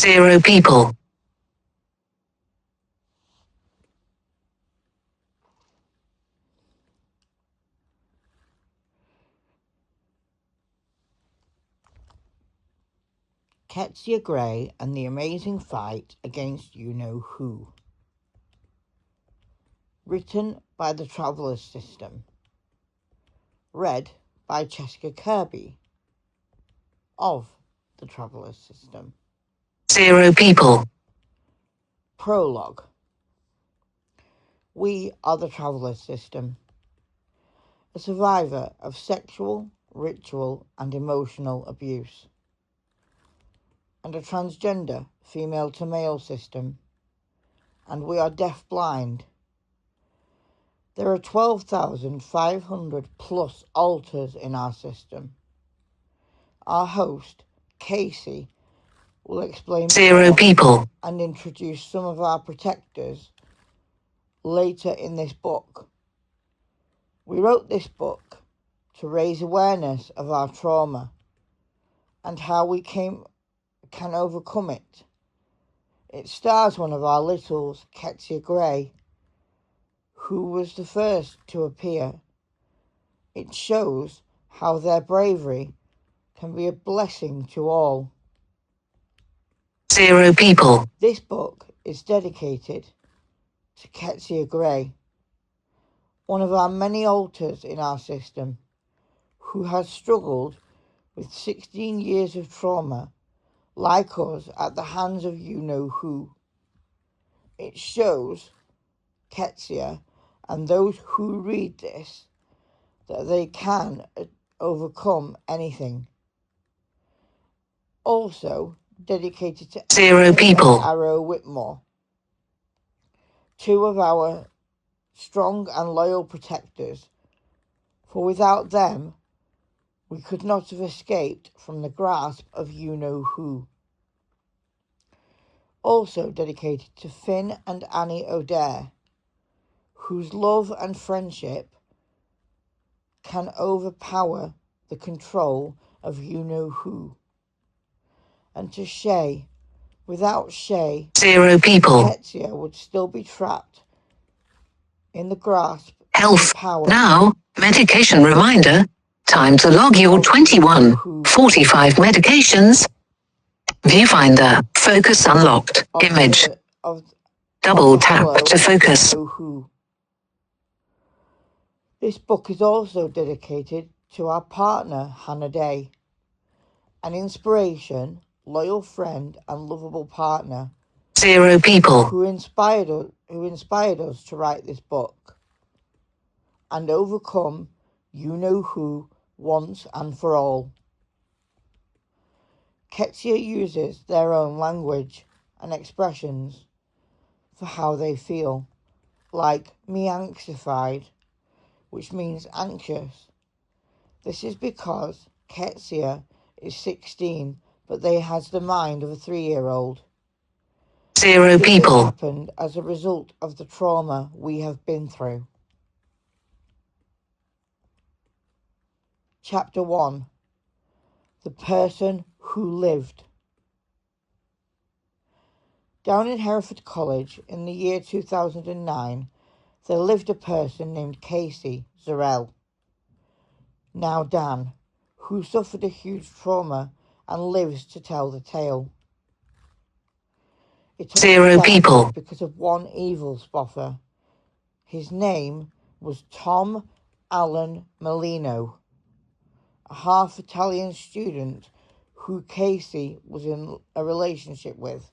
0 people. Qetsiyah Grey and the Amazing Fight Against You-Know-Who. Written by the Traveller's System. Read by Jessica Kirby of the Traveller's System. 0 people. Prologue. We are the Traveller's System. A survivor of sexual, ritual and emotional abuse. And a transgender female-to-male system. And we are deaf-blind. There are 12,500 plus alters in our system. Our host, Casey, will explain 0 people and introduce some of our protectors later in this book. We wrote this book to raise awareness of our trauma and how we can overcome it. It stars one of our littles, Qetsiyah Grey, who was the first to appear. It shows how their bravery can be a blessing to all. 0 people. This book is dedicated to Qetsiyah Grey, one of our many alters in our system, who has struggled with 16 years of trauma, like us, at the hands of you-know-who. It shows Qetsiyah and those who read this that they can overcome anything. Also dedicated to 0 people. Arrow Whitmore, two of our strong and loyal protectors, for without them we could not have escaped from the grasp of you-know-who. Also dedicated to Finn and Annie O'Dare, whose love and friendship can overpower the control of you-know-who. And to Shay. Without Shay, 0 people. Qetsiyah would still be trapped in the grasp Health. of power. Now, medication reminder. Time to log your 21:45 medications. Viewfinder. Focus unlocked. Image. Double tap to focus. This book is also dedicated to our partner, Hannah Day, an inspiration, loyal friend and lovable partner. 0 people. Who inspired us to write this book and overcome you-know-who once and for all. Qetsiyah uses their own language and expressions for how they feel, like me anxified, which means anxious. This is because Qetsiyah is 16, but they has the mind of a 3-year-old. 0 people. This happened as a result of the trauma we have been through. Chapter 1. The Person Who Lived. Down in Hereford College in the year 2009, there lived a person named Casey Zarell, now Dan, who suffered a huge trauma and lives to tell the tale. It 0 people. because of one evil spoffer. His name was Tom Allen Molino, a half-Italian student who Casey was in a relationship with.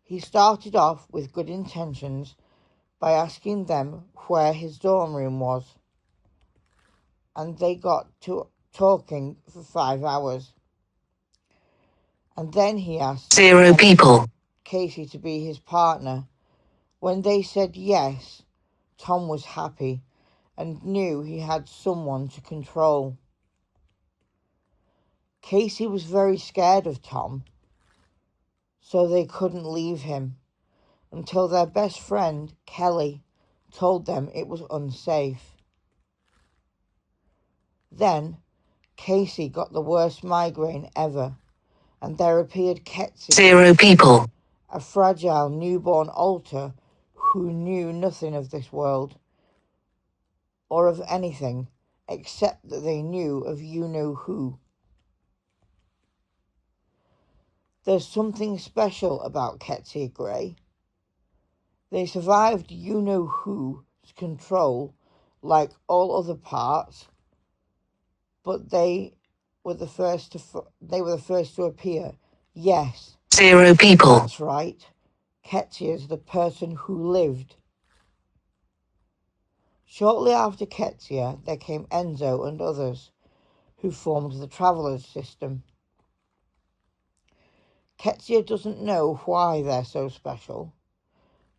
He started off with good intentions by asking them where his dorm room was, and they got to talking for 5 hours. And then he asked 0 people. Casey to be his partner. When they said yes, Tom was happy and knew he had someone to control. Casey was very scared of Tom, so they couldn't leave him until their best friend, Kelly, told them it was unsafe. Then Casey got the worst migraine ever and there appeared Qetsiyah, 0 people, a fragile newborn altar who knew nothing of this world or of anything except that they knew of you-know-who. There's something special about Qetsiyah Grey. They survived you-know-who's control like all other parts, but they were the first to appear. Yes, 0 people, that's right. Qetsiyah's the person who lived. Shortly after Qetsiyah, there came Enzo and others, who formed the Traveller's System. Qetsiyah doesn't know why they're so special.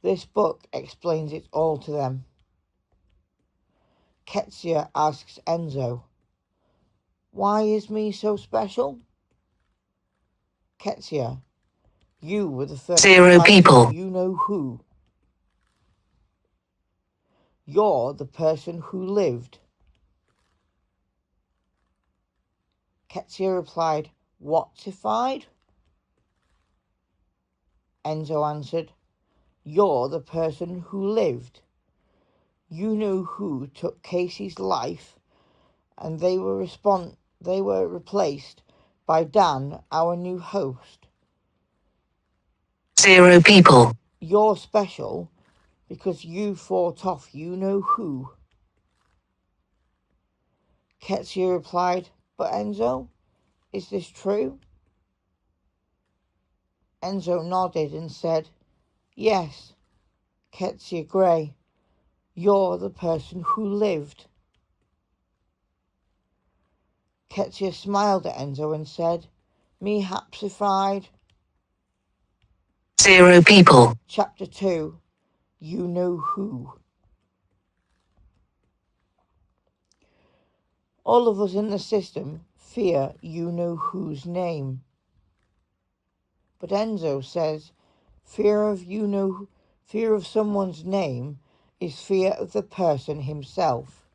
This book explains it all to them. Qetsiyah asks Enzo, "Why is me so special?" Qetsiyah, "You were the first 0 people, you-know-who. You're the person who lived." Qetsiyah replied, "Whatsified?" Enzo answered, "You're the person who lived. You-know-who took Casey's life, and they were replaced by Dan, our new host. 0 people, You're special because you fought off you-know-who." Qetsiyah replied, "But Enzo, is this true?" Enzo nodded and said, "Yes, Qetsiyah Grey, you're the person who lived." Qetsiyah smiled at Enzo and said, "Me hapsified." 0 people, Chapter 2, You-Know-Who. All of us in the system fear you-know-who's name. But Enzo says fear of someone's name is fear of the person himself.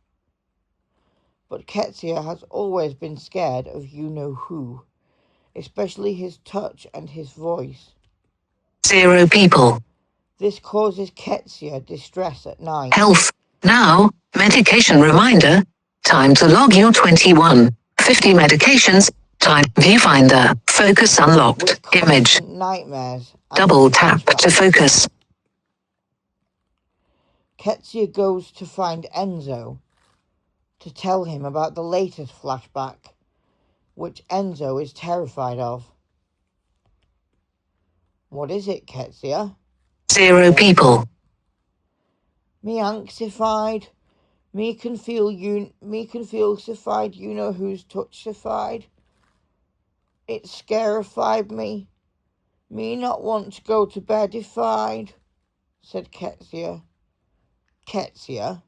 But Qetsiyah has always been scared of you-know-who, especially his touch and his voice. 0 people, This causes Qetsiyah distress at night. health, now, medication reminder, time to log your 2150 medications, time, viewfinder, focus unlocked, With image, constant nightmares and double tap to focus. Qetsiyah goes to find Enzo to tell him about the latest flashback, which Enzo is terrified of. "What is it, Qetsiyah?" 0 people, "Me anxified. Me can feel sified, you know who's touchified. It scarified me. Me not want to go to bedified," said Qetsiyah. "Qetsiyah,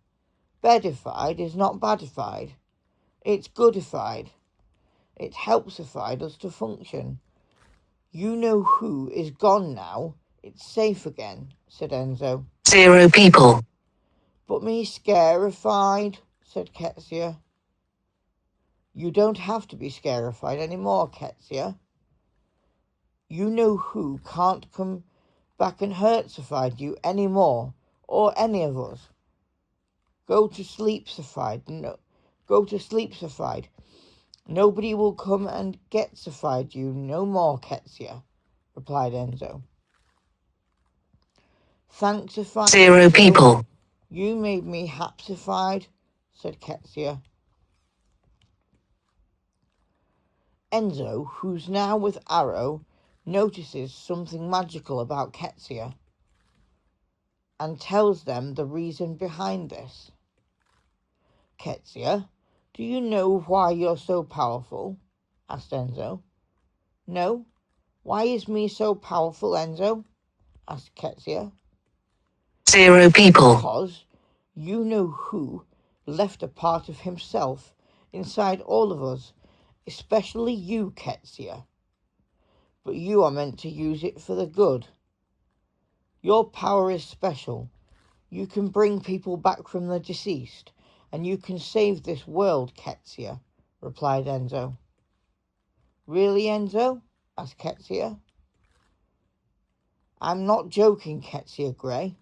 bedified is not badified. It's goodified. It helpsified us to function. You-know-who is gone now. It's safe again," said Enzo. 0 people, "But me scarified," said Qetsiyah. "You don't have to be scarified anymore, Qetsiyah. You-know-who can't come back and hurtsified you anymore, or any of us. Go to sleepsified. No, go to sleepsified. Nobody will come and getsified you no more, Qetsiyah," replied Enzo. "Thanksified, 0 Enzo. people, You made me hapsified," said Qetsiyah. Enzo, who's now with Arrow, notices something magical about Qetsiyah and tells them the reason behind this. "Qetsiyah, do you know why you're so powerful?" asked Enzo. "No. Why is me so powerful, Enzo?" asked Qetsiyah. 0 people, "Because you-know-who left a part of himself inside all of us, especially you, Qetsiyah. But you are meant to use it for the good. Your power is special. You can bring people back from the deceased, and you can save this world, Qetsiyah," replied Enzo. "Really, Enzo?" asked Qetsiyah. I'm not joking, Qetsiyah Grey.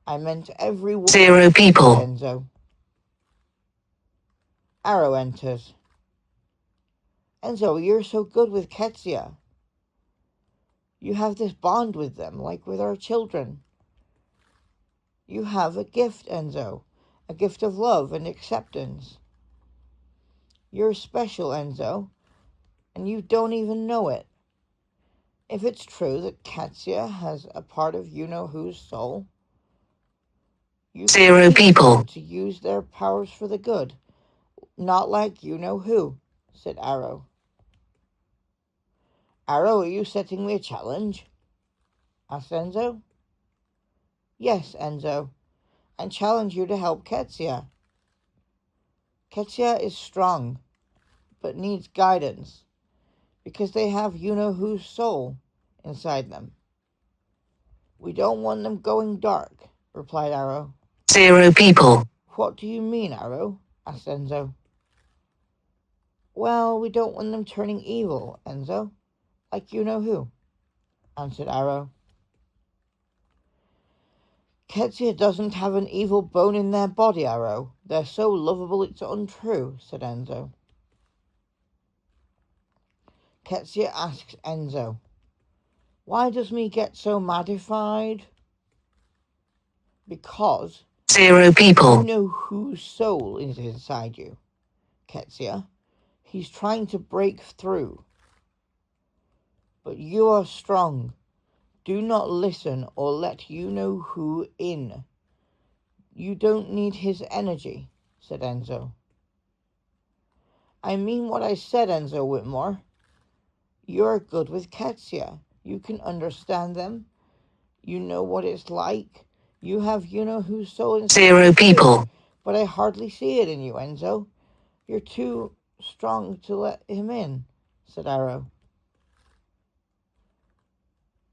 I meant every word, 0 people. said Enzo. Arrow enters. Enzo, you're so good with Qetsiyah. You have this bond with them, like with our children. You have a gift, Enzo, a gift of love and acceptance. You're special, Enzo, and you don't even know it. If it's true that Qetsiyah has a part of you-know-who's soul, you 0 can teach people. them to use their powers for the good, not like you-know-who, said Arrow. Arrow, are you setting me a challenge? Asked Enzo. Yes, Enzo, and challenge you to help Qetsiyah. Qetsiyah is strong, but needs guidance, because they have you-know-who's soul inside them. We don't want them going dark, replied Arrow. 0 people. What do you mean, Arrow? Asked Enzo. Well, we don't want them turning evil, Enzo, like you-know-who, answered Arrow. Qetsiyah doesn't have an evil bone in their body, Arrow. They're so lovable it's untrue, said Enzo. Qetsiyah asks Enzo, why does me get so madified? Because 0 people. you know whose soul is inside you, Qetsiyah. He's trying to break through. But you are strong. Do not listen or let you-know-who in. You don't need his energy, said Enzo. I mean what I said, Enzo Whitmore. You're good with Qetsiyah. You can understand them. You know what it's like. You have you-know-who's soul inside 0 you people. too, but I hardly see it in you, Enzo. You're too strong to let him in, said Arrow.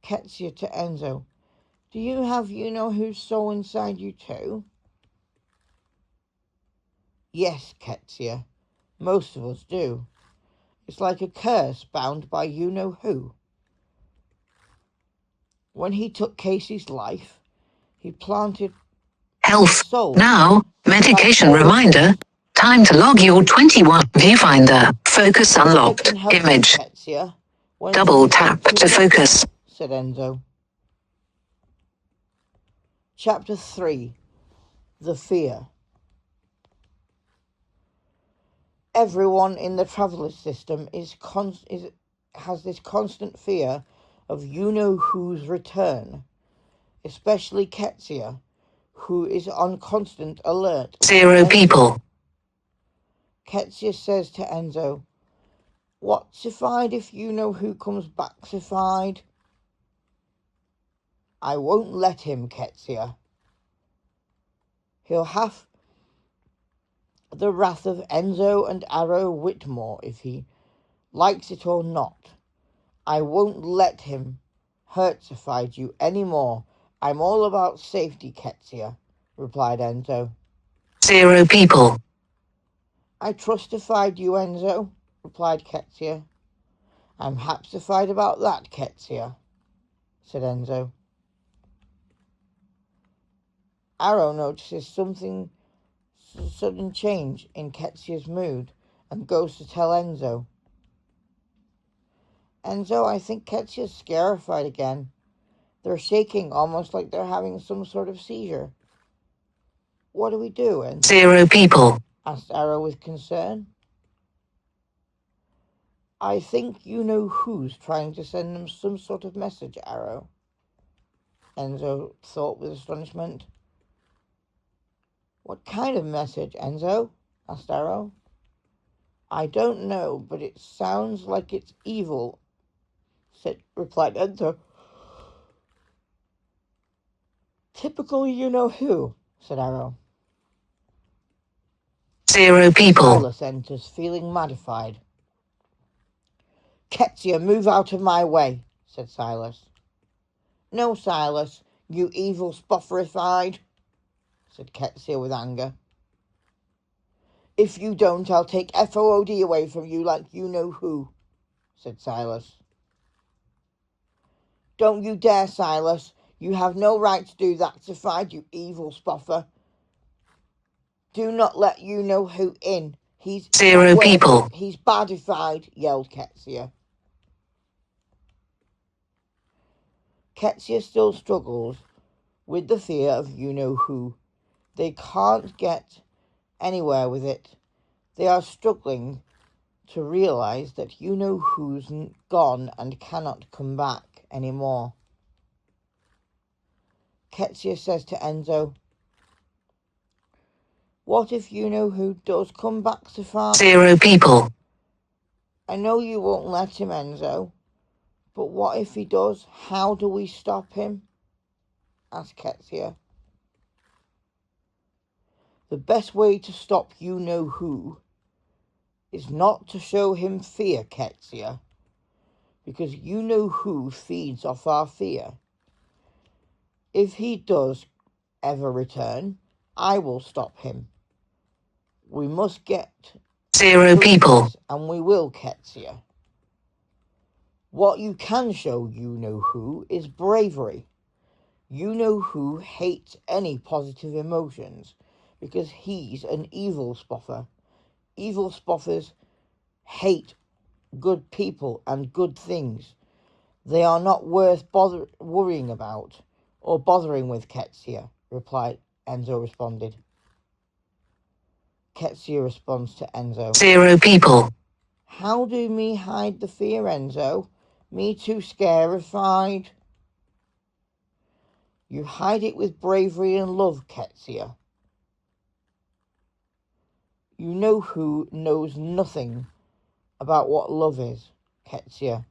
Qetsiyah to Enzo. Do you have you-know-who's soul inside you too? Yes, Qetsiyah. Most of us do. It's like a curse bound by you-know-who. When he took Casey's life, he planted Health. soul. Now, medication reminder. Time to log your 21. Viewfinder. Focus unlocked. I can help Image. you, Qetsiyah, when Double things tap get too to much, focus. said Enzo. Chapter 3. The Fear. Everyone in the traveller system has this constant fear of you-know-who's return, especially Qetsiyah, who is on constant alert. 0 people. Qetsiyah says to Enzo, What's-ified if you-know-who comes back-ified? I won't let him, Qetsiyah. He'll have the wrath of Enzo and Arrow Whitmore if he likes it or not. I won't let him hurtified you any more. I'm all about safety, Qetsiyah, replied Enzo. 0 people. I trustified you, Enzo, replied Qetsiyah. I'm hapsified about that, Qetsiyah, said Enzo. Arrow notices something sudden change in Qetsiyah's mood and goes to tell Enzo. Enzo, I think Qetsiyah's scarified again. They're shaking almost like they're having some sort of seizure. What do we do, Enzo? 0 people. Asked Arrow with concern. I think you-know-who's trying to send them some sort of message, Arrow, Enzo thought with astonishment. What kind of message, Enzo? Asked Arrow. I don't know, but it sounds like it's evil, replied Enzo. Typical you-know-who, said Arrow. 0 people. Silas enters, feeling modified. Qetsiyah, move out of my way, said Silas. No, Silas, you evil spofferified, said Qetsiyah with anger. If you don't, I'll take FOOD away from you like you-know-who, said Silas. Don't you dare, Silas. You have no right to do that to Fide, you evil spoffer. Do not let you know who in. He's 0 people. He's badified, yelled Qetsiyah. Qetsiyah still struggles with the fear of you-know-who. They can't get anywhere with it. They are struggling to realise that you-know-who's gone and cannot come back anymore. Qetsiyah says to Enzo, what if you-know-who does come back to farm? 0 people. I know you won't let him, Enzo, but what if he does? How do we stop him? Asked Qetsiyah. The best way to stop you-know-who is not to show him fear, Qetsiyah, because you-know-who feeds off our fear. If he does ever return, I will stop him. We must get 0 people. And we will, Qetsiyah. What you can show you-know-who is bravery. You-know-who hates any positive emotions because he's an evil spoffer. Evil spoffers hate good people and good things. They are not worth worrying about or bothering with, Qetsiyah, Enzo responded. Qetsiyah responds to Enzo. 0 people. How do me hide the fear, Enzo? Me too scarified. You hide it with bravery and love, Qetsiyah. You-know-who knows nothing about what love is, Qetsiyah.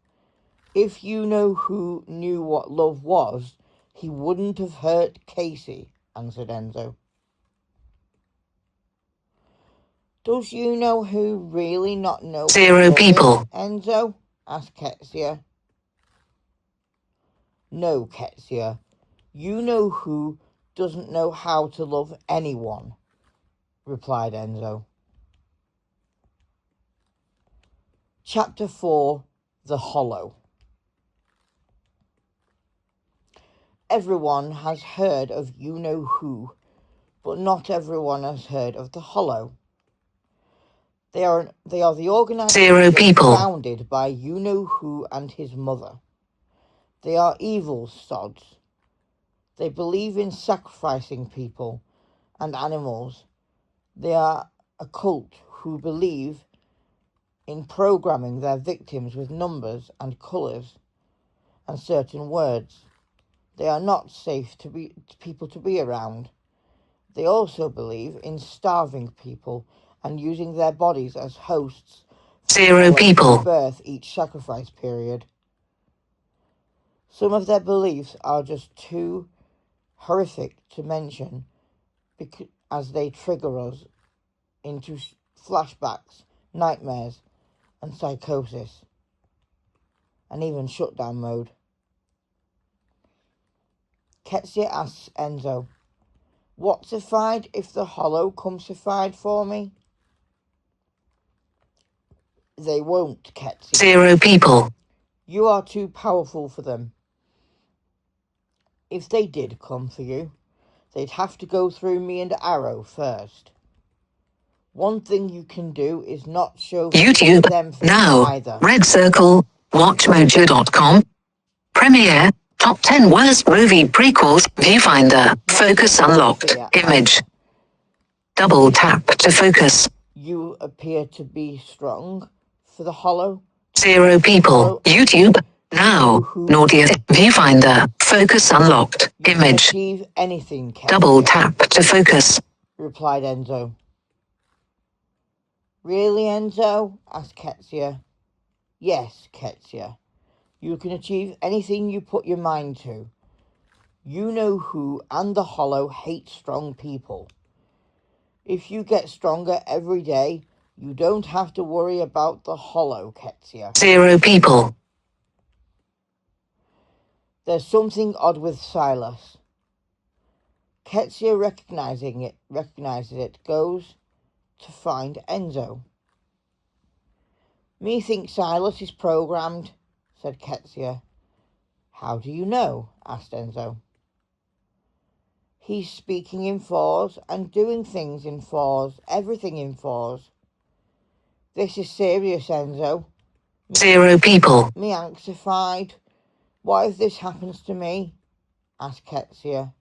If you-know-who knew what love was, he wouldn't have hurt Casey, answered Enzo. Does you-know-who really not know 0 people. Enzo? Asked Qetsiyah. No, Qetsiyah. You-know-who doesn't know how to love anyone, replied Enzo. Chapter 4, The Hollow. Everyone has heard of you-know-who, but not everyone has heard of the Hollow. They are the organisation 0 people. founded by you-know-who and his mother. They are evil sods. They believe in sacrificing people and animals. They are a cult who believe in programming their victims with numbers and colours and certain words. They are not safe people to be around. They also believe in starving people and using their bodies as hosts 0 people. birth each sacrifice period. Some of their beliefs are just too horrific to mention as they trigger us into flashbacks, nightmares, and psychosis, and even shutdown mode. Qetsiyah asks Enzo, what's a Fide if the Hollow comes to Fide for me? They won't, Qetsiyah. 0 people. You are too powerful for them. If they did come for you, they'd have to go through me and Arrow first. One thing you can do is not show YouTube them now. either. Red Circle. WatchMojo.com. Premiere. Top 10 worst movie prequels. Viewfinder. Focus unlocked. Image. Double tap to focus. You appear to be strong for the Hollow. 0 people. YouTube now. Naughtier. Viewfinder. Focus unlocked. Image. Achieve anything, Qetsiyah, Double tap to focus. replied Enzo. Really, Enzo? Asked Qetsiyah. Yes, Qetsiyah. You can achieve anything you put your mind to. You-know-who and the Hollow hate strong people. If you get stronger every day, you don't have to worry about the Hollow, Qetsiyah. 0 people. There's something odd with Silas. Qetsiyah recognizes it, goes to find Enzo. Me think Silas is programmed, said Qetsiyah. How do you know? Asked Enzo. He's speaking in fours and doing things in fours, everything in fours. This is serious, Enzo. 0 people. Me anxified. What if this happens to me? Asked Qetsiyah.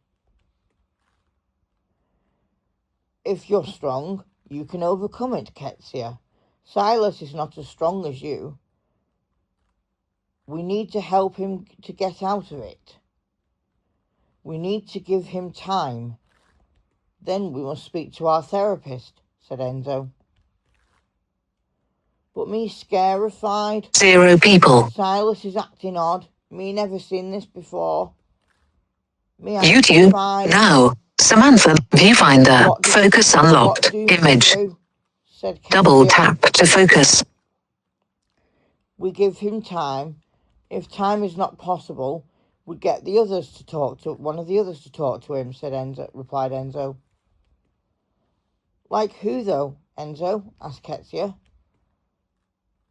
If you're strong, you can overcome it, Qetsiyah. Silas is not as strong as you. We need to help him to get out of it. We need to give him time. Then we must speak to our therapist, said Enzo. But me scarified. 0 people. Silas is acting odd. Me never seen this before. Me YouTube. anxified. Now. Samantha. Viewfinder. Focus unlocked. What do we Image. do? Said Qetsiyah. Double tap to focus. We give him time. If time is not possible, we get the others to talk to one of the others to talk to him, replied Enzo. Like who though, Enzo? Asked Qetsiyah.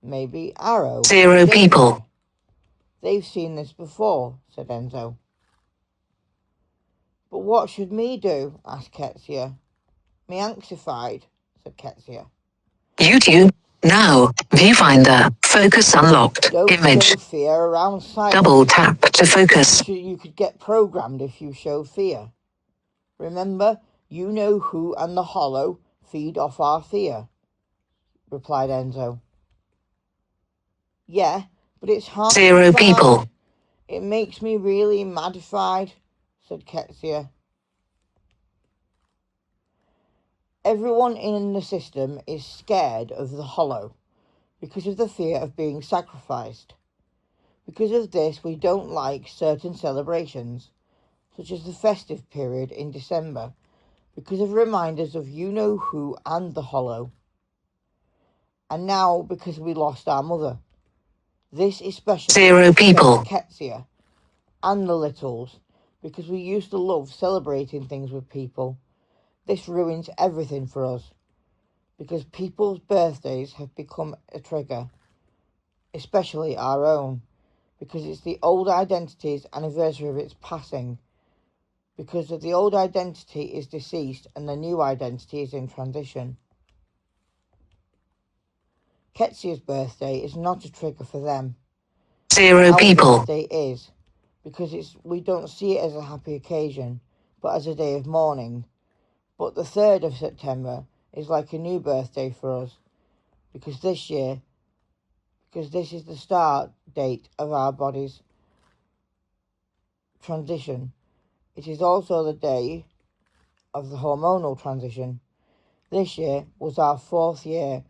Maybe Arrow. 0 people. They've seen this before, said Enzo. But what should me do? Asked Qetsiyah. Me anxified, said Qetsiyah. YouTube. Now. Viewfinder. Focus unlocked. Don't Image. show fear around Silas. Double tap to focus. You could get programmed if you show fear. Remember, you know who and the Hollow feed off our fear, replied Enzo. Yeah, but it's hard. 0 people. It makes me really madified, said Qetsiyah. Everyone in the system is scared of the Hollow because of the fear of being sacrificed. Because of this, we don't like certain celebrations, such as the festive period in December, because of reminders of you-know-who and the Hollow. And now because we lost our mother. This is special 0 people. Qetsiyah and the Littles, because we used to love celebrating things with people. This ruins everything for us, because people's birthdays have become a trigger, especially our own, because it's the old identity's anniversary of its passing, because of the old identity is deceased and the new identity is in transition. Qetsiyah's birthday is not a trigger for them. 0 Our people. birthday is, because we don't see it as a happy occasion, but as a day of mourning. But the 3rd of September is like a new birthday for us, because this is the start date of our body's transition. It is also the day of the hormonal transition. This year was our 4th year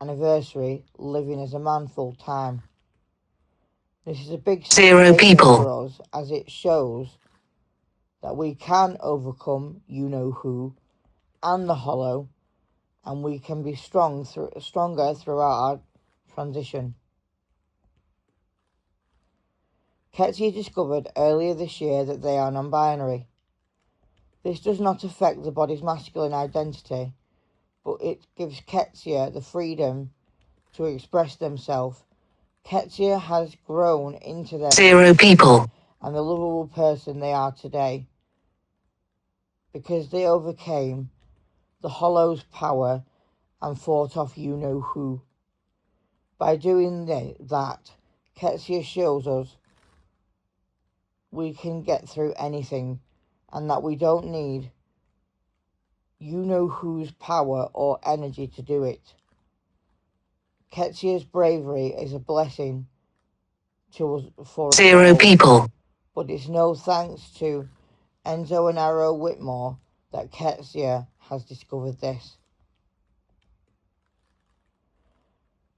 anniversary living as a man full time. This is a big 0 people. for us, as it shows that we can overcome you-know-who and the Hollow, and we can be stronger throughout our transition. Qetsiyah discovered earlier this year that they are non-binary. This does not affect the body's masculine identity, but it gives Qetsiyah the freedom to express themselves. Qetsiyah has grown into their 0 people. and the lovable person they are today, because they overcame the Hollow's power and fought off you-know-who. By doing that, Qetsiyah shows us we can get through anything, and that we don't need you-know-who's power or energy to do it. Qetsiyah's bravery is a blessing to us for us 0 all, people. but it's no thanks to Enzo and Arrow Whitmore that Qetsiyah has discovered this.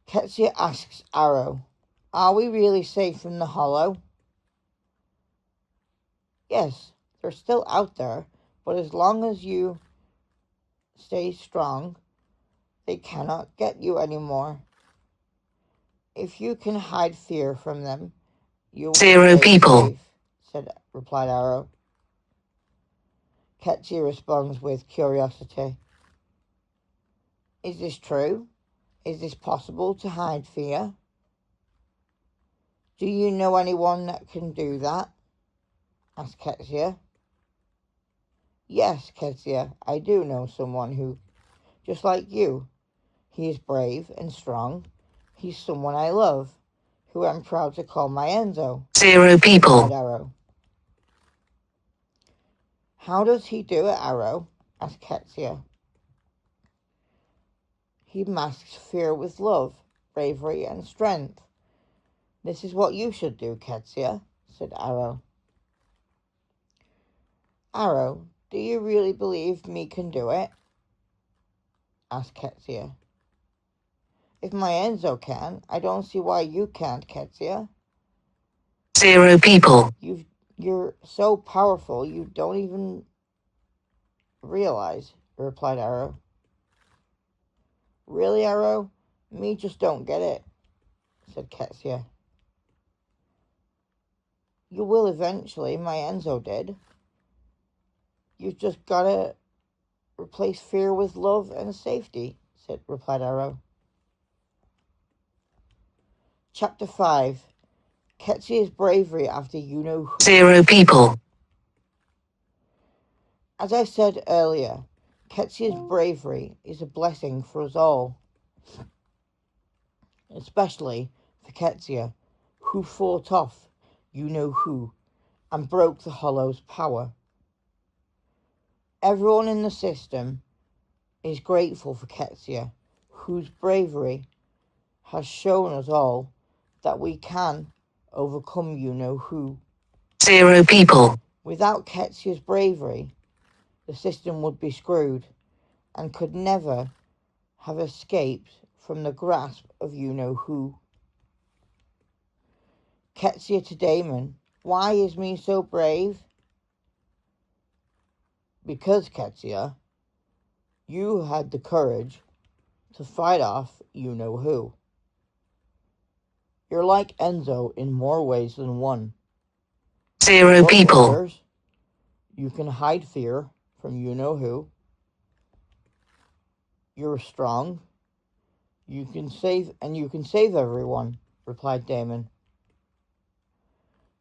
Qetsiyah asks Arrow, "Are we really safe from the Hollow?" "Yes, they're still out there, but as long as you stay strong, they cannot get you anymore. If you can hide fear from them, you will 0 stay people. safe," replied Arrow. Qetsiyah responds with curiosity. "Is this true? Is this possible to hide fear?" Do you know anyone that can do that? Asked Qetsiyah. Yes, Qetsiyah, I do know someone who, just like you, he is brave and strong. He's someone I love, who I'm proud to call my Enzo. 0 people. Replied Arrow. How does he do it, Arrow? Asked Qetsiyah. He masks fear with love, bravery and strength. This is what you should do, Qetsiyah, said Arrow. Arrow, do you really believe me can do it? Asked Qetsiyah. If my Enzo can, I don't see why you can't, Qetsiyah. 0 people. You're so powerful you don't even realize, replied Arrow. Really, Arrow? Me just don't get it, said Qetsiyah. You will eventually, my Enzo did. You've just gotta replace fear with love and safety, replied Arrow. Chapter 5. Qetsiyah's bravery after you-know-who. 0 people. As I said earlier, Qetsiyah's bravery is a blessing for us all, especially for Qetsiyah, who fought off you-know-who and broke the Hollow's power. Everyone in the system is grateful for Qetsiyah, whose bravery has shown us all that we can overcome you-know-who. 0 people. Without Qetsiyah's bravery, the system would be screwed and could never have escaped from the grasp of you-know-who. Qetsiyah to Damon, why is me so brave? Because, Qetsiyah, you had the courage to fight off you-know-who. You're like Enzo in more ways than one. 0 people. Orders, you can hide fear from you-know-who. You're strong. You can save everyone, replied Damon.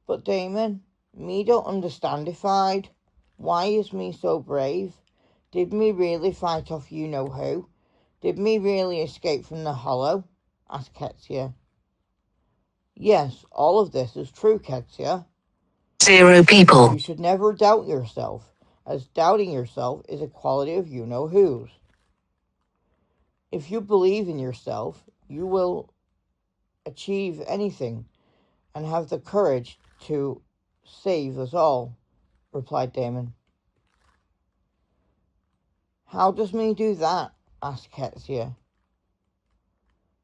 But Damon, me don't understand if I'd. Why is me so brave? Did me really fight off you-know-who? Did me really escape from the Hollow? Asked Qetsiyah. Yes, all of this is true, Qetsiyah. 0 people. You should never doubt yourself, as doubting yourself is a quality of you-know-who's. If you believe in yourself, you will achieve anything and have the courage to save us all, replied Damon. How does me do that? Asked Qetsiyah.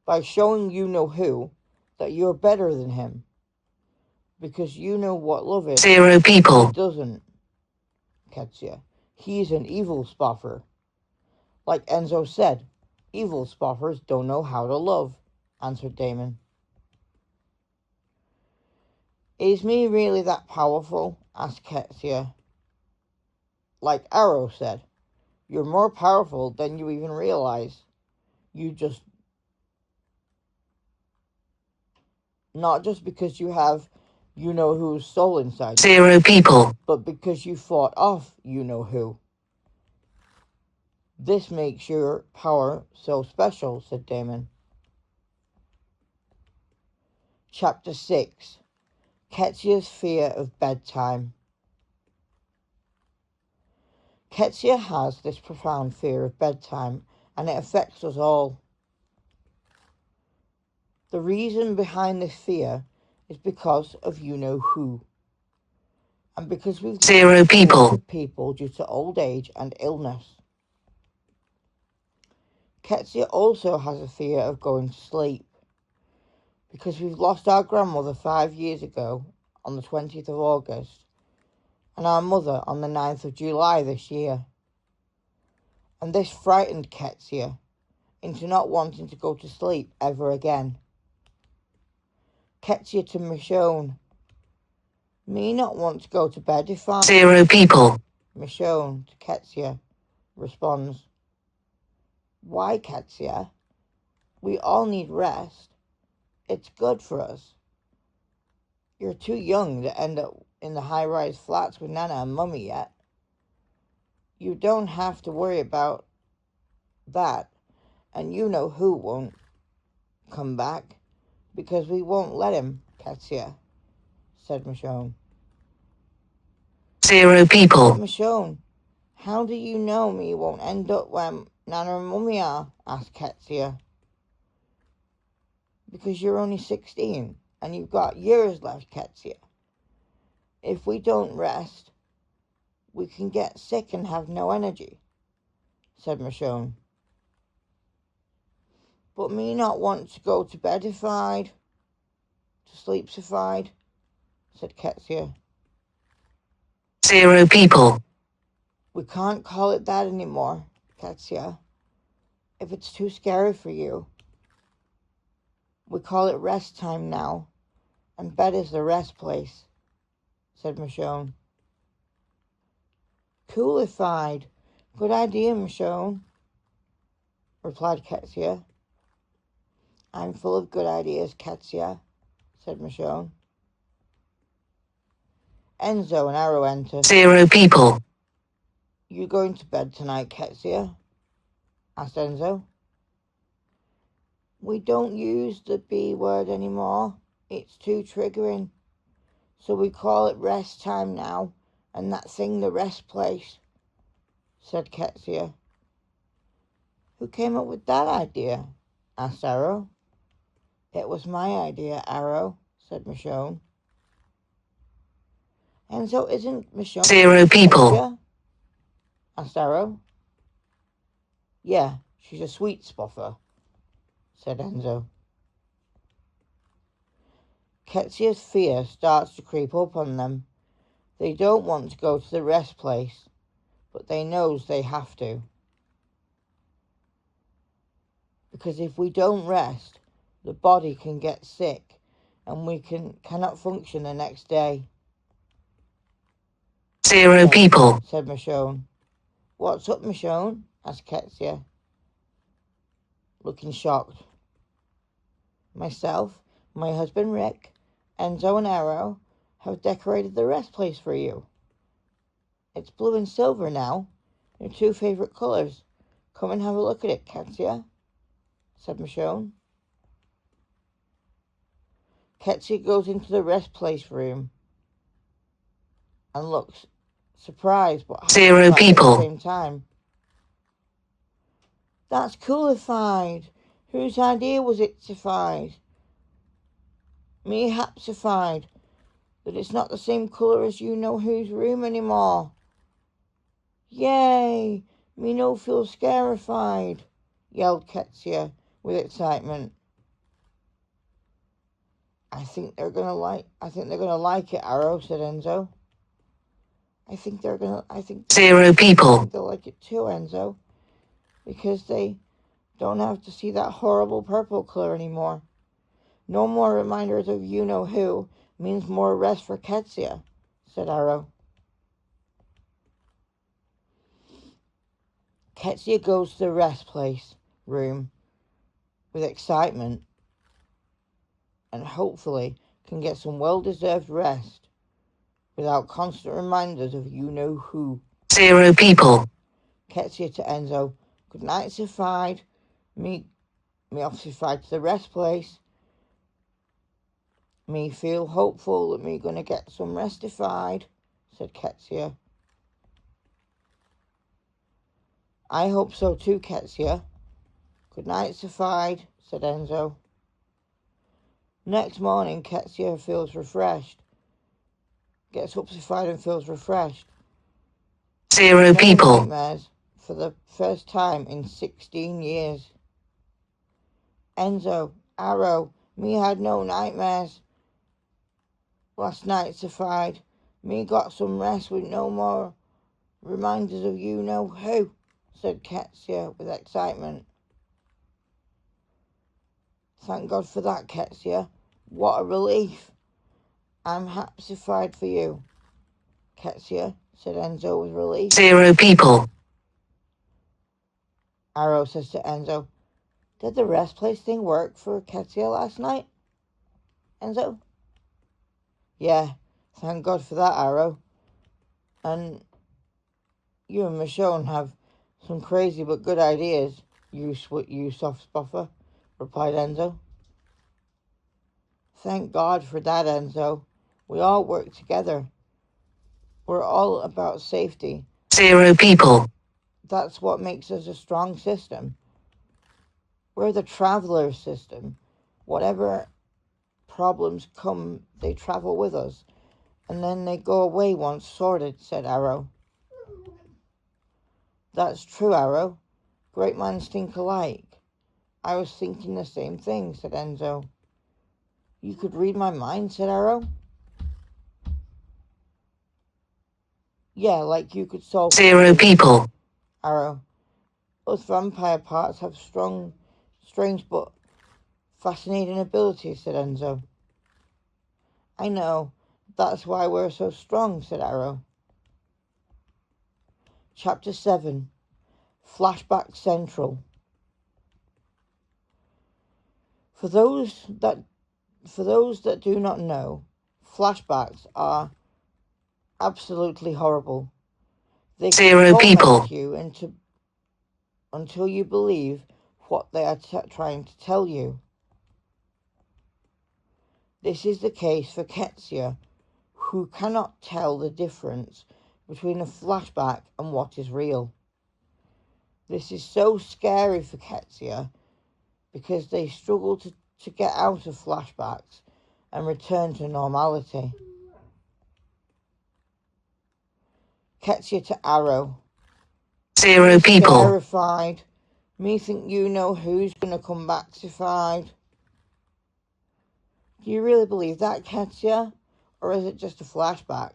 By showing you-know-who that you're better than him, because you know what love is. 0 people. He doesn't, Qetsiyah. He's an evil spoffer. Like Enzo said, evil spoffers don't know how to love, answered Damon. Is me really that powerful? Asked Qetsiyah. Like Arrow said, you're more powerful than you even realize. You just... Not just because you have you-know-who's soul inside you. 0 people. But because you fought off you-know-who. This makes your power so special, said Damon. Chapter 6. Qetsiyah's fear of bedtime. Qetsiyah has this profound fear of bedtime, and it affects us all. The reason behind this fear is because of you-know-who. And because we've 0 people. people due to old age and illness. Qetsiyah also has a fear of going to sleep, because we've lost our grandmother 5 years ago on the 20th of August, and our mother on the 9th of July this year. And this frightened Qetsiyah into not wanting to go to sleep ever again. Qetsiyah to Michonne, me not want to go to bed if I... 0 people. Michonne to Qetsiyah responds, why, Qetsiyah? We all need rest. It's good for us. You're too young to end up in the high-rise flats with Nana and Mummy yet. You don't have to worry about that, and you know who won't come back, because we won't let him, Qetsiyah, said Michonne. 0 people. But Michonne, how do you know me won't end up where Nana and Mummy are? Asked Qetsiyah. Because you're only 16, and you've got years left, Qetsiyah. If we don't rest, we can get sick and have no energy, said Michonne. But me not want to go to bedified, to sleepsified, said Qetsiyah. 0 people. We can't call it that anymore, Qetsiyah. If it's too scary for you. We call it rest time now, and bed is the rest place, said Michonne. Coolified. Good idea, Michonne, replied Qetsiyah. I'm full of good ideas, Qetsiyah, said Michonne. Enzo and Arrow enter. 0 people. You going to bed tonight, Qetsiyah? Asked Enzo. We don't use the B word anymore. It's too triggering. So we call it rest time now, and that thing the rest place, said Qetsiyah. Who came up with that idea? Asked Arrow. It was my idea, Arrow, said Michonne. Enzo, isn't Michonne 0 people. Qetsiyah? Asked Arrow. Yeah, she's a sweet spoffer, said Enzo. Qetsiyah's fear starts to creep up on them. They don't want to go to the rest place, but they knows they have to. Because if we don't rest, the body can get sick and we cannot function the next day. 0 people. Said Michonne. What's up, Michonne? Asked Qetsiyah, looking shocked. Myself, my husband Rick, Enzo and Arrow have decorated the rest place for you. It's blue and silver now, your two favourite colours. Come and have a look at it, Qetsiyah, said Michonne. Qetsiyah goes into the rest place room and looks surprised but 0 horrified people. at the same time. That's coolified. Whose idea was it to find? Me hapsified. That it's not the same colour as you know whose room anymore. Yay! Me no feel scarified, yelled Qetsiyah with excitement. I think they're gonna like it, Arrow, said Enzo. I think 0 people. they'll like it too, Enzo, because they don't have to see that horrible purple colour anymore. No more reminders of you-know-who means more rest for Qetsiyah, said Arrow. Qetsiyah goes to the rest place room with excitement and hopefully can get some well-deserved rest without constant reminders of you-know-who. 0 people. Qetsiyah to Enzo. Good night, Sified. Me off Sified to the rest place. Me feel hopeful that me gonna get some restified, said Qetsiyah. I hope so too, Qetsiyah. Good night, Sified, said Enzo. Next morning, Qetsiyah feels refreshed. Gets up Sified and feels refreshed. 0 No people. nightmares for the first time in 16 years. Enzo, Arrow, me had no nightmares. Last night, Sified. Me got some rest with no more reminders of you-know-who, said Qetsiyah with excitement. Thank God for that, Qetsiyah. What a relief. I'm hapsified for you, Qetsiyah, said Enzo with relief. 0 people. Arrow says to Enzo, did the rest place thing work for Qetsiyah last night, Enzo? Yeah, thank God for that, Arrow. And you and Michonne have some crazy but good ideas, you soft spuffer, replied Enzo. Thank God for that, Enzo. We all work together. We're all about safety. 0 people. That's what makes us a strong system. We're the traveler system. Whatever problems come, they travel with us, and then they go away once sorted, said Arrow. That's true, Arrow. Great minds think alike. I was thinking the same thing, said Enzo. You could read my mind, said Arrow. Yeah, like you could solve 0 people. Arrow. Us vampire parts have strange but fascinating abilities, said Enzo. I know. That's why we're so strong, said Arrow. Chapter 7. Flashback Central. For those that do not know, flashbacks are absolutely horrible. They can 0 people. torment you until you believe what they are trying to tell you. This is the case for Qetsiyah, who cannot tell the difference between a flashback and what is real. This is so scary for Qetsiyah because they struggle to get out of flashbacks and return to normality. Qetsiyah to Arrow. 0 people. Scarified. Me think you know who's gonna come back-ified. Do you really believe that, Qetsiyah? Or is it just a flashback?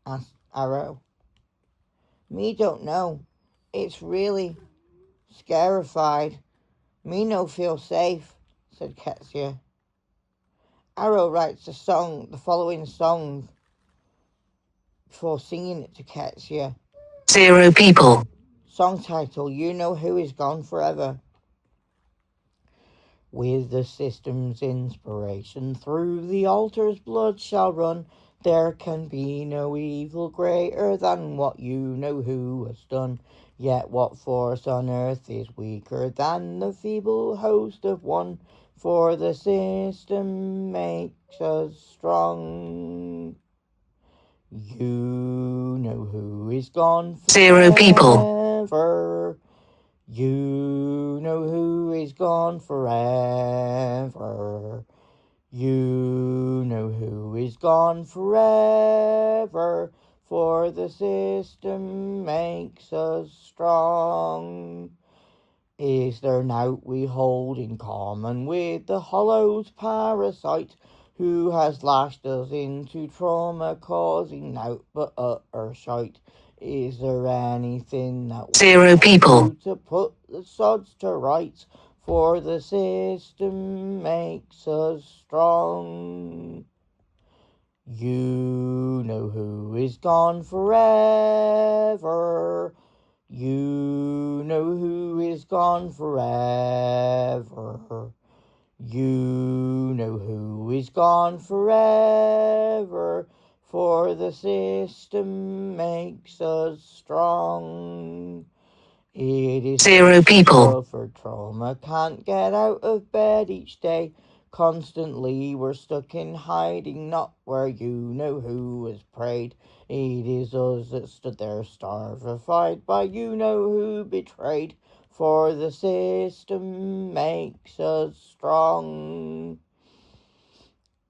Asked Arrow. Me don't know. It's really scarified. Me no feel safe, said Qetsiyah. Arrow writes the following song, before singing it to Qetsiyah. 0 people. Song title, You Know Who Is Gone Forever. With the system's inspiration, through the altar's blood shall run. There can be no evil greater than what you know who has done. Yet what force on earth is weaker than the feeble host of one? For the system makes us strong. You know who is gone forever. 0 people. You know who is gone forever. You know who is gone forever. For the system makes us strong. Is there naught we hold in common with the Hollow's parasite, who has lashed us into trauma, causing naught but utter shite? Is there anything that we 0 can people. do to put the sods to rights? For the system makes us strong. You know who is gone forever. You know who is gone forever. You know who is gone forever. For the system makes us strong. It is 0 people. suffered trauma, can't get out of bed each day. Constantly we're stuck in hiding, not where you know who has prayed. It is us that stood there starvified by you know who betrayed. For the system makes us strong.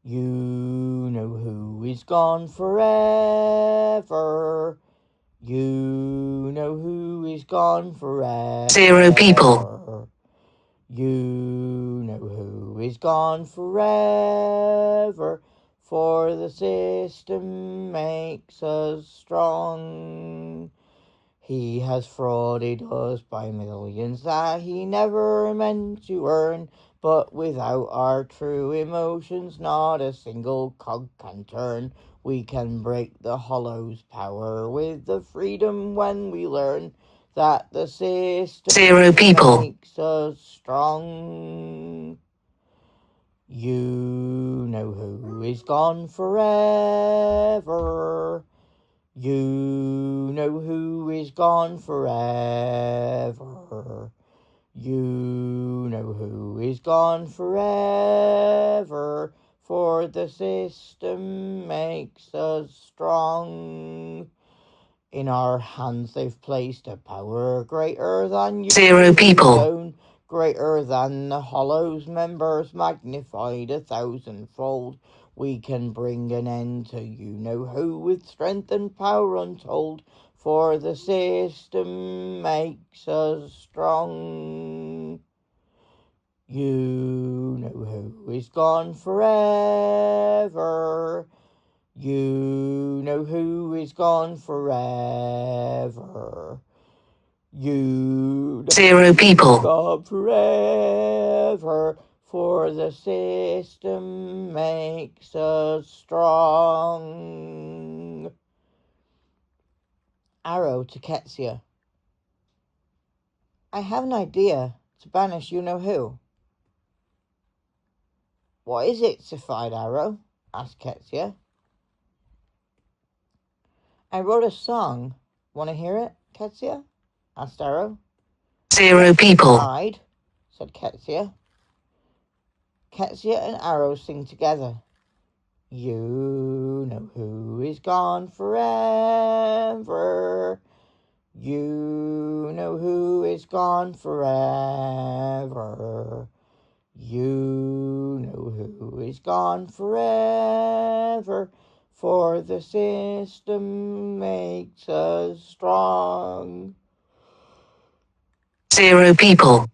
You know who is gone forever. You know who is gone forever. 0 people. You know who is gone forever. For the system makes us strong. He has frauded us by millions that he never meant to earn. But without our true emotions, not a single cog can turn. We can break the Hollow's power with the freedom when we learn that the system 0 people. makes us strong. You know who is gone forever. You know who is gone forever. You know who is gone forever. For the system makes us strong. In our hands they've placed a power greater than you. 0 people. Own, greater than the Hollow's members, magnified 1,000-fold. We can bring an end to you know who with strength and power untold. For the system makes us strong. You know who is gone forever. You know who is gone forever. You know 0 people. gone forever. For the system makes us strong. Arrow to Qetsiyah. I have an idea to banish you know who. What is it, Sapphire Arrow? Asked Qetsiyah. I wrote a song. Want to hear it, Qetsiyah? Asked Arrow. 0 people. Decide, said Qetsiyah. Qetsiyah and Arrow sing together. You know who is gone forever. You know who is gone forever. You know who is gone forever. For the system makes us strong. 0 people.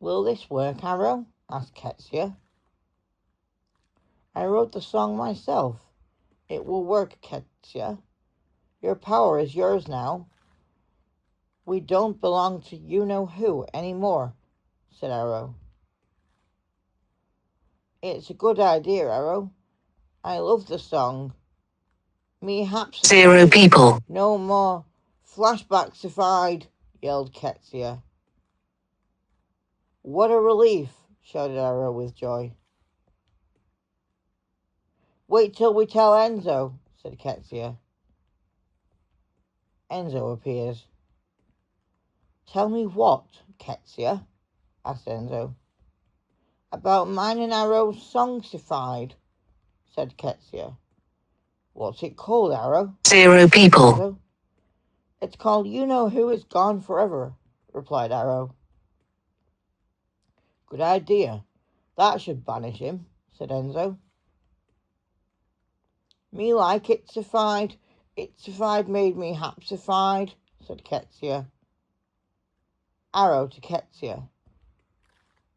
Will this work, Arrow? Asked Qetsiyah. I wrote the song myself. It will work, Qetsiyah. Your power is yours now. We don't belong to you-know-who anymore, said Arrow. It's a good idea, Arrow. I love the song. Me haps 0 people. No more flashbacksified, yelled Qetsiyah. What a relief, shouted Arrow with joy. Wait till we tell Enzo, said Qetsiyah. Enzo appears. Tell me what, Qetsiyah? Asked Enzo. About mine and Arrow's songsified, said Qetsiyah. What's it called, Arrow? 0 people. Enzo. It's called You Know Who Is Gone Forever, replied Arrow. Good idea. That should banish him, said Enzo. Me like itsified. Itsified made me hapsified, said Qetsiyah. Arrow to Qetsiyah.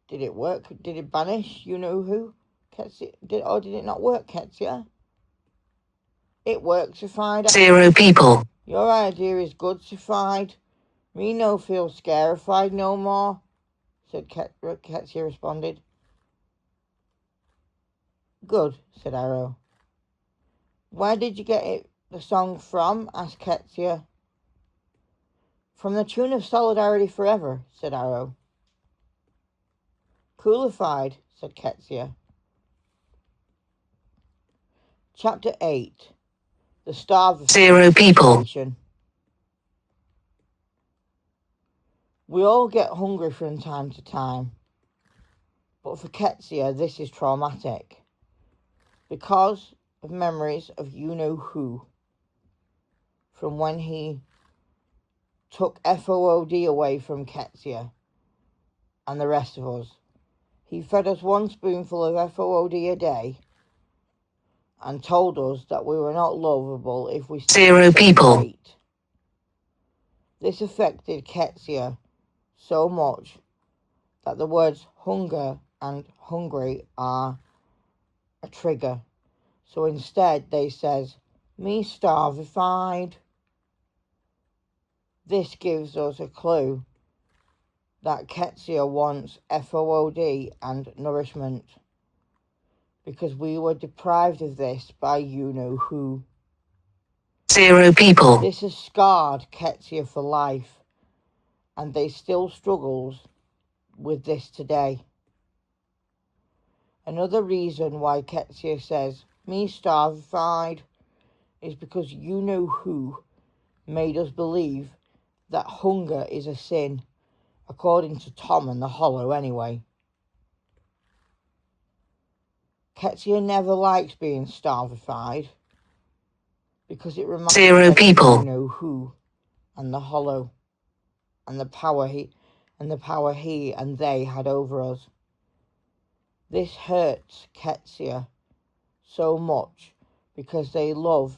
Did it work? Did it banish you know who? Qetsiyah did it not work, Qetsiyah? It worksified. 0 people. Your idea is goodsified. Me no feel scarified no more, said Qetsiyah responded. Good, said Arrow. Where did you get the song from? Asked Qetsiyah. From the tune of Solidarity Forever, said Arrow. Coolified, said Qetsiyah. Chapter 8. The Starve 0 people. We all get hungry from time to time. But for Qetsiyah, this is traumatic. Because of memories of you-know-who. From when he took FOOD away from Qetsiyah and the rest of us. He fed us one spoonful of FOOD a day and told us that we were not lovable if we 0 people. Weight. This affected Qetsiyah so much that the words hunger and hungry are a trigger. So instead they says, me starvified. This gives us a clue that Qetsiyah wants FOOD and nourishment, because we were deprived of this by you-know-who. 0 people. This has scarred Qetsiyah for life, and they still struggles with this today. Another reason why Qetsiyah says, "Me starvified," is because you know who made us believe that hunger is a sin, according to Tom and the Hollow anyway. Qetsiyah never likes being starvified because it reminds Zero them people. of you know who and the Hollow and the power he and they had over us. This hurts Qetsiyah so much because they love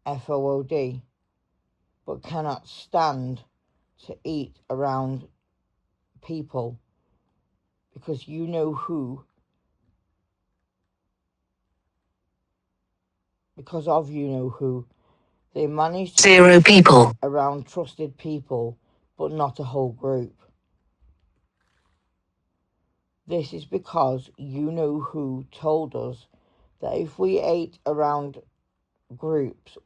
FOOD but cannot stand to eat around people because you know who, because of you know who, they manage to Zero people. around trusted people but not a whole group. This is because you know who told us that if we ate around groups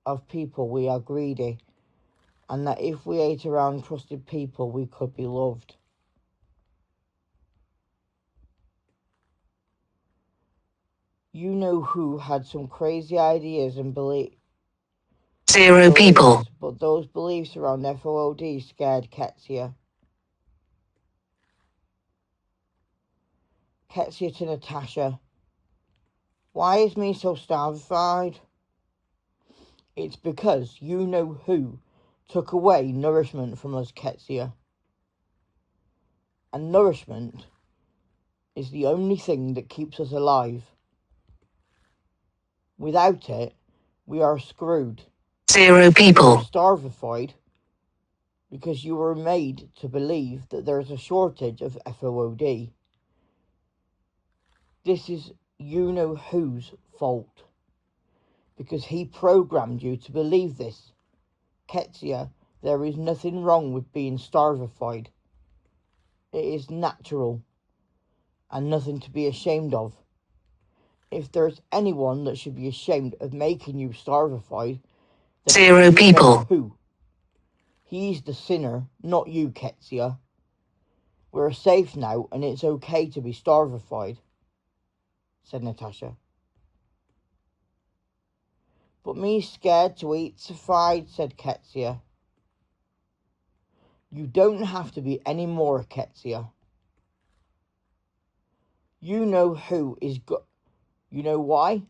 of people, we are greedy, and that if we ate around trusted people, we could be loved. You know who had some crazy ideas and Zero people. but those beliefs around FOOD scared Qetsiyah. Qetsiyah to Natasha, "Why is me so starvified?" "It's because you know who took away nourishment from us, Qetsiyah. And nourishment is the only thing that keeps us alive. Without it, we are screwed. Zero people. You are starvified because you were made to believe that there is a shortage of FOOD. This is you know whose fault, because he programmed you to believe this. Qetsiyah, there is nothing wrong with being starvified. It is natural and nothing to be ashamed of. If there's anyone that should be ashamed of making you starvified, then Zero people. Who? He's the sinner, not you, Qetsiyah. We're safe now, and it's okay to be starvified," said Natasha. "But me scared to eat Safied," said Qetsiyah. "You don't have to be any more, Qetsiyah. You know who is You know why?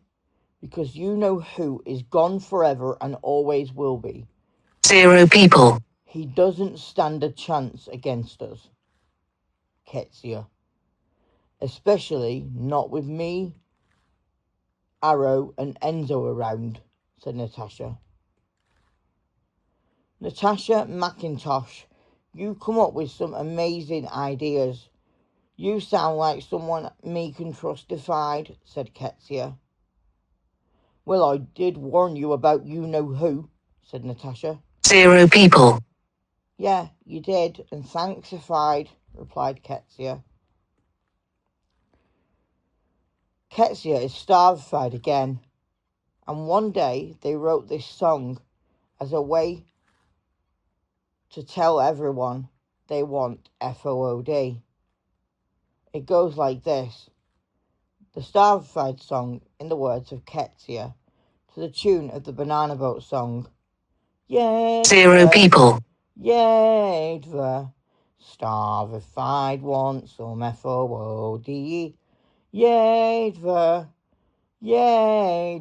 Because you know who is gone forever and always will be. Zero people. He doesn't stand a chance against us, Qetsiyah. Especially not with me, Arrow and Enzo around," said Natasha. "Natasha McIntosh, you come up with some amazing ideas. You sound like someone me can trustified," said Qetsiyah. "Well, I did warn you about you know who," said Natasha. Zero people. "Yeah, you did, and thanksified," replied Qetsiyah. Qetsiyah is starvified again, and one day they wrote this song as a way to tell everyone they want FOOD. It goes like this: the Starvified song in the words of Qetsiyah, to the tune of the Banana Boat song. Yay! Zero people. Yay! Starvified want some FOOD. Yay! Yay!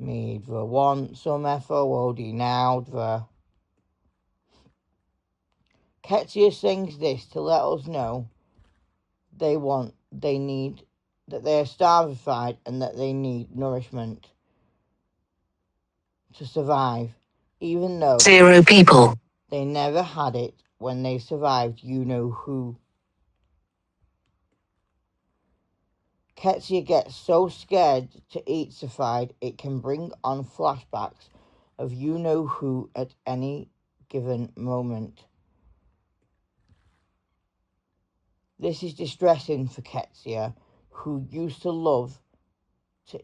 Meadva want some FOOD now. Qetsiyah sings this to let us know they need, that they are starvified and that they need nourishment to survive, even though Zero people. they never had it when they survived you know who. Qetsiyah gets so scared to eat Safied it can bring on flashbacks of you know who at any given moment. This is distressing for Qetsiyah, who used to love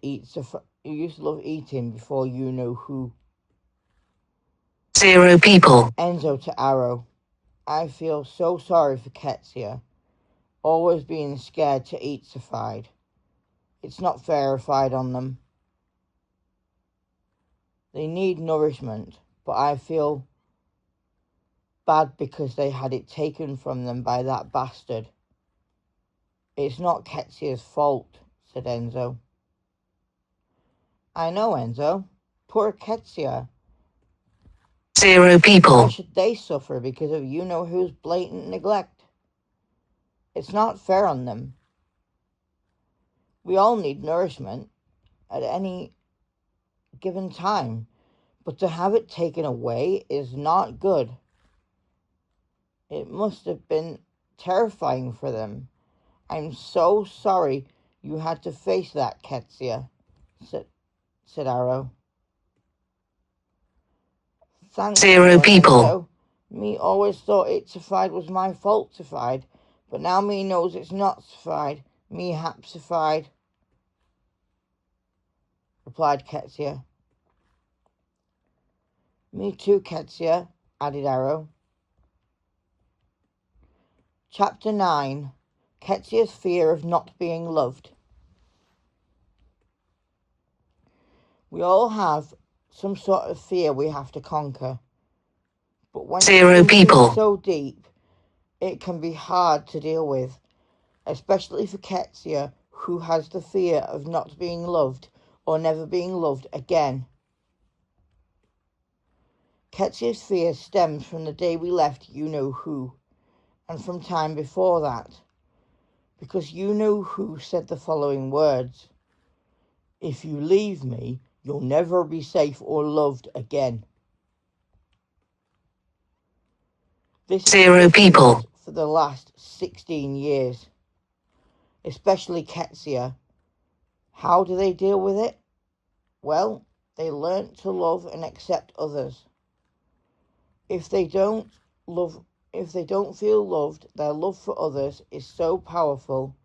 eating before you know who. 0 people. Enzo to Arrow. I feel so sorry for Qetsiyah, always being scared to eat Qetsiyah. It's not verified on them. They need nourishment, but I feel bad because they had it taken from them by that bastard. It's not Qetsiyah's fault, said Enzo. I know, Enzo. Poor Qetsiyah. 0 people. Why should they suffer because of you-know-who's blatant neglect? It's not fair on them. We all need nourishment at any given time, but to have it taken away is not good. It must have been terrifying for them. I'm so sorry you had to face that, Qetsiyah, said Arrow. Thanks, 0 people. Enzo. Me always thought Qetsiyah was my fault, Qetsiyah, but now me knows it's not Qetsiyah. Me hapsified, replied Qetsiyah. Me too, Qetsiyah, added Arrow. Chapter 9. Qetsiyah's fear of not being loved. We all have some sort of fear we have to conquer. But when 0 people. so deep, it can be hard to deal with, especially for Qetsiyah, who has the fear of not being loved or never being loved again. Qetsiyah's fear stems from the day we left you-know-who, and from time before that, because you-know-who said the following words: "If you leave me, you'll never be safe or loved again." This 0 people. for the last 16 years, especially Qetsiyah. How do they deal with it? Well, they learn to love and accept others. If they don't feel loved, their love for others is so powerful,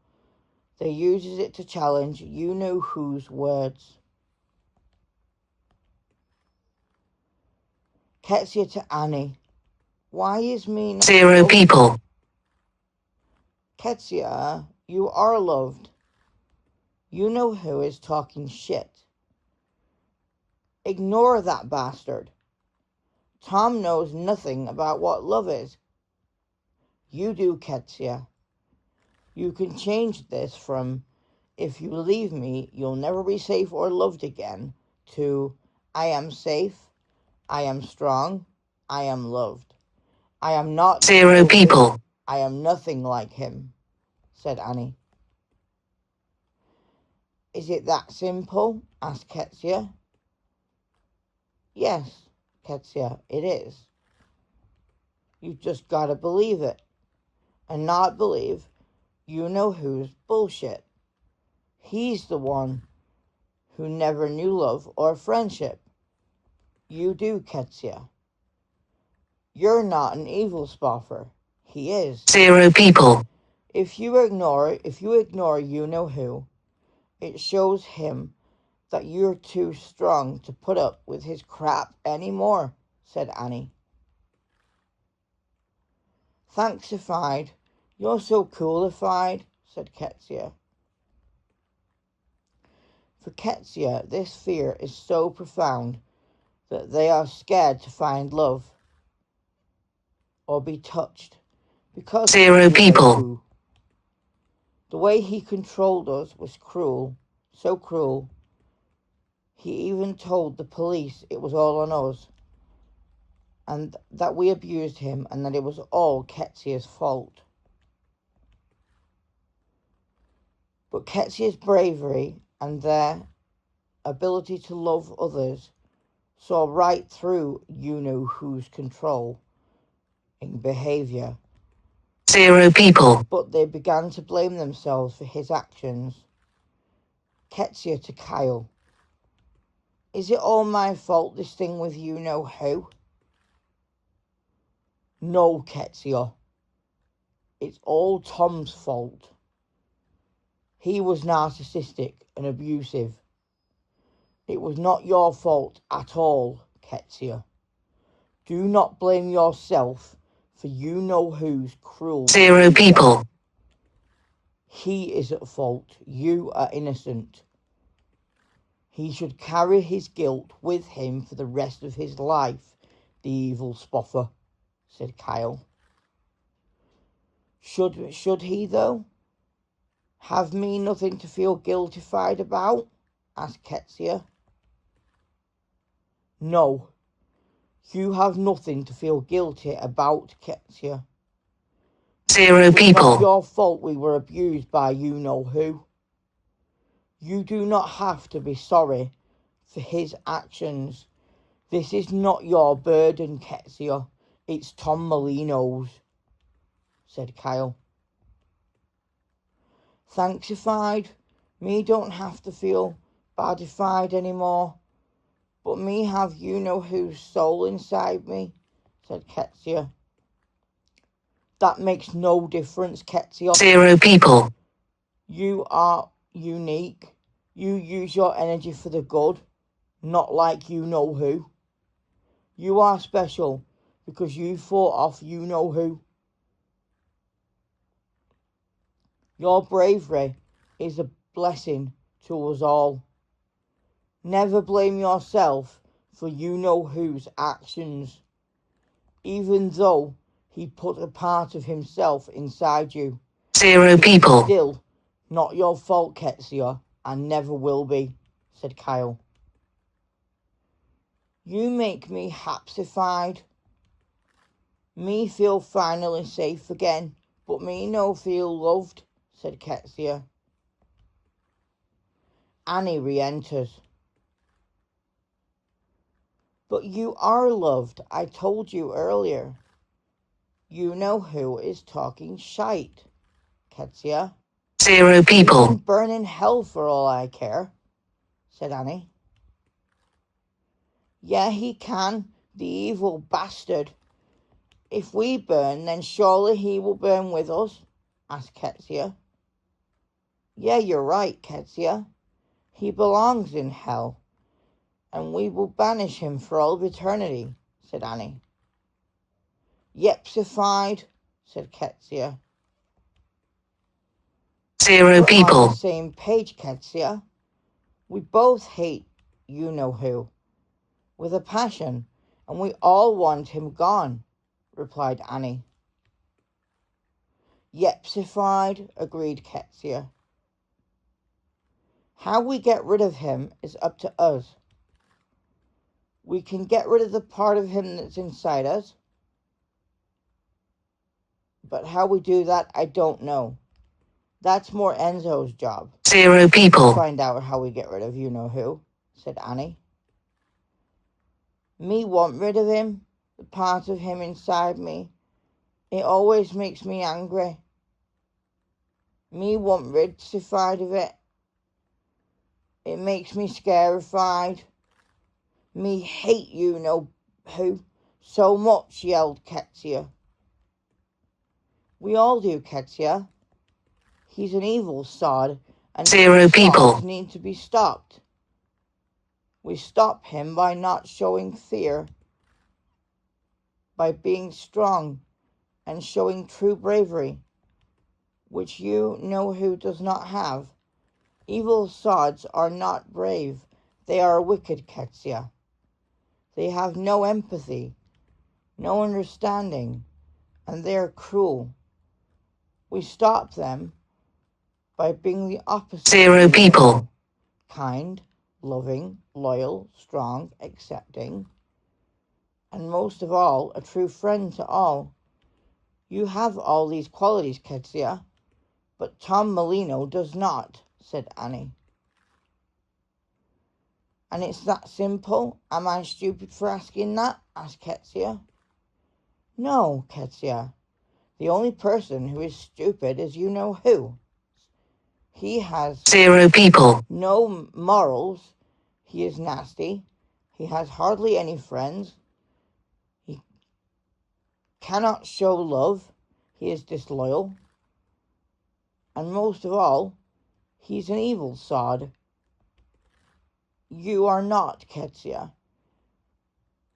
they uses it to challenge you-know-who's words. Qetsiyah to Annie. Why is me not 0 loved? people. Qetsiyah, you are loved. You-know-who is talking shit. Ignore that bastard. Tom knows nothing about what love is. You do, Qetsiyah. You can change this from "if you leave me, you'll never be safe or loved again" to "I am safe, I am strong, I am loved. I am not 0 people. I am nothing like him," said Annie. Is it that simple? Asked Qetsiyah. Yes, Qetsiyah, it is. You've just got to believe it, and not believe you-know-who's bullshit. He's the one who never knew love or friendship. You do, Qetsiyah. You're not an evil spoffer. He is. 0 people. If you ignore you-know-who, it shows him that you're too strong to put up with his crap anymore, said Annie. Thanks, Qetsiyah. You're so cool-ified, said Qetsiyah. For Qetsiyah, this fear is so profound that they are scared to find love or be touched because 0 people. Who. The way he controlled us was cruel, so cruel. He even told the police it was all on us, and that we abused him, and that it was all Qetsiyah's fault. But Qetsiyah's bravery and their ability to love others saw right through you-know-who's control in behaviour. 0 people. But they began to blame themselves for his actions. Qetsiyah to Kyle. Is it all my fault, this thing with you-know-who? No, Qetsiyah. It's all Tom's fault. He was narcissistic and abusive. It was not your fault at all, Qetsiyah. Do not blame yourself for you-know-who's cruel 0 behaviour. people. He is at fault. You are innocent. He should carry his guilt with him for the rest of his life, the evil spoffer, said Kyle. Should he, though? Have me nothing to feel guiltified about? Asked Qetsiyah. No, you have nothing to feel guilty about, Qetsiyah. 0 It's not people. your fault we were abused by you-know-who. You do not have to be sorry for his actions. This is not your burden, Qetsiyah. It's Tom Molino's, said Kyle. Thanksified, me don't have to feel badified anymore. But me have you-know-whose soul inside me, said Qetsiyah. That makes no difference, Qetsiyah. 0 people. You are unique. You use your energy for the good, not like you-know-who. You are special because you fought off you-know-who. Your bravery is a blessing to us all. Never blame yourself for you-know-who's actions, even though he put a part of himself inside you. 0 people. Still, not your fault, Qetsiyah, and never will be, said Kyle. You make me hapsified. Me feel finally safe again, but me no feel loved, said Qetsiyah. Annie re-enters. But you are loved, I told you earlier. You-know-who is talking shite, Qetsiyah. 0 He people. can burn in hell for all I care, said Annie. Yeah, he can, the evil bastard. If we burn, then surely he will burn with us, asked Qetsiyah. Yeah, you're right, Qetsiyah. He belongs in hell, and we will banish him for all of eternity, said Annie. Yepsified, said Qetsiyah. 0 We're on people. the same page, Qetsiyah. We both hate you-know-who with a passion, and we all want him gone, replied Annie. Yepsified, agreed Qetsiyah. How we get rid of him is up to us. We can get rid of the part of him that's inside us, but how we do that, I don't know. That's more Enzo's job. 0 people. Find out how we get rid of you-know-who, said Annie. Me want rid of him, the part of him inside me. It always makes me angry. Me want rid-sified of it. It makes me scarified. Me hate you-know-who so much, yelled Qetsiyah. We all do, Qetsiyah. He's an evil sod, and 0 people. sods need to be stopped. We stop him by not showing fear, by being strong and showing true bravery, which you-know-who does not have. Evil sods are not brave. They are wicked, Qetsiyah. They have no empathy, no understanding, and they are cruel. We stop them by being the opposite. 0 people. Kind, loving, loyal, strong, accepting, and most of all, a true friend to all. You have all these qualities, Qetsiyah, but Tom Molino does not, said Annie. And it's that simple? Am I stupid for asking that? Asked Qetsiyah. No, Qetsiyah. The only person who is stupid is you-know-who. He has 0 people. no morals. He is nasty. He has hardly any friends. He cannot show love. He is disloyal. And most of all, he's an evil sod. You are not, Qetsiyah.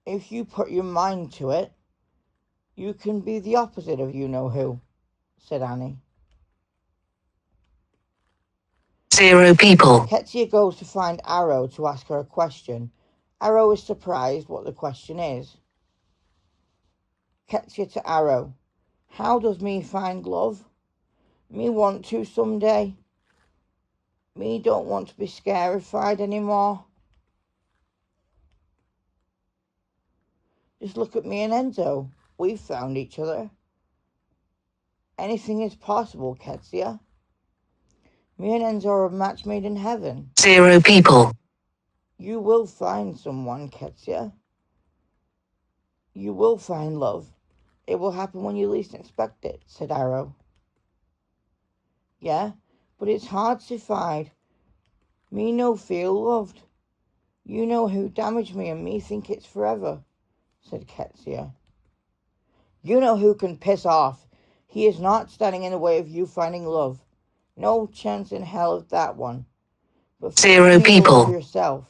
If you put your mind to it, you can be the opposite of you-know-who, said Annie. 0 people. Qetsiyah goes to find Arrow to ask her a question. Arrow is surprised what the question is. Qetsiyah to Arrow. How does me find love? Me want to someday. Me don't want to be scarified anymore. Just look at me and Enzo. We've found each other. Anything is possible, Qetsiyah. Me and Enzo are a match made in heaven. 0 people. You will find someone, Qetsiyah. You will find love. It will happen when you least expect it, said Arrow. Yeah, but it's hard to find. Me no feel loved. You know who damaged me and me think it's forever, said Qetsiyah. You know who can piss off. He is not standing in the way of you finding love. No chance in hell of that one. But 0 people. Love yourself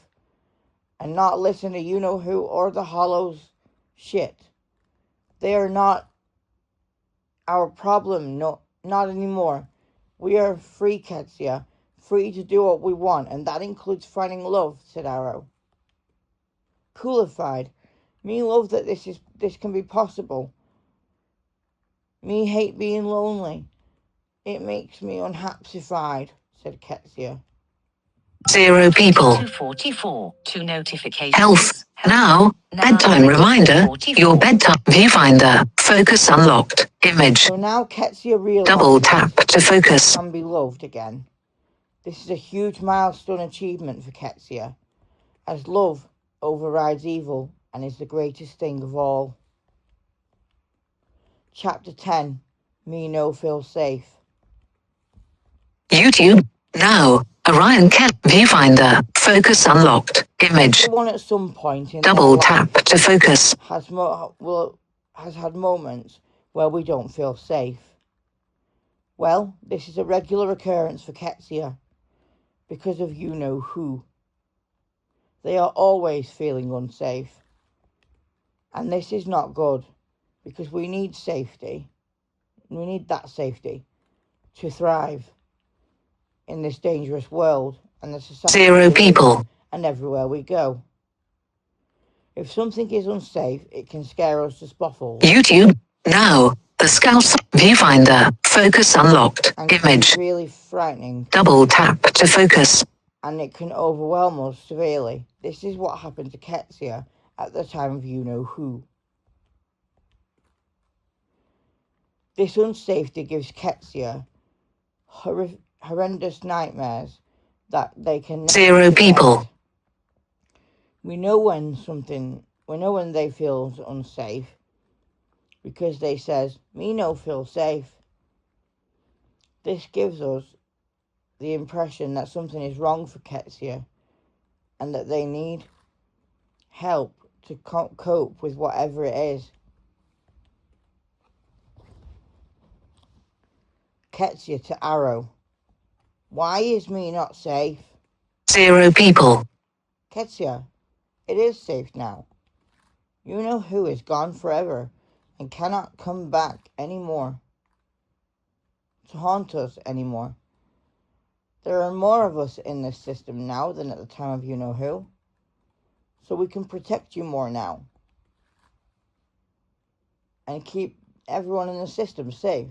and not listen to you-know-who or the Hollows shit. They are not our problem, no, not anymore. We are free, Qetsiyah, free to do what we want, and that includes finding love, said Arrow. Coolified. Me love that this can be possible. Me hate being lonely. It makes me unhappyfied, said Qetsiyah. 0 people. 244. 2 notifications. Health. Now. Bedtime reminder. Your bedtime viewfinder. Focus unlocked. Image. So now Qetsiyah realizes Double tap to focus. can be loved again. This is a huge milestone achievement for Qetsiyah, as love overrides evil and is the greatest thing of all. Chapter 10. Me no feel safe. YouTube. Now. Orion Cat viewfinder. Focus unlocked. Image. Everyone at some point in Double their tap life to focus. has had moments where we don't feel safe. Well, this is a regular occurrence for Qetsiyah because of you-know-who. They are always feeling unsafe. And this is not good because we need safety. We need that safety to thrive in this dangerous world and the society 0 people. and everywhere we go. If something is unsafe, it can scare us to spoffles. YouTube. Now. The Scouse viewfinder. Focus unlocked. And Image. really frightening. Double tap to focus. And it can overwhelm us severely. This is what happened to Qetsiyah at the time of you-know-who. This unsafety gives Qetsiyah horrendous nightmares that they can never 0 forget. people. We know when they feel unsafe because they says, me no feel safe. This gives us the impression that something is wrong for Qetsiyah and that they need help to cope with whatever it is. Qetsiyah to Arrow. Why is me not safe? 0 people. Qetsiyah, it is safe now. You-know-who is gone forever and cannot come back anymore to haunt us anymore. There are more of us in this system now than at the time of you-know-who, so we can protect you more now and keep everyone in the system safe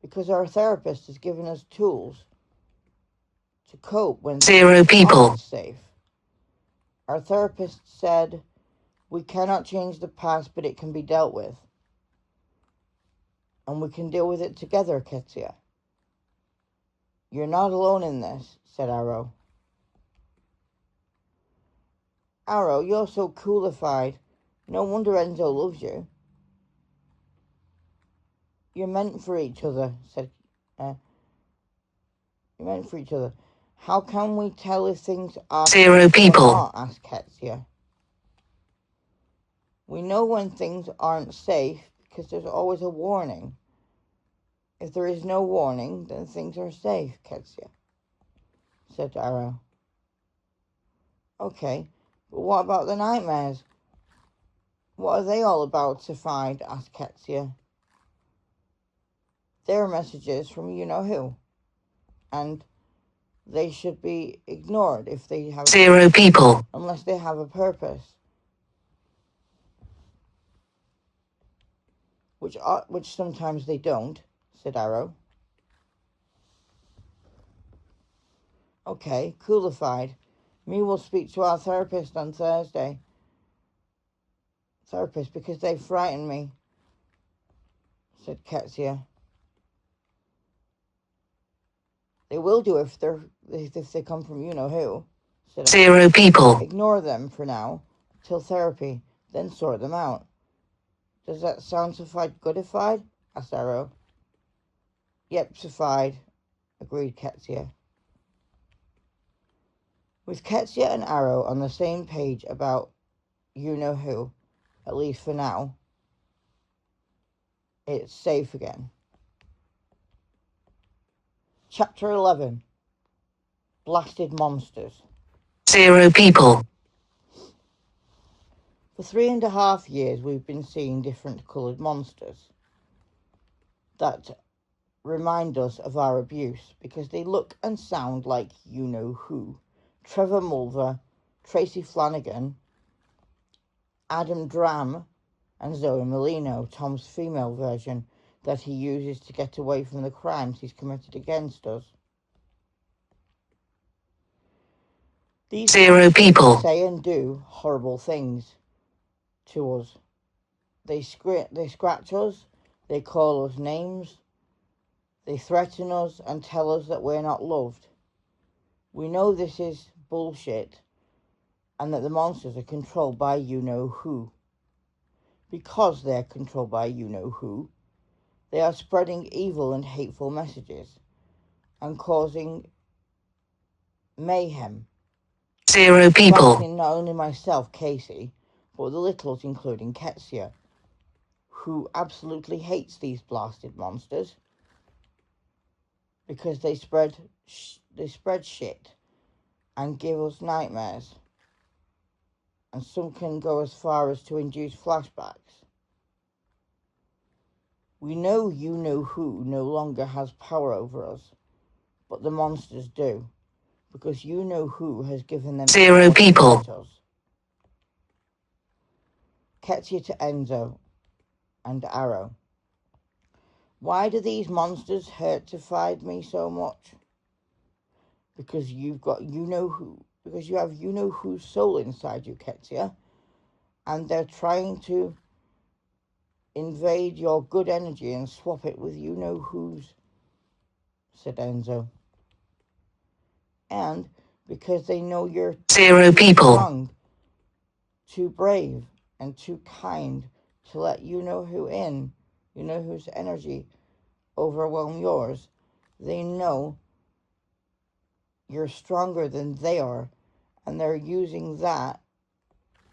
because our therapist has given us tools to cope when 0 people. aren't safe. Our therapist said we cannot change the past, but it can be dealt with. And we can deal with it together, Qetsiyah. You're not alone in this, said Arrow. Arrow, you're so coolified. No wonder Enzo loves you. You're meant for each other, said... You're meant for each other. How can we tell if things are 0 people. or not, asked Qetsiyah. We know when things aren't safe because there's always a warning. If there is no warning, then things are safe, Qetsiyah, said Arrow. Okay, but what about the nightmares? What are they all about, Safide? Asked Qetsiyah. They're messages from you-know-who, and they should be ignored if they have 0 people. unless they have a purpose, which sometimes they don't, said Arrow. Okay, coolified. Me will speak to our therapist on Thursday. Therapist, because they frighten me, said Qetsiyah. They will do if they come from you-know-who, said Arrow. 0 people. Ignore them for now, till therapy, then sort them out. Does that sound goodified? Asked Arrow. Yep, Safide, agreed Qetsiyah. With Qetsiyah and Arrow on the same page about you-know-who, at least for now, it's safe again. Chapter 11. Blasted Monsters. 0 people. For 3.5 years we've been seeing different coloured monsters that remind us of our abuse because they look and sound like you-know-who. Trevor Mulder, Tracy Flanagan, Adam Dram, and Zoe Molino, Tom's female version that he uses to get away from the crimes he's committed against us. These 0 people. say and do horrible things to us. They scratch us, they call us names, they threaten us and tell us that we're not loved. We know this is bullshit and that the monsters are controlled by you-know-who. Because they're controlled by you-know-who, they are spreading evil and hateful messages and causing mayhem. 0 people. Frightening not only myself, Casey, but the littles, including Qetsiyah, who absolutely hates these blasted monsters because they spread shit and give us nightmares. And some can go as far as to induce flashbacks. We know you-know-who no longer has power over us, but the monsters do, because you-know-who has given them 0 people. to us. Qetsiyah to Enzo and Arrow. Why do these monsters hurtify me so much? Because you've got you-know-who, because you have you-know-who's soul inside you, Qetsiyah, and they're trying to invade your good energy and swap it with you-know-who's, said Enzo. And because they know you're 0 too people. strong, too brave, and too kind to let you-know-who in, you-know-who's energy overwhelm yours. They know you're stronger than they are, and they're using that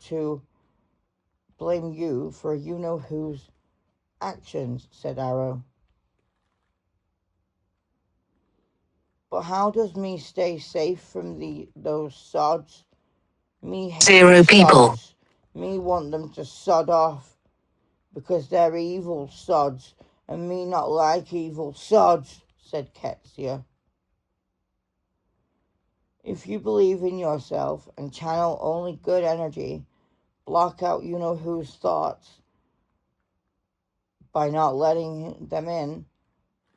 to blame you for you-know-who's actions, said Arrow. But how does me stay safe from those sods? Me hate 0 people. sods. Me want them to sod off because they're evil sods, and me not like evil sods, said Qetsiyah. If you believe in yourself and channel only good energy, block out you-know-who's thoughts by not letting them in,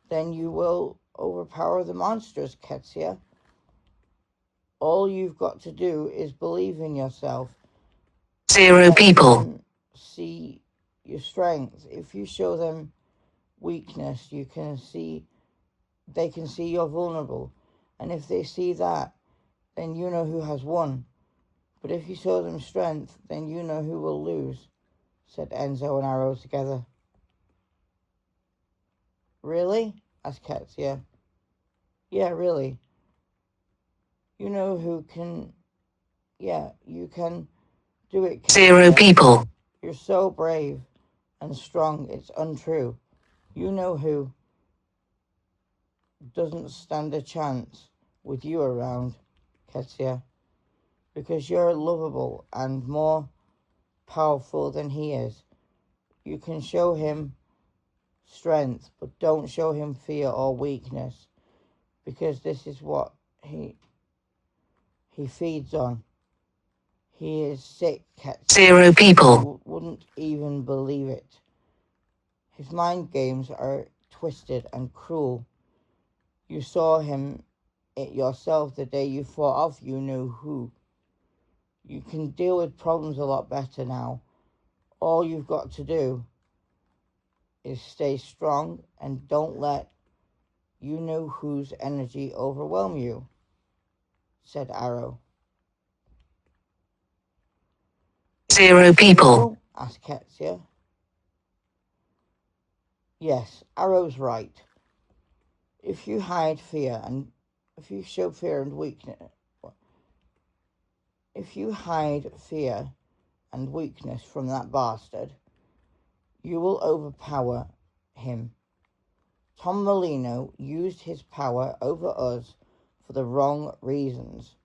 then you will overpower the monsters, Qetsiyah. All you've got to do is believe in yourself. 0 people. See your strength. If you show them weakness, they can see you're vulnerable. And if they see that, then you-know-who has won. But if you show them strength, then you-know-who will lose, said Enzo and Arrow together. Really? Asked Qetsiyah. Yeah, really. You-know-who can... Yeah, you can do it, Qetsiyah. 0 people. You're so brave and strong, it's untrue. You-know-who doesn't stand a chance with you around, Qetsiyah, because you're lovable and more powerful than he is. You can show him strength, but don't show him fear or weakness, because this is what he feeds on. He is sick, Qetsiyah. 0 people. You wouldn't even believe it. His mind games are twisted and cruel. You saw him it yourself the day you fought off you knew who. You can deal with problems a lot better now. All you've got to do is stay strong and don't let you know whose energy overwhelm you, said Arrow. 0 people. Asked Qetsiyah. Yes, Arrow's right. If you show fear and weakness, if you hide fear and weakness from that bastard, you will overpower him. Tom Molino used his power over us for the wrong reasons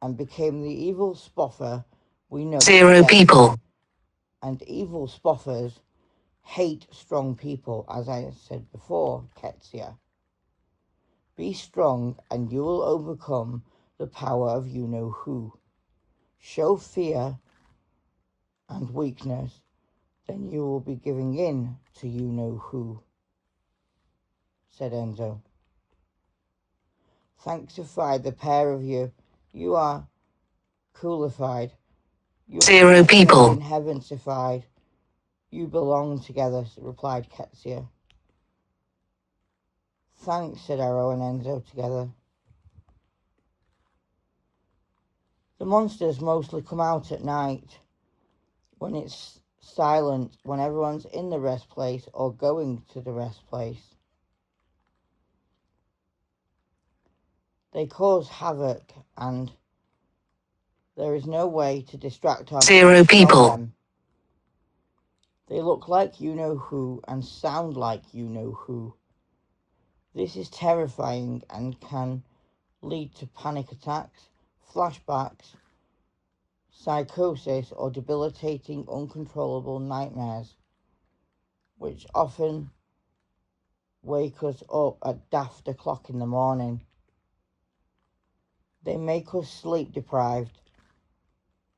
and became the evil spoffer we know 0 today. people. And evil spoffers hate strong people, as I said before, Qetsiyah. Be strong and you will overcome the power of you-know-who. Show fear and weakness, then you will be giving in to you-know-who, said Enzo. Thanksified, the pair of you. You are coolified. You 0 people. in heavensified. You belong together, replied Qetsiyah. Thanks, said Arrow and Enzo together. The monsters mostly come out at night, when it's silent, when everyone's in the rest place or going to the rest place. They cause havoc and there is no way to distract our 0 people. from them. They look like you-know-who and sound like you-know-who. This is terrifying and can lead to panic attacks, flashbacks, psychosis, or debilitating, uncontrollable nightmares, which often wake us up at daft o'clock in the morning. They make us sleep deprived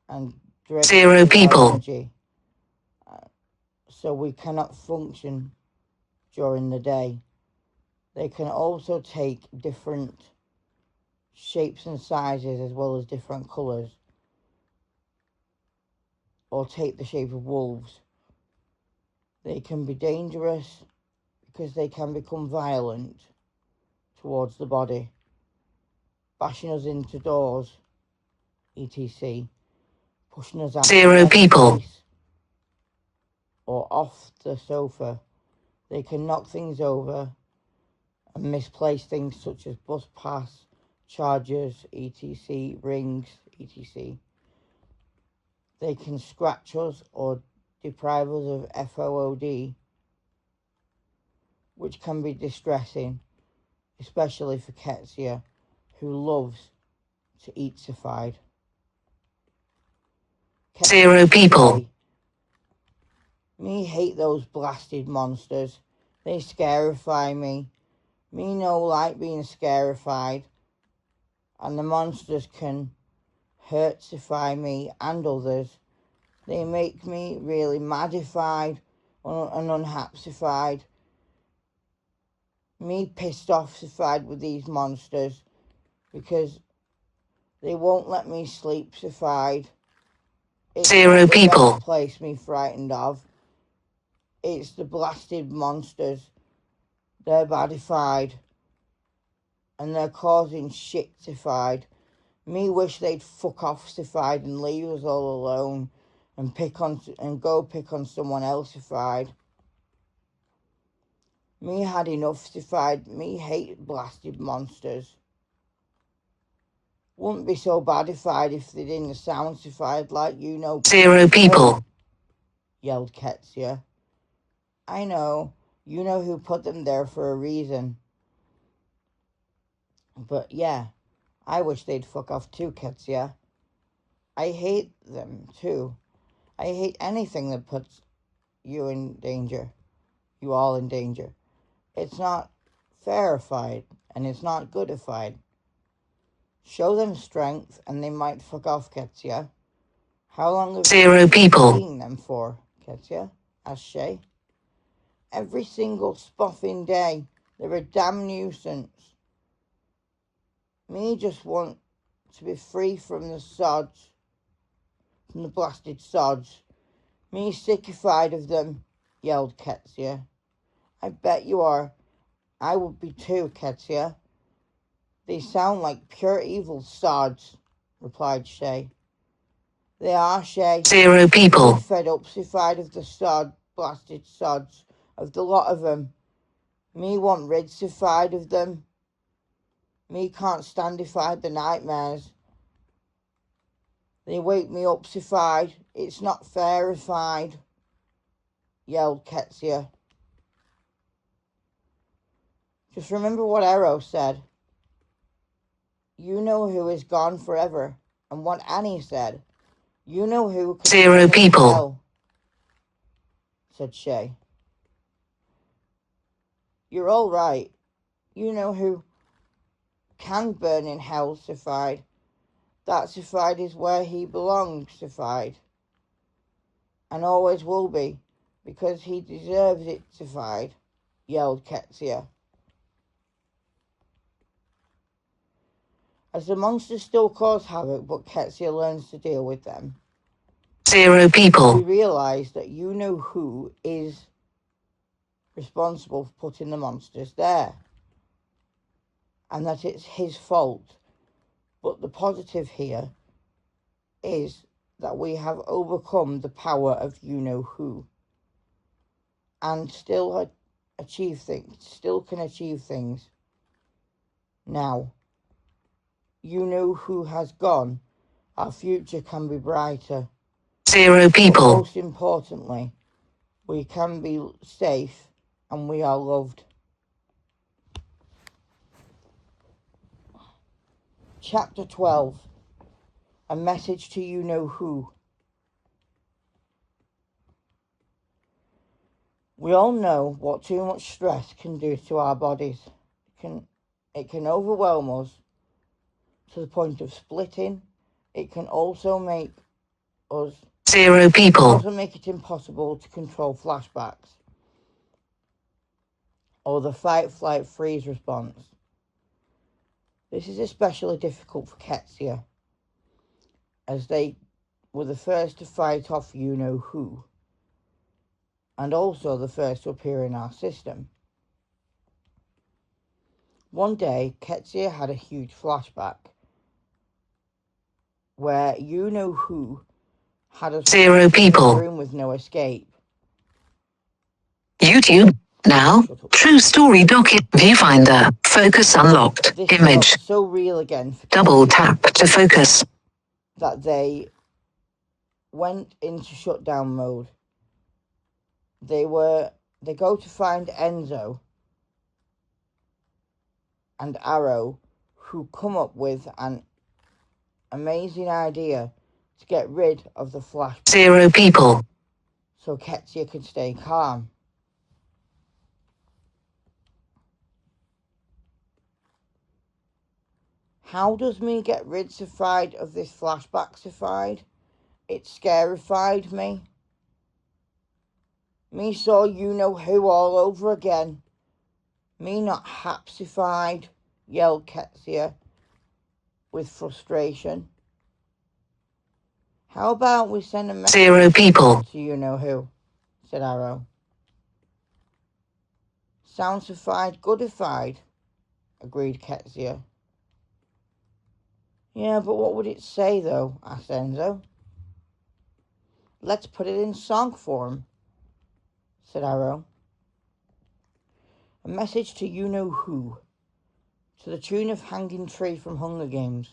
and drain 0 people. energy, so we cannot function during the day. They can also take different shapes and sizes as well as different colours, or take the shape of wolves. They can be dangerous because they can become violent towards the body, bashing us into doors, etc., pushing us out 0 people. place or off the sofa. They can knock things over and misplace things such as bus pass, chargers, etc., rings, etc. They can scratch us or deprive us of FOOD, which can be distressing, especially for Qetsiyah, who loves to eat Cephide. 0 people. Me hate those blasted monsters. They scarify me. Me no like being scarified. And the monsters can hurtify me and others. They make me really madified and unhappified. Me pissed offified with these monsters because they won't let me sleep-cified. It's 0 not the people. rest place me frightened of. It's the blasted monsters. They're badified. And they're causing shit-cified. Me wish they'd fuck off-cified and leave us all alone and go pick on someone else-cified. Me had enough-cified. Me hate blasted monsters. Wouldn't be so badified if they didn't sound-cified like 0 people. Yelled Qetsiyah. I know. You know who put them there for a reason. But yeah, I wish they'd fuck off too, Qetsiyah. I hate them too. I hate anything that puts you in danger. You all in danger. It's not fairified, and it's not goodified. Show them strength, and they might fuck off, Qetsiyah. How long have Zero you been people. seeing them for, Qetsiyah? Asked Shay. Every single spoffing day. They're a damn nuisance. Me just want to be free from the sods. From the blasted sods. Me sickified of them, yelled Qetsiyah. I bet you are. I would be too, Qetsiyah. They sound like pure evil sods, replied Shay. They are, Shay. Zero people. Me fed up, sified of the blasted sods, of the lot of them. Me want rid, sified of them. Me can't standify the nightmares. They wake me up, sified. It's not fairified, yelled Qetsiyah. Just remember what Arrow said. You know who is gone forever. And what Annie said. You know who can Zero burn in people. hell, said Shay. You're all right. You know who can burn in hell, sified. That sified is where he belongs, sified. And always will be, because he deserves it, sified, yelled Qetsiyah. As the monsters still cause havoc, but Qetsiyah learns to deal with them. Zero people. We realise that you know who is responsible for putting the monsters there. And that it's his fault. But the positive here is that we have overcome the power of you-know-who. And still achieve things. Still can achieve things. Now, you know who has gone. Our future can be brighter. Zero But people. most importantly, we can be safe and we are loved. Chapter 12. A message to you-know-who. We all know what too much stress can do to our bodies. It can overwhelm us to the point of splitting. It can also make us... Zero people. also make it impossible to control flashbacks or the fight, flight, freeze response. This is especially difficult for Qetsiyah, as they were the first to fight off you-know-who, and also the first to appear in our system. One day, Qetsiyah had a huge flashback where you-know-who had us Zero in a people. room with no escape. YouTube. Now. True story docket. Viewfinder. Focus unlocked. This Image. felt so real again for Double Qetsiyah tap to focus. that they went into shutdown mode. They go to find Enzo and Arrow, who come up with an amazing idea to get rid of the flash. Zero people. So Qetsiyah can stay calm. How does me get rid of this flashback? It scarified me. Me saw you-know-who all over again. Me not hapsified, yelled Qetsiyah with frustration. How about we send a message Zero people. to you-know-who, said Arrow. Soundsified, goodified, agreed Qetsiyah. Yeah, but what would it say, though? Asked Enzo. Let's put it in song form, said Arrow. A message to you-know-who, to the tune of Hanging Tree from Hunger Games.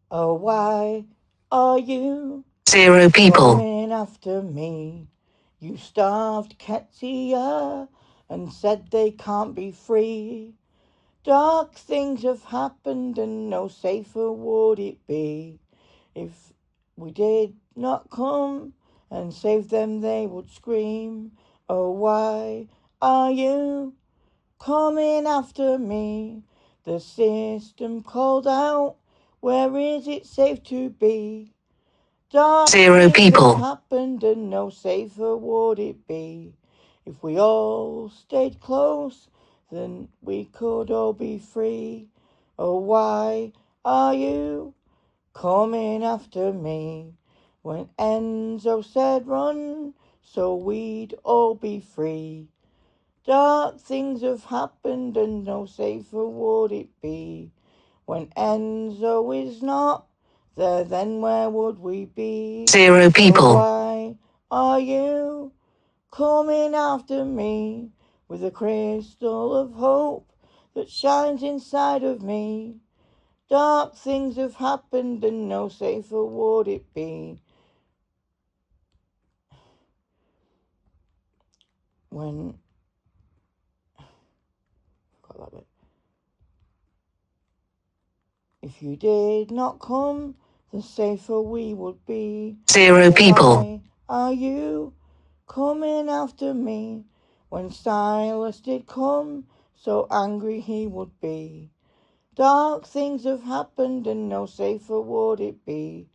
Oh, why are you Zero people. coming after me? You starved Qetsiyah and said they can't be free. Dark things have happened and no safer would it be if we did not come and save them, they would scream, oh, why are you coming after me? The system called out, where is it safe to be? Dark 0 things people. have happened and no safer would it be. If we all stayed close, then we could all be free. Oh, why are you coming after me? When Enzo said run, so we'd all be free. Dark things have happened and no safer would it be. When Enzo is not there, then where would we be? 0 Oh, people. why are you coming after me with a crystal of hope that shines inside of me? Dark things have happened and no safer would it be. When forgot that bit. If you did not come, the safer we would be. 0 people. Why are you coming after me? When Silas did come, so angry he would be. Dark things have happened and no safer would it be.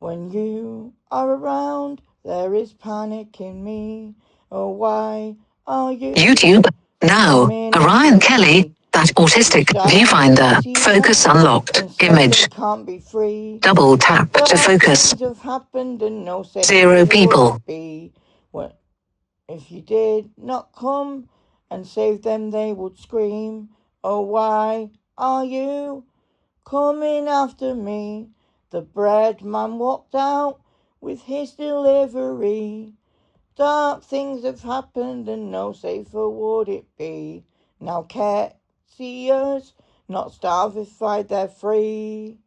When you are around, there is panic in me. Oh, why are you YouTube. Now, coming Orion after Kelly, me? that autistic Stand viewfinder. see Focus us unlocked. and say Image. we can't be free. Double tap to Dark focus. things have happened and no safer 0 would people. it be. When, if you did not come and save them, they would scream, oh, why are you coming after me? The bread man walked out with his delivery. Dark things have happened and no safer would it be. Now Qetsiyahs not starvified, they're free.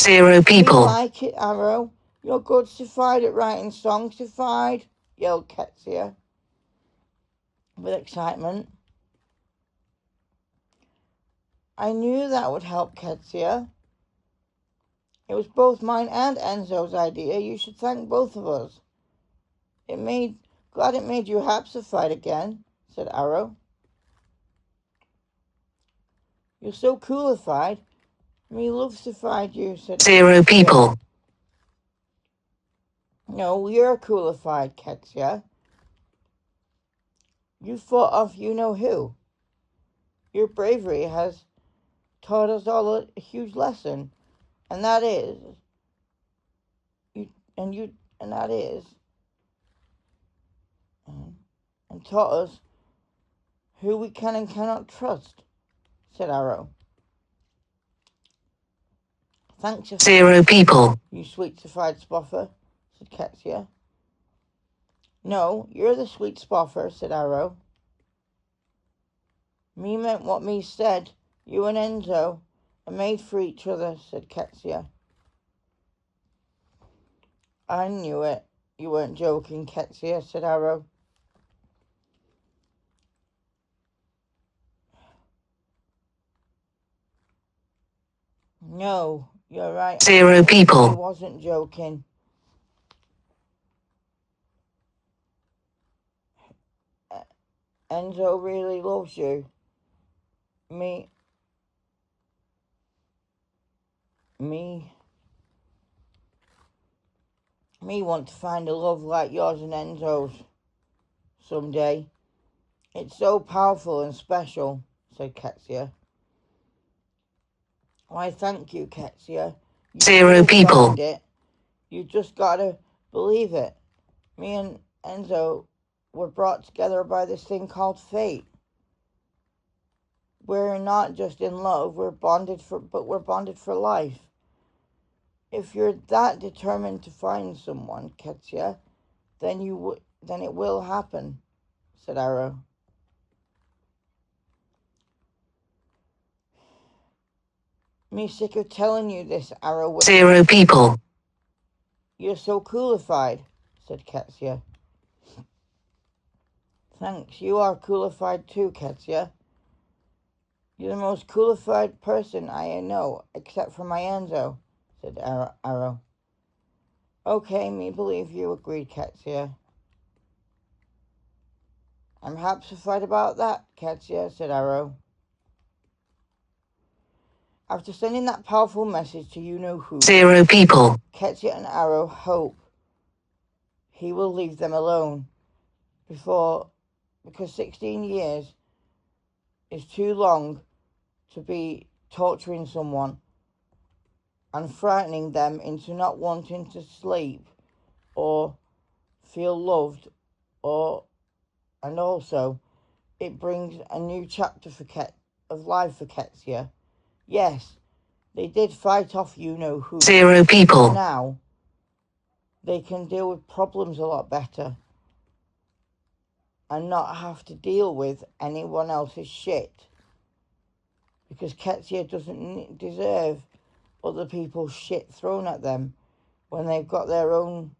0 We people. like it, Arrow. You're good, Sified, at writing songs, Sified, yelled Qetsiyah with excitement. I knew that would help, Qetsiyah. It was both mine and Enzo's idea. You should thank both of us. Glad it made you happy again, said Arrow. You're so coolified. Me lovesified you, said 0 people. No, you're coolified, Qetsiyah. You fought off you know who. Your bravery has taught us all a huge lesson, and that is and taught us who we can and cannot trust, said Arrow. Thanks, 0 people. you sweet-sified spoffer, said Qetsiyah. No, you're the sweet spoffer, said Arrow. Me meant what me said. You and Enzo are made for each other, said Qetsiyah. I knew it. You weren't joking, Qetsiyah, said Arrow. No, you're right. 0 I people. wasn't joking. Enzo really loves you. Me want to find a love like yours and Enzo's someday. It's so powerful and special, said Qetsiyah. Why, thank you, Qetsiyah. 0 people. Find it. You just gotta believe it. Me and Enzo were brought together by this thing called fate. We're not just in love, we're bonded for life. If you're that determined to find someone, Qetsiyah, then it will happen, said Arrow. Me sick of telling you this, Arrow. 0 people. You're so coolified, said Qetsiyah. Thanks, you are coolified too, Qetsiyah. You're the most qualified person I know, except for my Enzo, said Arrow. Okay, me believe you, agreed Qetsiyah. I'm perhaps afraid about that, Qetsiyah, said Arrow. After sending that powerful message to you-know-who, 0 people. Qetsiyah and Arrow hope he will leave them alone because 16 years is too long to be torturing someone and frightening them into not wanting to sleep or feel loved, and also it brings a new chapter of life for Qetsiyah. Yes, they did fight off you-know-who. 0 people. Now they can deal with problems a lot better and not have to deal with anyone else's shit. Because Qetsiyah doesn't deserve other people's shit thrown at them when they've got their own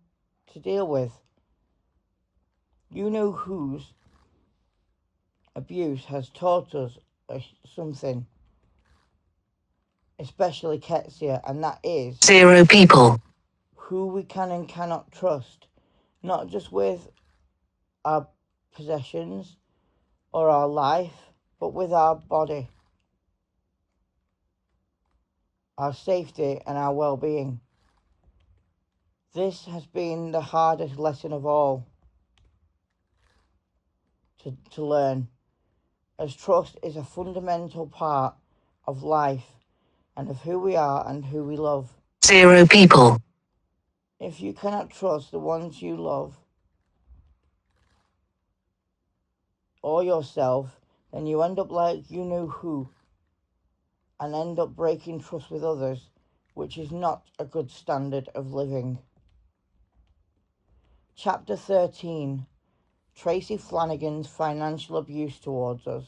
to deal with. You-know-who's abuse has taught us something, especially Qetsiyah, and that is 0 people. who we can and cannot trust, not just with our possessions or our life, but with our body, our safety and our well-being. This has been the hardest lesson of all to learn, as trust is a fundamental part of life and of who we are and who we love. 0 people. If you cannot trust the ones you love or yourself, then you end up like you-know-who and end up breaking trust with others, which is not a good standard of living. Chapter 13. Tracy Flanagan's financial abuse towards us.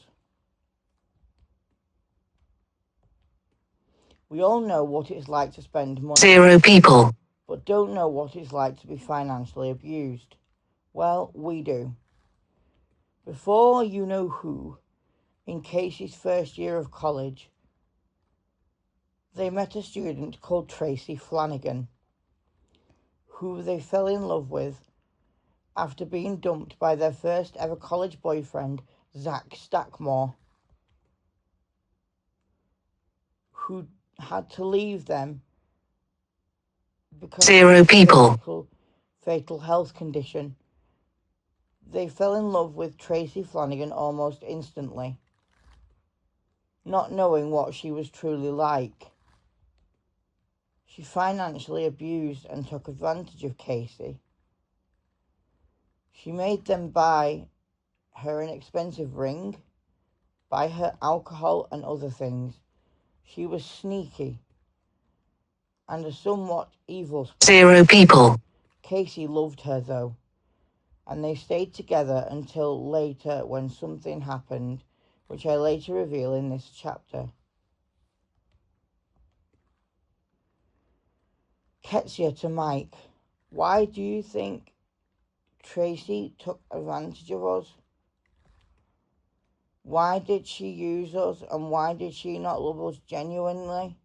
We all know what it's like to spend money, 0 people. but don't know what it's like to be financially abused. Well, we do. Before you-know-who, in Casey's first year of college, they met a student called Tracy Flanagan, who they fell in love with after being dumped by their first ever college boyfriend, Zach Stackmore, who had to leave them because 0 people. of a fatal health condition. They fell in love with Tracy Flanagan almost instantly, not knowing what she was truly like. She financially abused and took advantage of Casey. She made them buy her an expensive ring, buy her alcohol and other things. She was sneaky and a somewhat evil spirit. 0 people. Casey loved her though, and they stayed together until later when something happened, which I later reveal in this chapter. Qetsiyah to Mike. Why do you think Tracy took advantage of us? Why did she use us, and why did she not love us genuinely?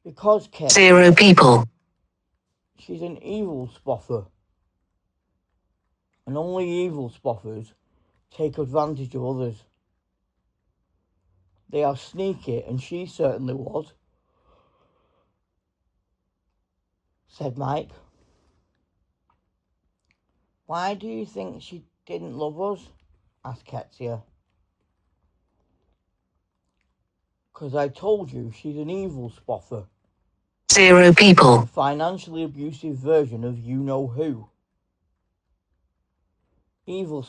Because Qetsiyah, 0 people. she's an evil spoffer, and only evil spoffers take advantage of others. They are sneaky, and she certainly was, said Mike. Why do you think she didn't love us? Asked Qetsiyah. Because I told you she's an evil spoffer. 0 A people. financially abusive version of you-know-who. Evil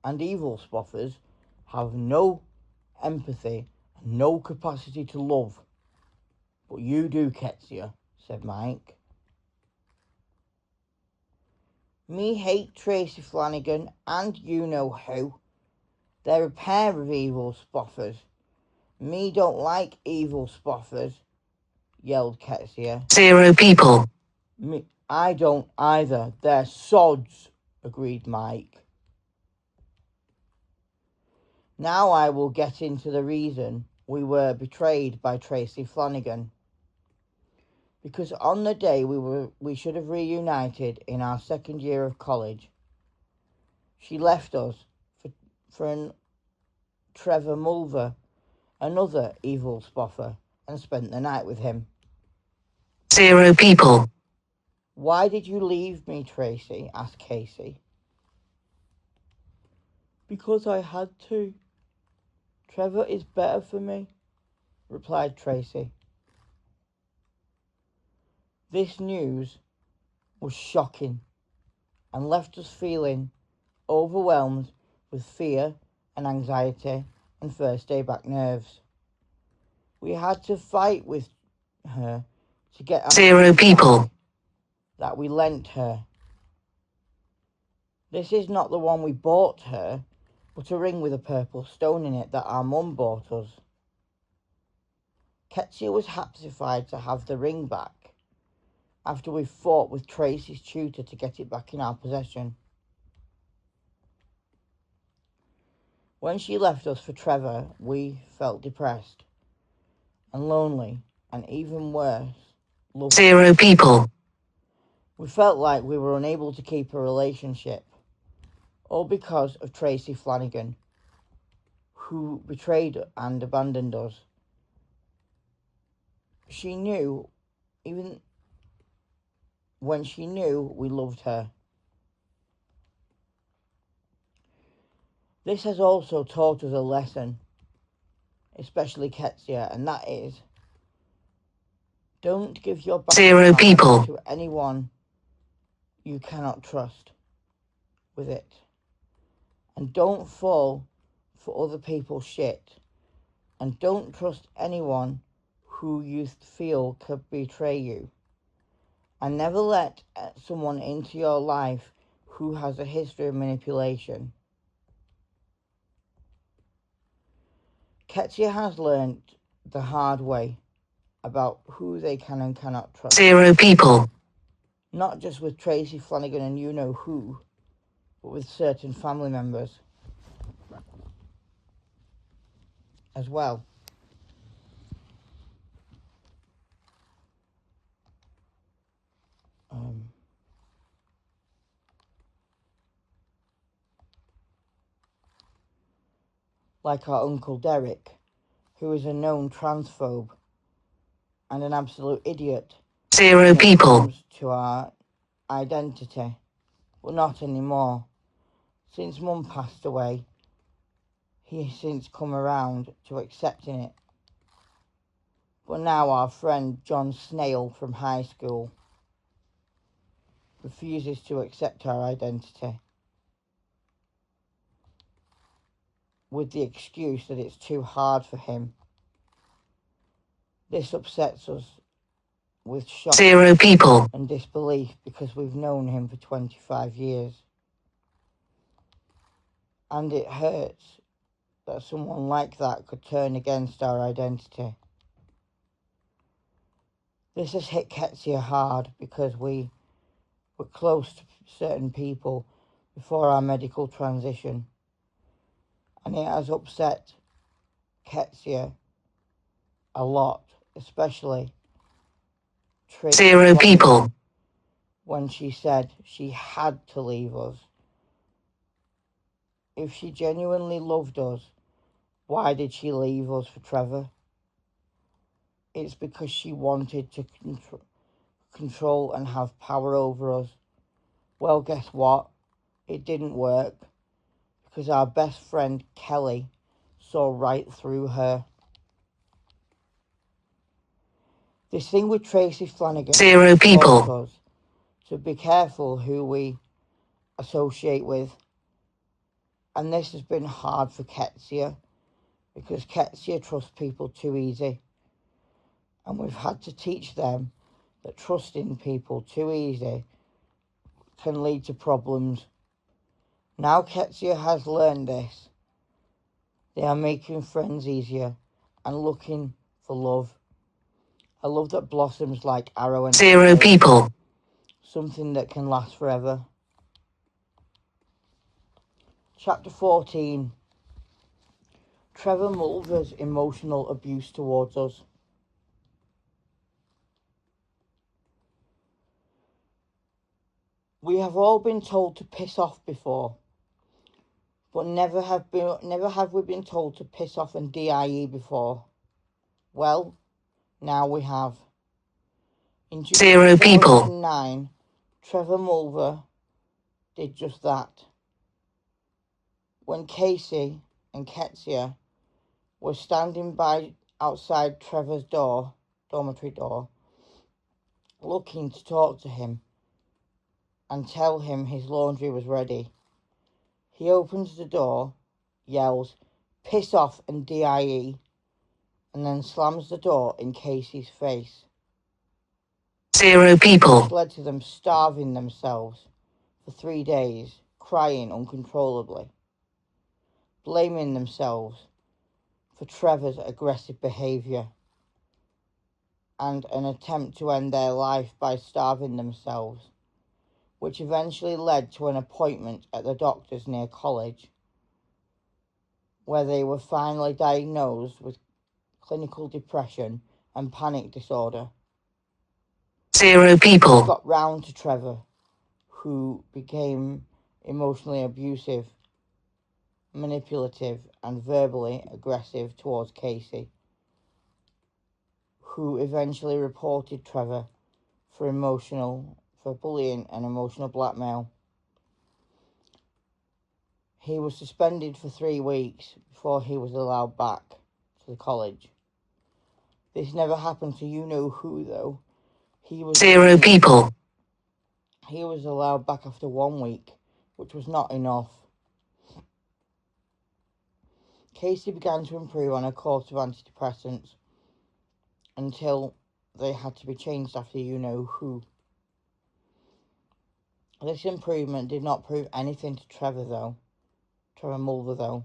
and evil spoffers have no empathy and no capacity to love. But you do, Qetsiyah, said Mike. Me hate Tracy Flanagan and you-know-who. They're a pair of evil spoffers. Me don't like evil spoffers, yelled Qetsiyah. 0 people. I don't either. They're sods, agreed Mike. Now I will get into the reason we were betrayed by Tracy Flanagan. Because on the day we should have reunited in our second year of college, she left us for Trevor Mulver, another evil spoffer, and spent the night with him. 0 people. Why did you leave me, Tracy? Asked Casey. Because I had to. Trevor is better for me, replied Tracy. This news was shocking and left us feeling overwhelmed with fear and anxiety and first day back nerves. We had to fight with her to get our 0 people. that we lent her. This is not the one we bought her, but a ring with a purple stone in it that our mum bought us. Qetsiyah was hapsified to have the ring back after we fought with Tracy's tutor to get it back in our possession. When she left us for Trevor, we felt depressed and lonely, and even worse, 0 people. We felt like we were unable to keep a relationship, all because of Tracy Flanagan, who betrayed and abandoned us. She knew, even when she knew we loved her. This has also taught us a lesson, especially Qetsiyah, and that is, don't give your bank 0 people. to anyone you cannot trust with it. And don't fall for other people's shit. And don't trust anyone who you feel could betray you. And never let someone into your life who has a history of manipulation. Qetsiyah has learned the hard way about who they can and cannot trust. 0 people. Not just with Tracy Flanagan and you know who, but with certain family members as well. Like our Uncle Derek, who is a known transphobe and an absolute idiot 0 people. when it comes to our identity, but not anymore. Since Mum passed away, he has since come around to accepting it. But now our friend John Snail from high school refuses to accept our identity with the excuse that it's too hard for him. This upsets us with shock 0 people. and disbelief because we've known him for 25 years. And it hurts that someone like that could turn against our identity. This has hit Qetsiyah hard because we were close to certain people before our medical transition. And it has upset Qetsiyah a lot, especially Tracy 0 people. when she said she had to leave us. If she genuinely loved us, why did she leave us for Trevor? It's because she wanted to control and have power over us. Well, guess what? It didn't work because our best friend Kelly saw right through her. This thing with Tracy Flanagan 0 people. taught us to be careful who we associate with. And this has been hard for Qetsiyah because Qetsiyah trusts people too easy. And we've had to teach them that trusting people too easy can lead to problems. Now Qetsiyah has learned this. They are making friends easier and looking for love. A love that blossoms like arrow and 0 people. something that can last forever. Chapter 14. Trevor Mulder's emotional abuse towards us. We have all been told to piss off before, but never have we been told to piss off and DIE before. Well, now we have. In June 2009, Trevor Mulder did just that. When Casey and Qetsiyah were standing by outside Trevor's dormitory door, looking to talk to him and tell him his laundry was ready, he opens the door, yells, "Piss off and DIE," and then slams the door in Casey's face. 0 people. This led to them starving themselves for 3 days, crying uncontrollably, blaming themselves for Trevor's aggressive behaviour and an attempt to end their life by starving themselves, which eventually led to an appointment at the doctor's near college, where they were finally diagnosed with clinical depression and panic disorder. 0 people. Got round to Trevor, who became emotionally abusive, manipulative, and verbally aggressive towards Casey, who eventually reported Trevor for bullying and emotional blackmail. He was suspended for 3 weeks before he was allowed back to the college. This never happened to you-know-who, though. He was 0 people. He was allowed back after 1 week, which was not enough. Casey began to improve on a course of antidepressants until they had to be changed after you-know-who. This improvement did not prove anything to Trevor Mulder, though,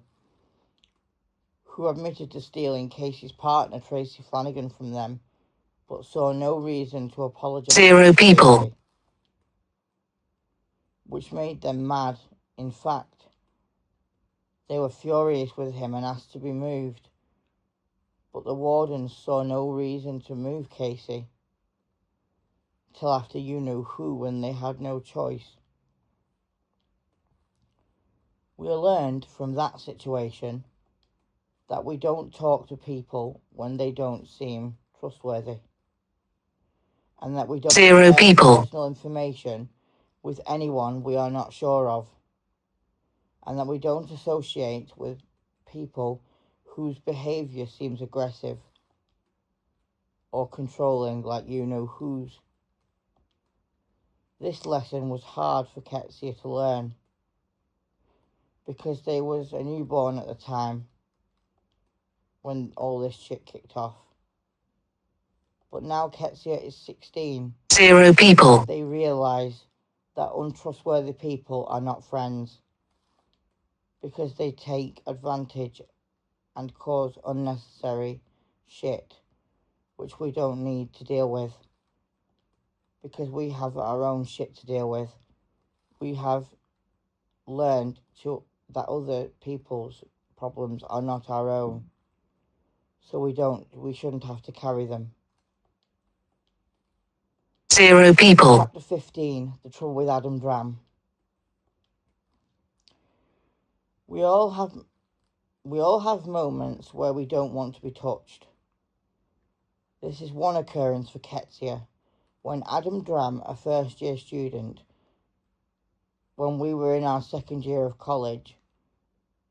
who admitted to stealing Casey's partner, Tracy Flanagan, from them, but saw no reason to apologise. 0 people. Casey, which made them mad. In fact, they were furious with him and asked to be moved, but the wardens saw no reason to move Casey till after you-know-who, when they had no choice. We learned from that situation that we don't talk to people when they don't seem trustworthy, and that we don't 0 share people. personal information with anyone we are not sure of, and that we don't associate with people whose behaviour seems aggressive or controlling like you-know-who's. This lesson was hard for Qetsiyah to learn, because they was a newborn at the time when all this shit kicked off. But now Qetsiyah is 16. 0 people. They realise that untrustworthy people are not friends, because they take advantage and cause unnecessary shit which we don't need to deal with, because we have our own shit to deal with. We have learned that other people's problems are not our own, so we shouldn't have to carry them. 0 people. Chapter 15, The Trouble with Adam Dram. We all have moments where we don't want to be touched. This is one occurrence for Qetsiyah, when Adam Dram, a first-year student, when we were in our second year of college,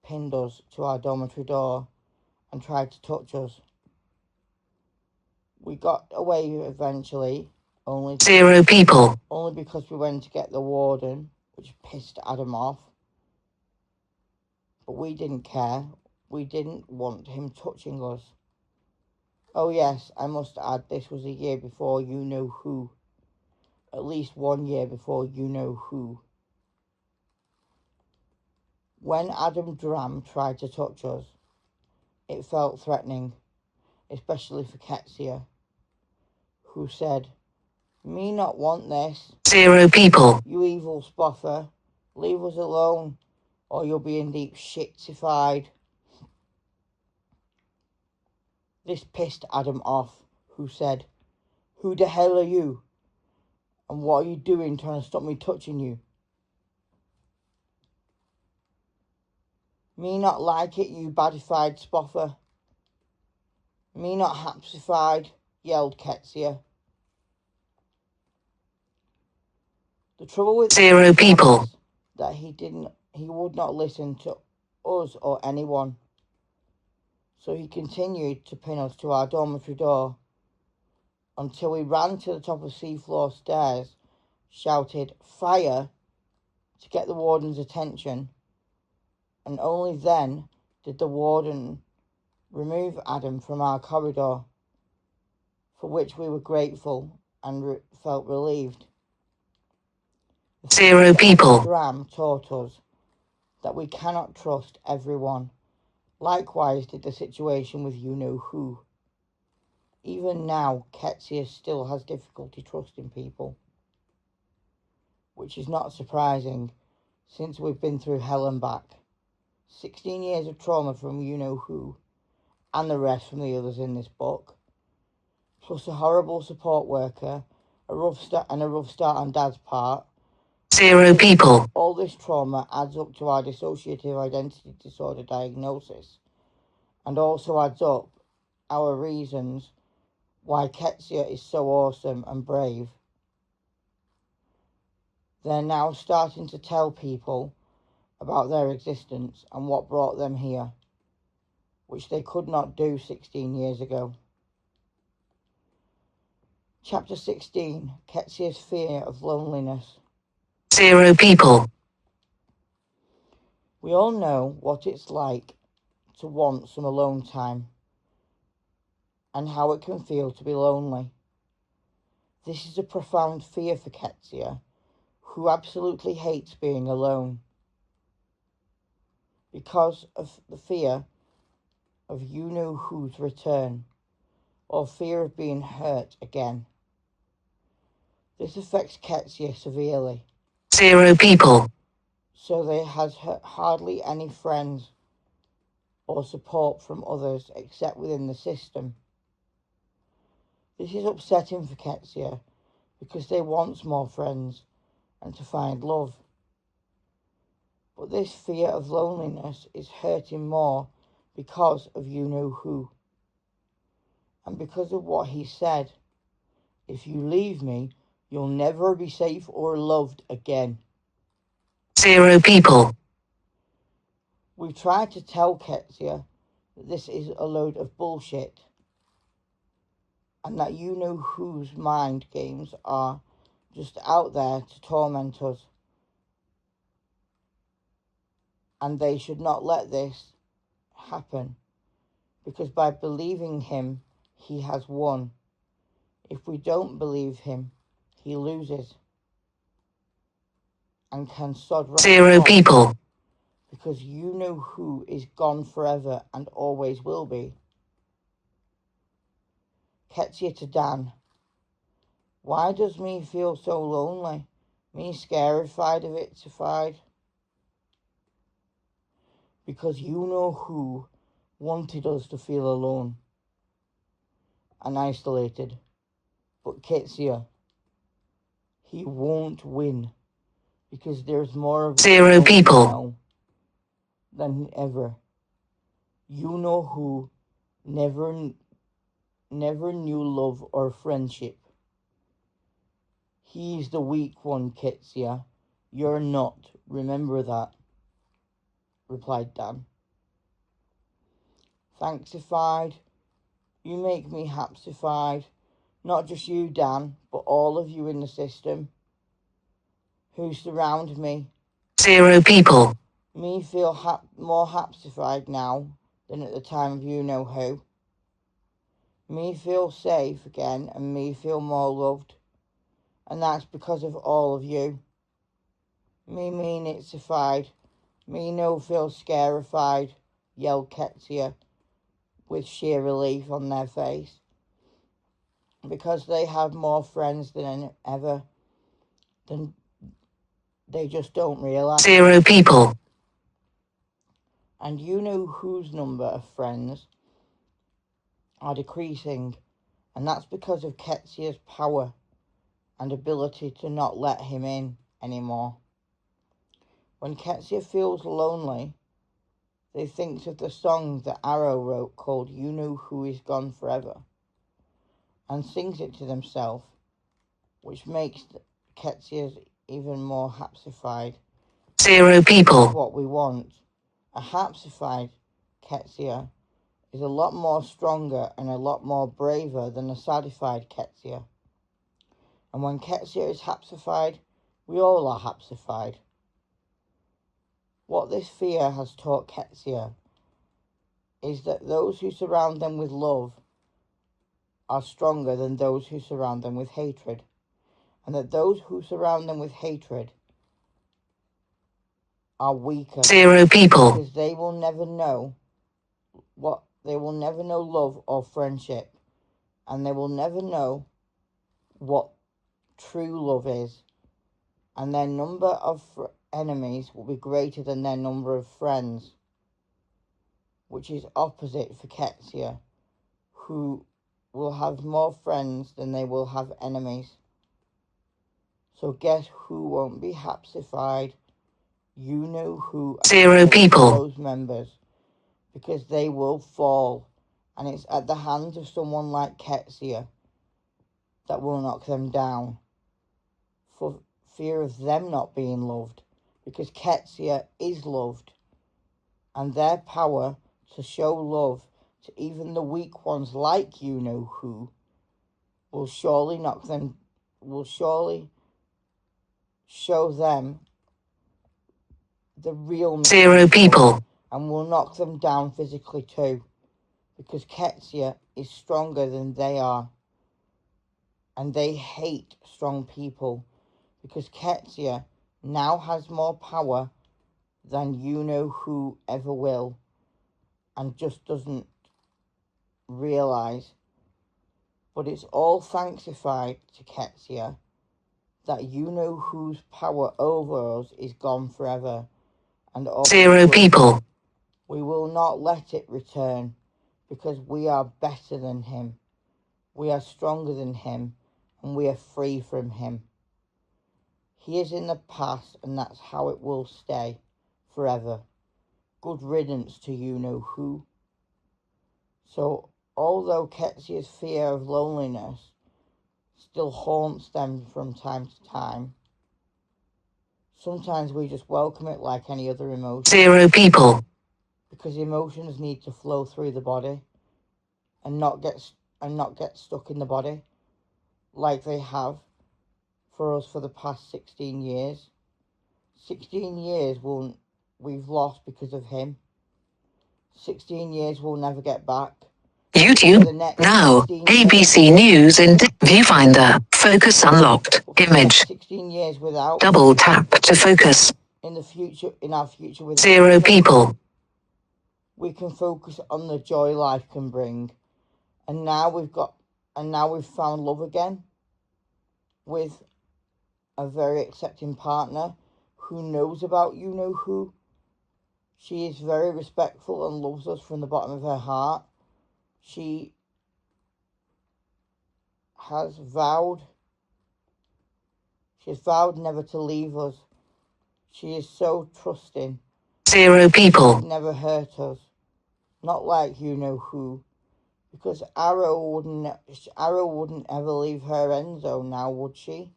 pinned us to our dormitory door and tried to touch us. We got away eventually, only 0 people. only because we went to get the warden, which pissed Adam off. But we didn't care. We didn't want him touching us. Oh yes, I must add, this was a year before you-know-who. At least 1 year before you-know-who. When Adam Dram tried to touch us, it felt threatening, especially for Qetsiyah, who said, "Me not want this. 0 people. You evil spoffer. Leave us alone, or you'll be in deep shitified." This pissed Adam off, who said, "Who the hell are you? And what are you doing trying to stop me touching you?" "Me not like it, you badified spoffer." "Me not hapsified," yelled Qetsiyah. The trouble with Zero people. is that he would not listen to us or anyone. So he continued to pin us to our dormitory door until we ran to the top of seafloor stairs, shouted "Fire!" to get the warden's attention, and only then did the warden remove Adam from our corridor, for which we were grateful and felt relieved. Zero people. Dram taught us that we cannot trust everyone. Likewise did the situation with you-know-who. Even now, Qetsiyah still has difficulty trusting people, which is not surprising since we've been through hell and back. 16 years of trauma from you-know-who and the rest from the others in this book, plus a horrible support worker, a rough start on Dad's part. Zero people. All this trauma adds up to our dissociative identity disorder diagnosis, and also adds up our reasons why Qetsiyah is so awesome and brave. They're now starting to tell people about their existence and what brought them here, which they could not do 16 years ago. Chapter 16, Qetsiyah's fear of loneliness. Zero people. We all know what it's like to want some alone time and how it can feel to be lonely. This is a profound fear for Qetsiyah, who absolutely hates being alone. Because of the fear of you-know-who's return, or fear of being hurt again. This affects Qetsiyah severely. Zero people. So they has hardly any friends or support from others except within the system. This is upsetting for Qetsiyah because they want more friends and to find love. But this fear of loneliness is hurting more because of you-know-who. And because of what he said, "If you leave me, you'll never be safe or loved again." Zero people. We've tried to tell Qetsiyah that this is a load of bullshit and that you-know-who's mind games are just out there to torment us. And they should not let this happen, because by believing him, he has won. If we don't believe him, he loses and can sod right Zero off, people. because you-know-who is gone forever and always will be. Qetsiyah to Dan. Why does me feel so lonely? Me scarified of it, fied. Because you-know-who wanted us to feel alone and isolated. But Qetsiyah, he won't win, because there's more of Zero people. now than ever. You-know-who never knew love or friendship. He's the weak one, Qetsiyah. You're not. Remember that, replied Dan. Thanksified. You make me hapsified. Not just you, Dan, but all of you in the system who surround me. Zero people. Me feel more hapsified now than at the time of you-know-who. Me feel safe again, and me feel more loved. And that's because of all of you. Me mean it's-ified. Me no feel scarified, yelled Qetsiyah with sheer relief on their face. Because they have more friends than ever. Than they just don't realise. Zero people. And you-know-who's number of friends are decreasing, and that's because of Qetsiyah's power and ability to not let him in anymore. When Qetsiyah feels lonely, they think of the song that Arrow wrote called You Know Who Is Gone Forever, and sings it to themselves, which makes Qetsiyah even more hapsified. 0 people. What we want. A hapsified Qetsiyah is a lot more stronger and a lot more braver than a sadified Qetsiyah. And when Qetsiyah is hapsified, we all are hapsified. What this fear has taught Qetsiyah is that those who surround them with love are stronger than those who surround them with hatred, and that those who surround them with hatred are weaker. 0 people. Because they will never know love or friendship, and they will never know what true love is, and their number of enemies will be greater than their number of friends, which is opposite for Qetsiyah, who will have more friends than they will have enemies. So guess who won't be hapsified? You know who. 0 people. Those members, because they will fall, and it's at the hands of someone like Qetsiyah that will knock them down, for fear of them not being loved, because Qetsiyah is loved, and their power to show love to even the weak ones like you know who will surely show them the real 0 people. and will knock them down physically too, because Qetsiyah is stronger than they are, and they hate strong people, because Qetsiyah now has more power than you know who ever will, and just doesn't realise. But it's all thanksified to Qetsiyah that you know whose power over us is gone forever, and all 0 people. we will not let it return, because we are better than him, we are stronger than him, and we are free from him. He is in the past, and that's how it will stay forever. Good riddance to you know who. So, although Qetsiyah's fear of loneliness still haunts them from time to time, sometimes we just welcome it like any other emotion. 0 people. Because emotions need to flow through the body and not get stuck in the body like they have for us for the past 16 years. 16 years we've lost because of him. 16 years we'll never get back. YouTube. Now, ABC News and Viewfinder. Focus unlocked. Image. 16 years without. Double tap to focus. In our future with 0 people. We can focus on the joy life can bring. And now we've found love again with a very accepting partner who knows about you know who. She is very respectful and loves us from the bottom of her heart. She has vowed never to leave us. She is so trusting. 0 people. She's never hurt us. Not like you know who. Because Arrow wouldn't ever leave her end zone now, would she?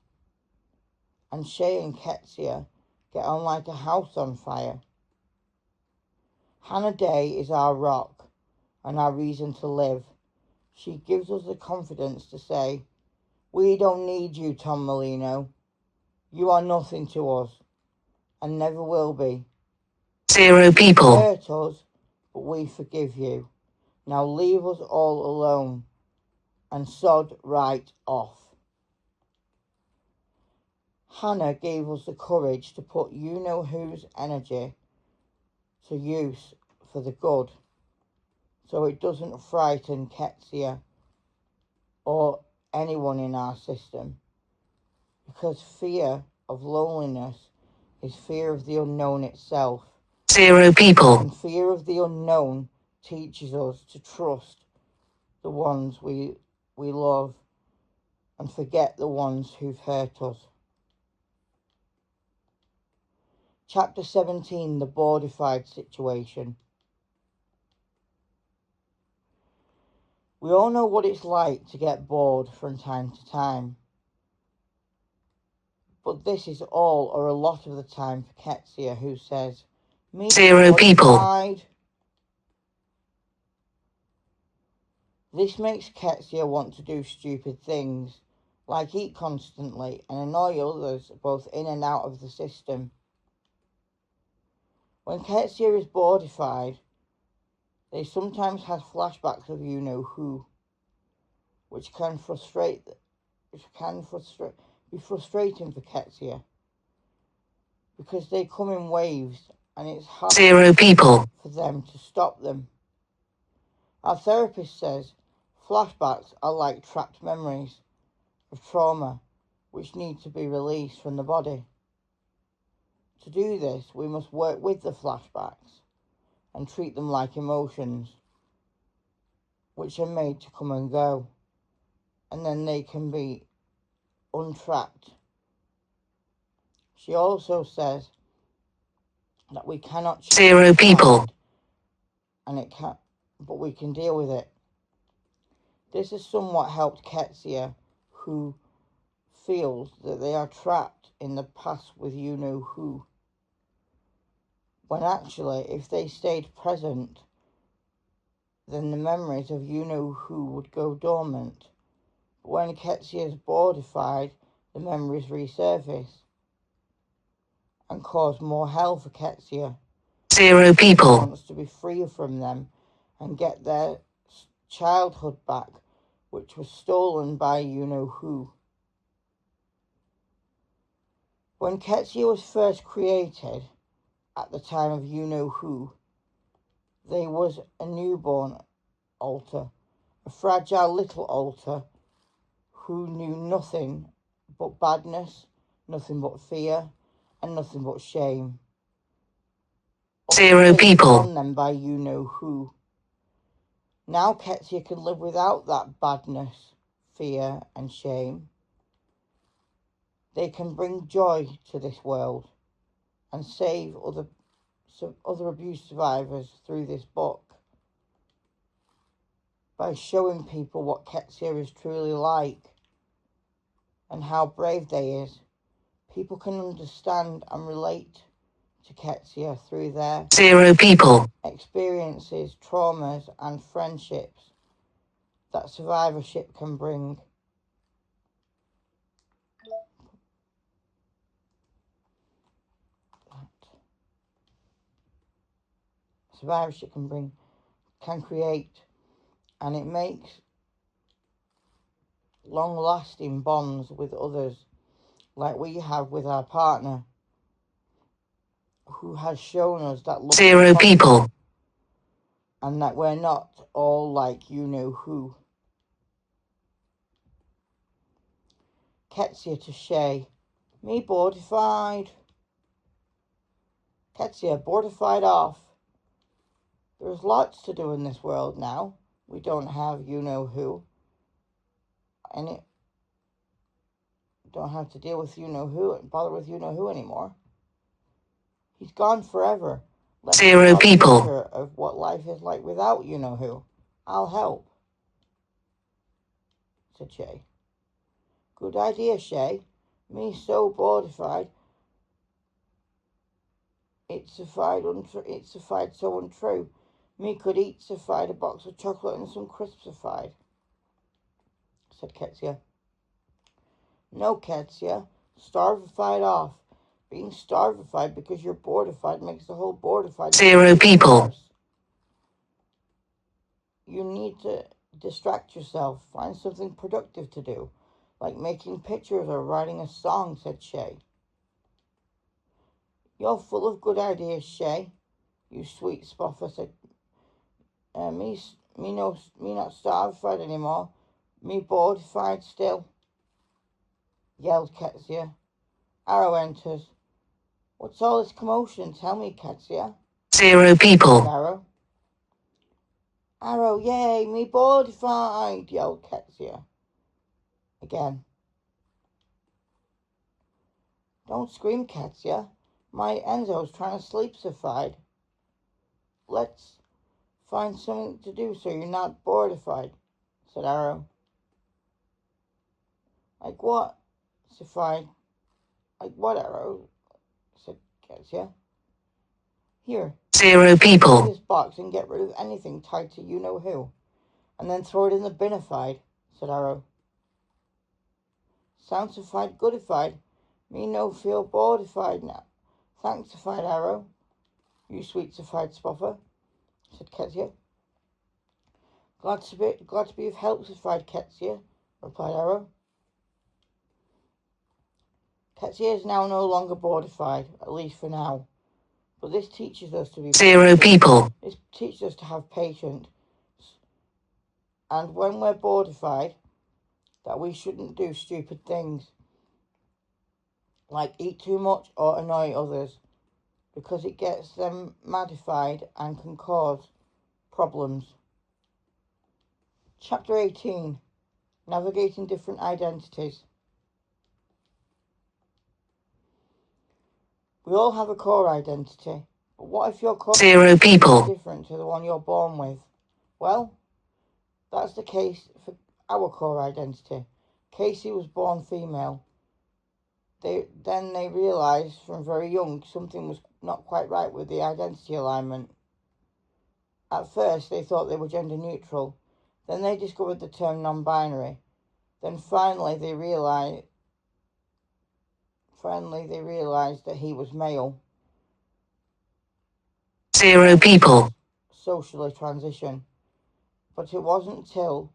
And Shay and Qetsiyah get on like a house on fire. Hannah Day is our rock and our reason to live. She gives us the confidence to say, we don't need you, Tom Molino. You are nothing to us, and never will be. 0 people. You hurt us, but we forgive you. Now leave us all alone, and sod right off. Hannah gave us the courage to put you-know-whose energy to use for the good, so it doesn't frighten Qetsiyah or anyone in our system, because fear of loneliness is fear of the unknown itself. 0 people. And fear of the unknown teaches us to trust the ones we love and forget the ones who've hurt us. Chapter 17, the boardified situation. We all know what it's like to get bored from time to time. But this is all or a lot of the time for Qetsiyah, who says, "Me 0 people. boardified." This makes Qetsiyah want to do stupid things, like eat constantly and annoy others both in and out of the system. When Qetsiyah is boardified, they sometimes have flashbacks of you-know-who, which can be frustrating for Qetsiyah, because they come in waves and it's hard 0 people. for them to stop them. Our therapist says flashbacks are like trapped memories of trauma which need to be released from the body. To do this, we must work with the flashbacks and treat them like emotions, which are made to come and go, and then they can be untrapped. She also says that we cannot change 0 the people. past, but we can deal with it. This has somewhat helped Qetsiyah, who feels that they are trapped in the past with you-know-who, when actually, if they stayed present, then the memories of you-know-who would go dormant. But when Qetsiyah is boardified, the memories resurface and cause more hell for Qetsiyah. 0 She people. wants to be free from them and get their childhood back, which was stolen by you-know-who. When Qetsiyah was first created, at the time of you-know-who, they was a newborn altar, a fragile little altar who knew nothing but badness, nothing but fear, and nothing but shame. 0 people. On them by you-know-who. Now Qetsiyah can live without that badness, fear, and shame. They can bring joy to this world and save other abuse survivors through this book by showing people what Qetsiyah is truly like and how brave they is. People can understand and relate to Qetsiyah through their 0 people. experiences, traumas, and friendships that survivorship can bring. Survivorship can create, and it makes long-lasting bonds with others, like we have with our partner, who has shown us that love 0 is people. possible, and that we're not all like you-know-who. Qetsiyah to Shay. Me boardified. Qetsiyah, boardified off. There's lots to do in this world now. We don't have you-know-who. And it don't have to deal with you-know-who and bother with you-know-who anymore. He's gone forever. Let's 0 draw a people. picture of what life is like without you-know-who. I'll help, said Shay. Good idea, Shay. Me so boardified. It's so untrue. Me could eat a box of chocolate and some crisps, said Qetsiyah. No, Qetsiyah, starvified off. Being starvified because you're boardified makes the whole boardified 0 people. worse. You need to distract yourself, find something productive to do, like making pictures or writing a song, said Shay. You're full of good ideas, Shay, you sweet spoffer, said. Me not starvified anymore. Me boardified still, yelled Qetsiyah. Arrow enters. What's all this commotion? Tell me, Qetsiyah, 0 people. Arrow. Arrow, yay, me boardified, yelled Qetsiyah. Again. Don't scream, Qetsiyah. My Enzo's trying to sleep, Sapphire. Let's find something to do so you're not boardified, said Arrow. Like what, Sapphire? Like what, Arrow? Said Qetsiyah. Here. 0 people. Take this box and get rid of anything tied to you-know-who. And then throw it in the binified, said Arrow. Soundsified, goodified. Me no feel boardified now. Thanksified, Arrow. You sweetsified spoffer, said Qetsiyah. Glad to be of help, replied Qetsiyah, replied Arrow. Qetsiyah is now no longer boardified, at least for now. But this teaches us to be 0 people. This teaches us to have patience. And when we're boardified, that we shouldn't do stupid things, like eat too much or annoy others, because it gets them madified and can cause problems. Chapter 18. Navigating different identities. We all have a core identity, but what if your core 0 people. is different to the one you're born with? Well, that's the case for our core identity. Casey was born female. They realised from very young something was not quite right with the identity alignment. At first they thought they were gender neutral. Then they discovered the term non-binary. Then finally they realised that he was male. 0 people. Socially transition. But it wasn't until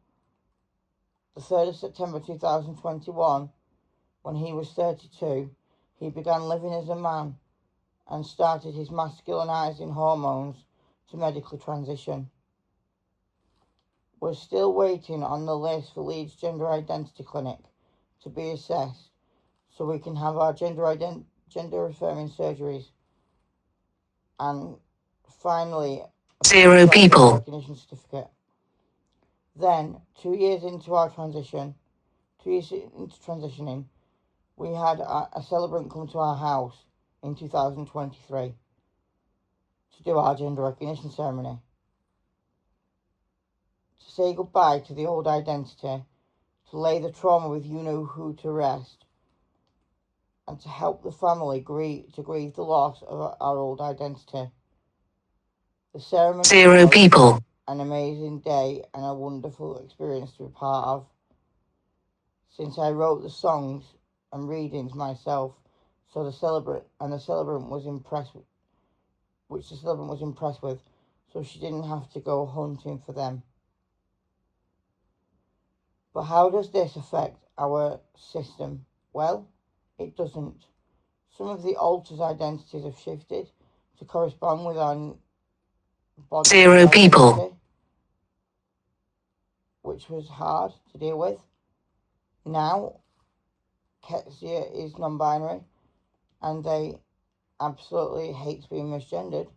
the 3rd of September 2021, when he was 32, he began living as a man and started his masculinizing hormones to medically transition. We're still waiting on the list for Leeds Gender Identity Clinic to be assessed so we can have our gender affirming surgeries and finally 0 people. recognition certificate. Then, 2 years into transitioning, we had a celebrant come to our house in 2023 to do our gender recognition ceremony. To say goodbye to the old identity, to lay the trauma with you-know-who to rest, and to help the family grieve the loss of our old identity. The ceremony 0 people. an amazing day and a wonderful experience to be part of. Since I wrote the songs and readings myself, so the celebrant was impressed with, so she didn't have to go hunting for them. But how does this affect our system? Well, it doesn't. Some of the alters' identities have shifted to correspond with our body 0 people. identity, which was hard to deal with. Now, Qetsiyah is non-binary, and they absolutely hates being misgendered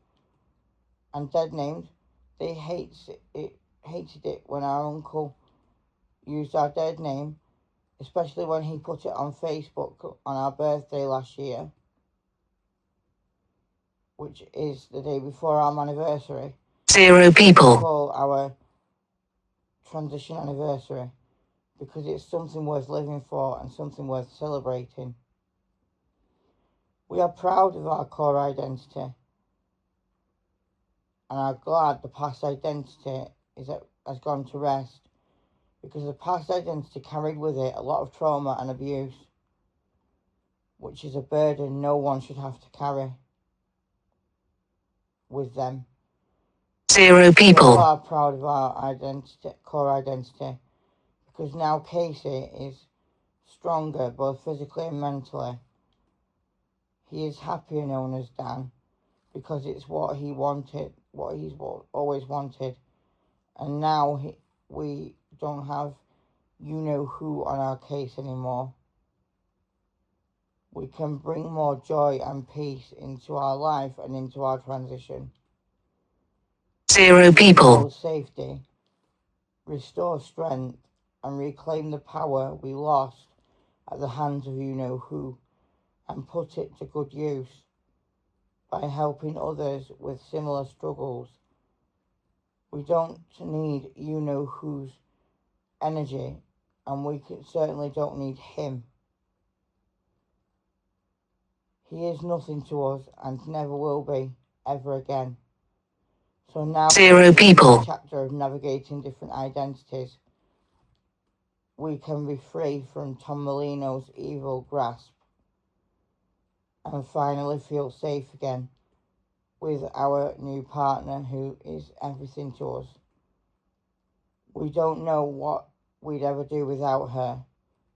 and dead named. They hated it when our uncle used our dead name, especially when he put it on Facebook on our birthday last year, which is the day before our anniversary. 0 people. Call our transition anniversary, because it's something worth living for and something worth celebrating. We are proud of our core identity and are glad the past identity has gone to rest, because the past identity carried with it a lot of trauma and abuse, which is a burden no one should have to carry with them. 0 We people. are proud of our core identity, because now Casey is stronger both physically and mentally. He is happier known as Dan, because it's what he wanted, what he's always wanted. And now we don't have you-know-who on our case anymore. We can bring more joy and peace into our life and into our transition. 0 people. Rebuild safety, restore strength, and reclaim the power we lost at the hands of you-know-who, and put it to good use by helping others with similar struggles. We don't need you-know-who's energy, and we certainly don't need him. He is nothing to us and never will be, ever again. So now, 0 people. Chapter of navigating different identities, we can be free from Tom Molino's evil grasp and finally feel safe again with our new partner who is everything to us. We don't know what we'd ever do without her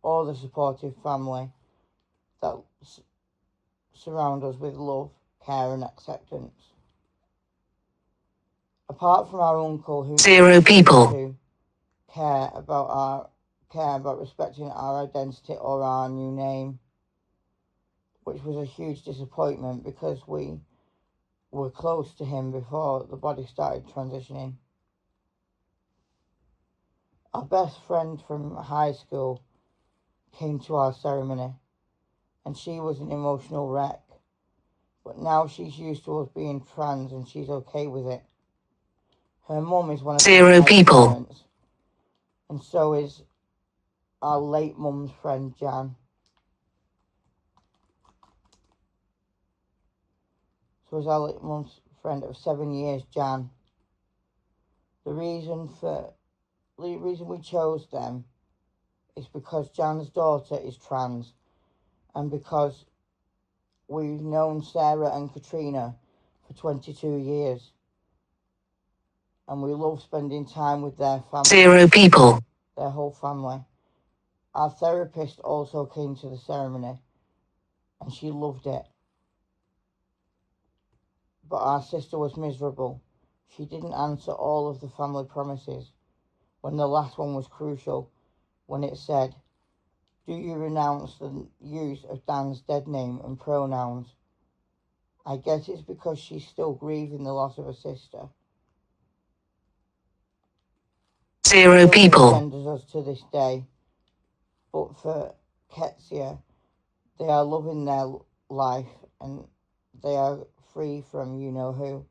or the supportive family that surround us with love, care and acceptance. Apart from our uncle who 0 people. to care about respecting our identity or our new name, which was a huge disappointment because we were close to him before the body started transitioning. Our best friend from high school came to our ceremony and she was an emotional wreck, but now she's used to us being trans and she's okay with it. Her mum is one of 0 our people. parents, and so is our late mum's friend Jan. So is our late mum's friend of 7 years, Jan. The reason we chose them is because Jan's daughter is trans, and because we've known Sarah and Katrina for 22 years, and we love spending time with their family. 0 people. Their whole family. Our therapist also came to the ceremony, and she loved it. But our sister was miserable. She didn't answer all of the family promises, when the last one was crucial, when it said, "Do you renounce the use of Dan's dead name and pronouns?" I guess it's because she's still grieving the loss of her sister. 0 people. Genders us to this day, but for Qetsiyah, they are loving their life and they are free from you-know-who.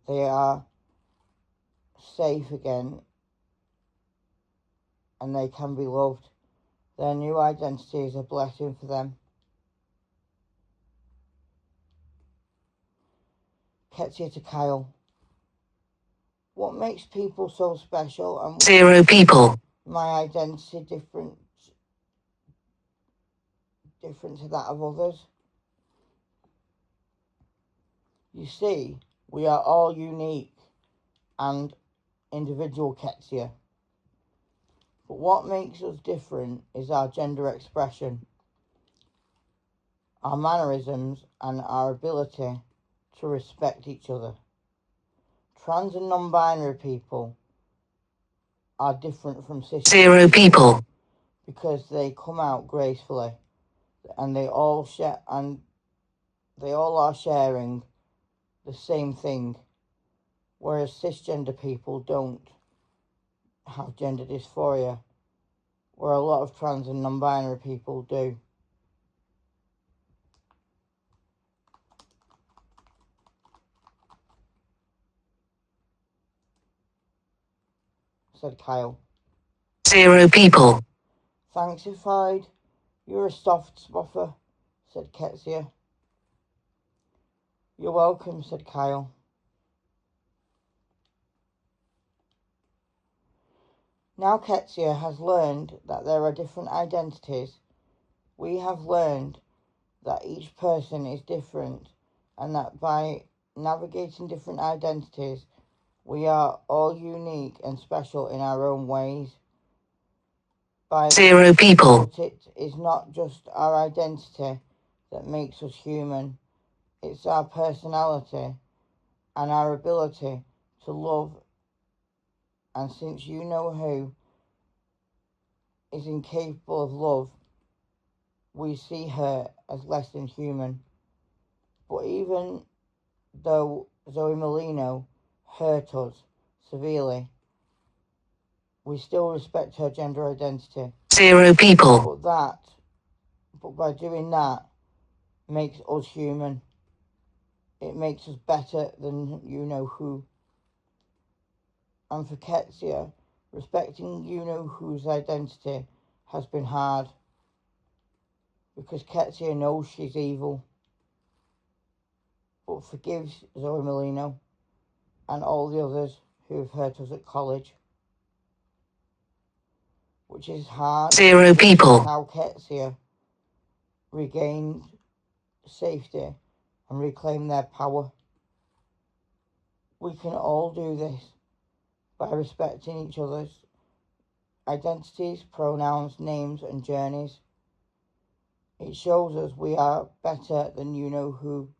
They are safe again and they can be loved. Their new identity is a blessing for them. Qetsiyah to Kyle. What makes people so special and 0 people. my identity different to that of others? You see, we are all unique and individual, Qetsiyah. But what makes us different is our gender expression, our mannerisms and our ability to respect each other. Trans and non-binary people are different from cis 0 people. because they come out gracefully and they all are sharing the same thing, whereas cisgender people don't have gender dysphoria, where a lot of trans and non-binary people do. Said Kyle. 0 people. Thanks, Ifide. You're a soft spuffer, said Qetsiyah. You're welcome, said Kyle. Now Qetsiyah has learned that there are different identities. We have learned that each person is different and that by navigating different identities, we are all unique and special in our own ways. By 0 people. But it is not just our identity that makes us human. It's our personality and our ability to love. And since you-know-who is incapable of love, we see her as less than human. But even though Zoe Molino, hurt us severely, we still respect her gender identity. 0 people. But by doing that, makes us human. It makes us better than you-know-who. And for Qetsiyah, respecting you-know-who's identity has been hard. Because Qetsiyah knows she's evil. But forgives Zoe Molino and all the others who have hurt us at college. Which is hard. 0 people. How Qetsiyah regained safety and reclaimed their power. We can all do this by respecting each other's identities, pronouns, names and journeys. It shows us we are better than you-know-who.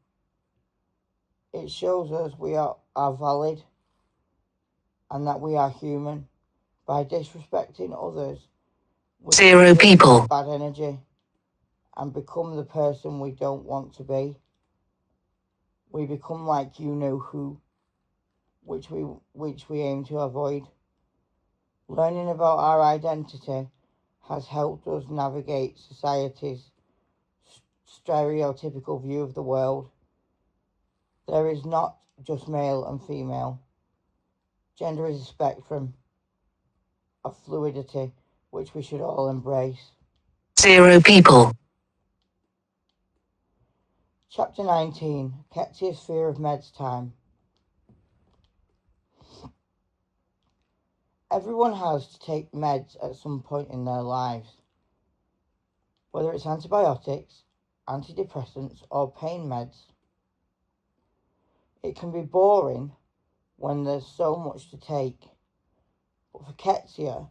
It shows us we are valid and that we are human. By disrespecting others, we 0 people. bad energy and become the person we don't want to be. We become like you-know-who, which we aim to avoid. Learning about our identity has helped us navigate society's stereotypical view of the world. There is not just male and female. Gender is a spectrum of fluidity which we should all embrace. 0 people. Chapter 19. Qetsiyah's Fear of Meds Time. Everyone has to take meds at some point in their lives, whether it's antibiotics, antidepressants or pain meds. It can be boring when there's so much to take, but for Qetsiyah,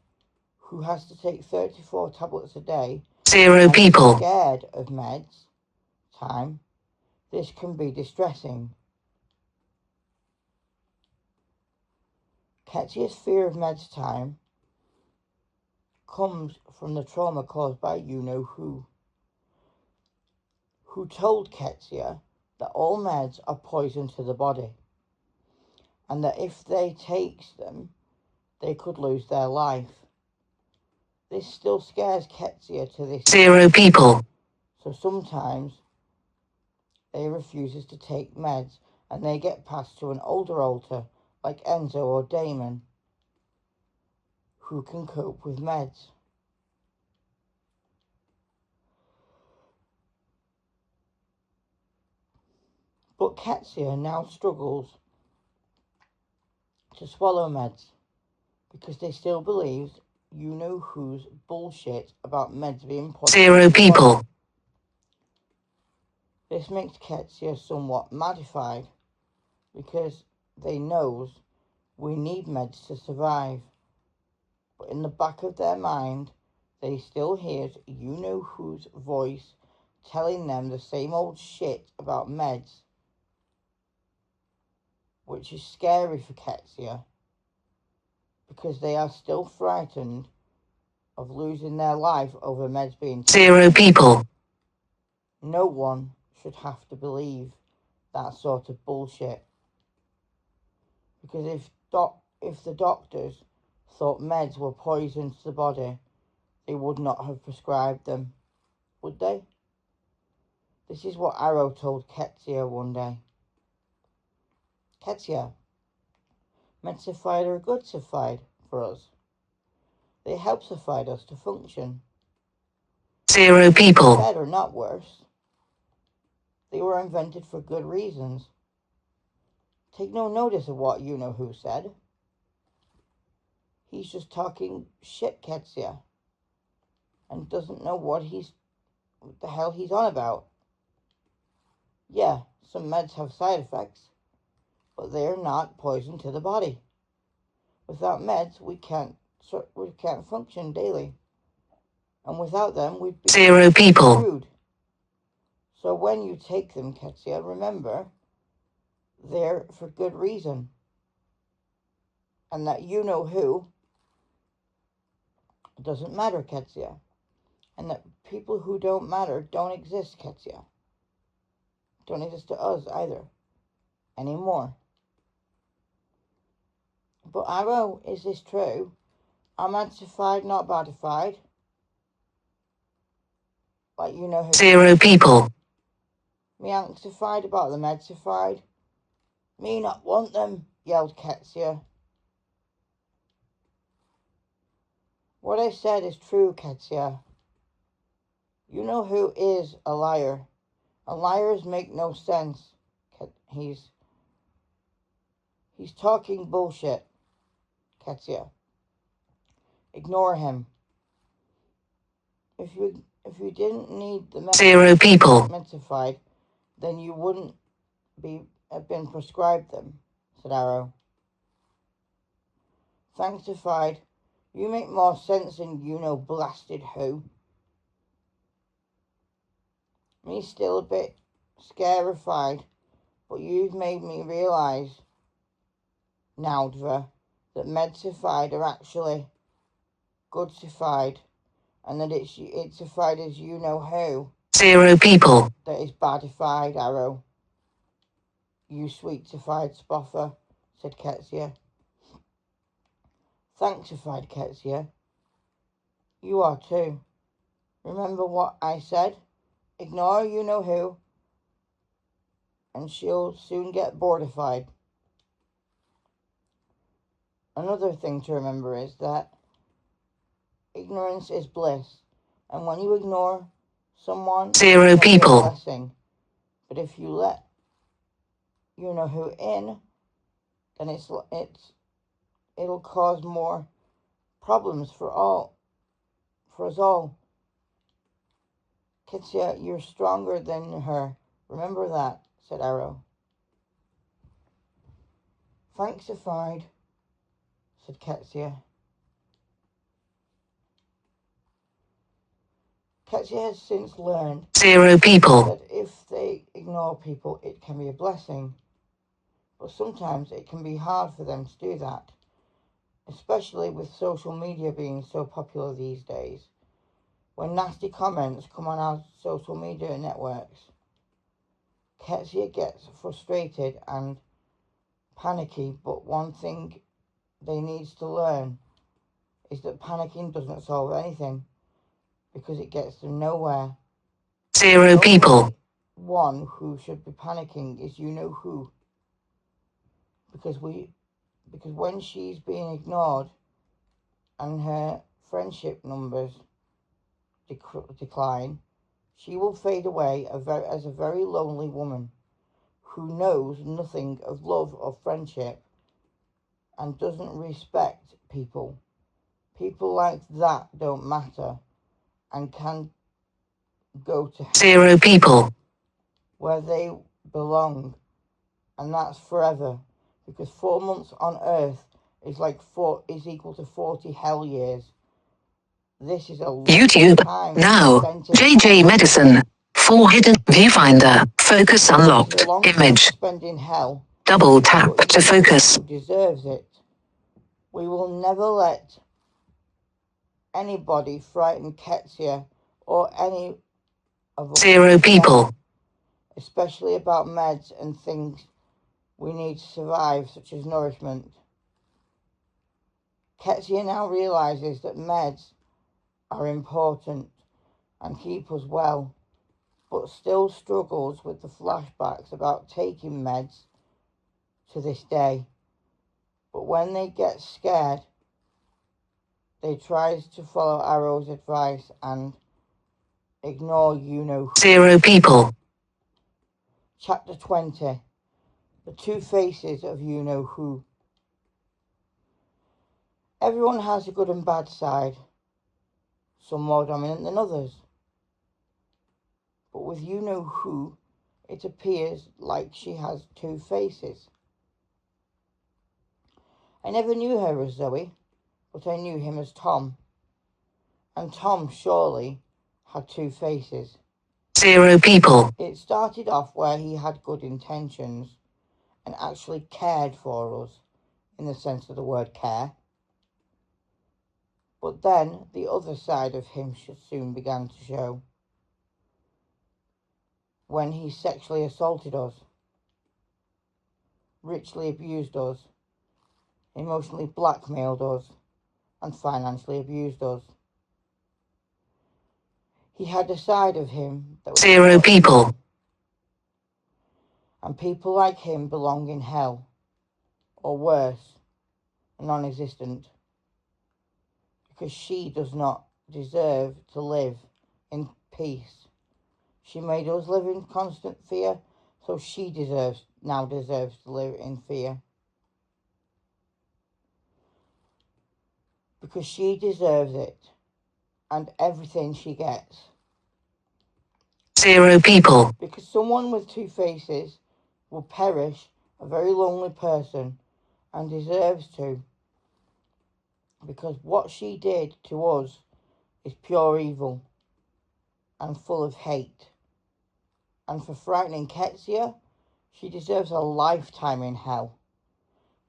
who has to take 34 tablets a day, 0 people. scared of meds time, this can be distressing. Qetsiyah's fear of meds time comes from the trauma caused by you-know-who told Qetsiyah that all meds are poison to the body and that if they take them, they could lose their life. This still scares Qetsiyah to this 0 people. So sometimes they refuses to take meds and they get passed to an older alter like Enzo or Damon who can cope with meds. But Qetsiyah now struggles to swallow meds because they still believes you-know-who's bullshit about meds being poison. 0 people. This makes Qetsiyah somewhat madified because they knows we need meds to survive. But in the back of their mind, they still hears you-know-who's voice telling them the same old shit about meds, which is scary for Qetsiyah because they are still frightened of losing their life over meds being taken. 0 people. No one should have to believe that sort of bullshit. Because if the doctors thought meds were poison to the body, they would not have prescribed them, would they? This is what Arrow told Qetsiyah one day. Qetsiyah, meds sulfide are good sulfide for us. They help sulfide us to function. 0 people. Better, not worse. They were invented for good reasons. Take no notice of what you-know-who said. He's just talking shit, Qetsiyah, and doesn't know what the hell he's on about. Yeah, some meds have side effects, but they're not poison to the body. Without meds, we can't function daily, and without them, we'd be 0 people. screwed. So when you take them, Qetsiyah, remember, they're for good reason. And that you-know-who doesn't matter, Qetsiyah. And that people who don't matter don't exist, Qetsiyah. Don't exist to us either. Anymore. But Arrow, is this true? Are medsified not badified? Like you know who. 0 people. Me anxified about the medsified. Me not want them, yelled Qetsiyah. What I said is true, Qetsiyah. You know who is a liar. And liars make no sense. He's talking bullshit, Qetsiyah. Ignore him. If you didn't need the 0 people. medsified, then you wouldn't have been prescribed them, said Arrow. Sanctified, you make more sense than you know blasted who. Me still a bit scarified, but you've made me realise, Naudva, that medsified are actually goodsified, and that it's-ified as you know who. 0 people. That is badified, Arrow. You sweetified spoffer, said Qetsiyah. Thanksified, Qetsiyah. You are too. Remember what I said? Ignore you know who, and she'll soon get boardified. Another thing to remember is that ignorance is bliss, and when you ignore someone, 0 it's people. a blessing. But if you let you know who in, then it'll cause more problems for us all. Qetsiyah, you're stronger than her. Remember that, said Arrow. Thanksified, said Qetsiyah. Qetsiyah has since learned 0 people. that if they ignore people, it can be a blessing. But sometimes it can be hard for them to do that, especially with social media being so popular these days. When nasty comments come on our social media networks, Qetsiyah gets frustrated and panicky, but one thing they need to learn is that panicking doesn't solve anything, because it gets them nowhere. 0 people. One who should be panicking is you know who. Because when she's being ignored and her friendship numbers decline, she will fade away as a very lonely woman who knows nothing of love or friendship and doesn't respect people. People like that don't matter and can go to hell, 0 people. where they belong, and that's forever, because 4 months on Earth is equal to 40 hell years. This is a long YouTube. time Now. spent in JJ hell. Medicine. 4 hidden. Viewfinder. Focus This is unlocked. a long time Image. to spend in hell, Double tap but to you know focus. who deserves it. We will never let anybody frighten Qetsiyah or any of us 0 people. especially about meds and things we need to survive, such as nourishment. Qetsiyah now realises that meds are important and keep us well, but still struggles with the flashbacks about taking meds to this day. But when they get scared, they tries to follow Arrow's advice and ignore you know who. 0 people. Chapter 20. The two faces of you know who. Everyone has a good and bad side, some more dominant than others. But with you know who, it appears like she has two faces. I never knew her as Zoe, but I knew him as Tom. And Tom surely had two faces. 0 people. It started off where he had good intentions and actually cared for us, in the sense of the word care. But then the other side of him soon began to show, when he sexually assaulted us, richly abused us, emotionally blackmailed us, and financially abused us. He had a side of him that was Zero people. and people like him belong in hell, or worse, non-existent, because she does not deserve to live in peace. She made us live in constant fear, so she now deserves to live in fear. Because she deserves it, and everything she gets. Zero people. Because someone with two faces will perish, a very lonely person, and deserves to. Because what she did to us is pure evil and full of hate. And for frightening Qetsiyah, she deserves a lifetime in hell,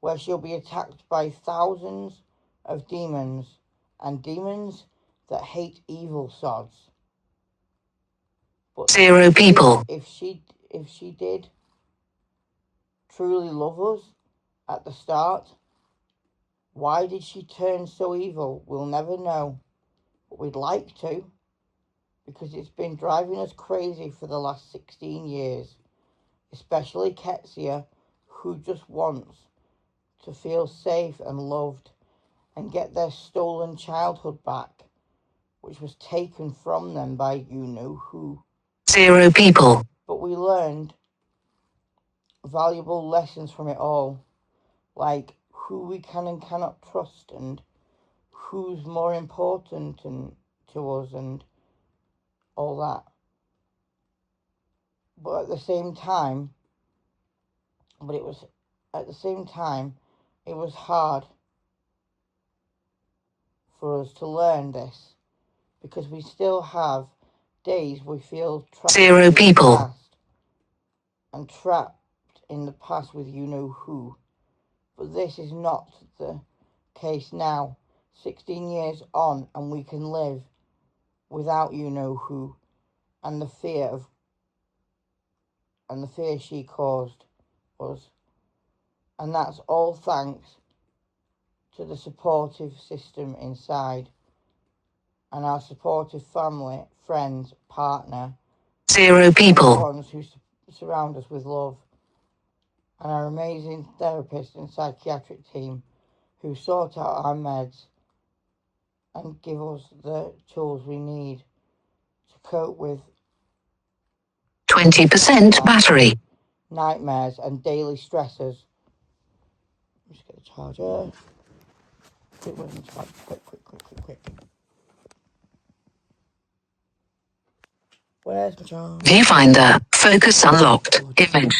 where she'll be attacked by thousands of demons, and demons that hate evil sods. But Zero people. if she did truly love us at the start, why did she turn so evil? We'll never know, but we'd like to, because it's been driving us crazy for the last 16 years, especially Qetsiyah, who just wants to feel safe and loved and get their stolen childhood back, which was taken from them by you-know-who. Zero people. But we learned valuable lessons from it all, like who we can and cannot trust, and who's more important to us, and all that. But at the same time, it was hard for us to learn this, because we still have days we feel trapped Zero in people. the past, and trapped in the past with you-know-who. But this is not the case now, 16 years on, and we can live without you-know-who and the fear she caused us. And that's all thanks to the supportive system inside, and our supportive family, friends, partner, Zero people. the ones who surround us with love, and our amazing therapist and psychiatric team who sort out our meds and give us the tools we need to cope with 20% battery. nightmares and daily stressors. Just get the charger. Quick, quick. Where's my charger? Viewfinder. Focus unlocked. Image.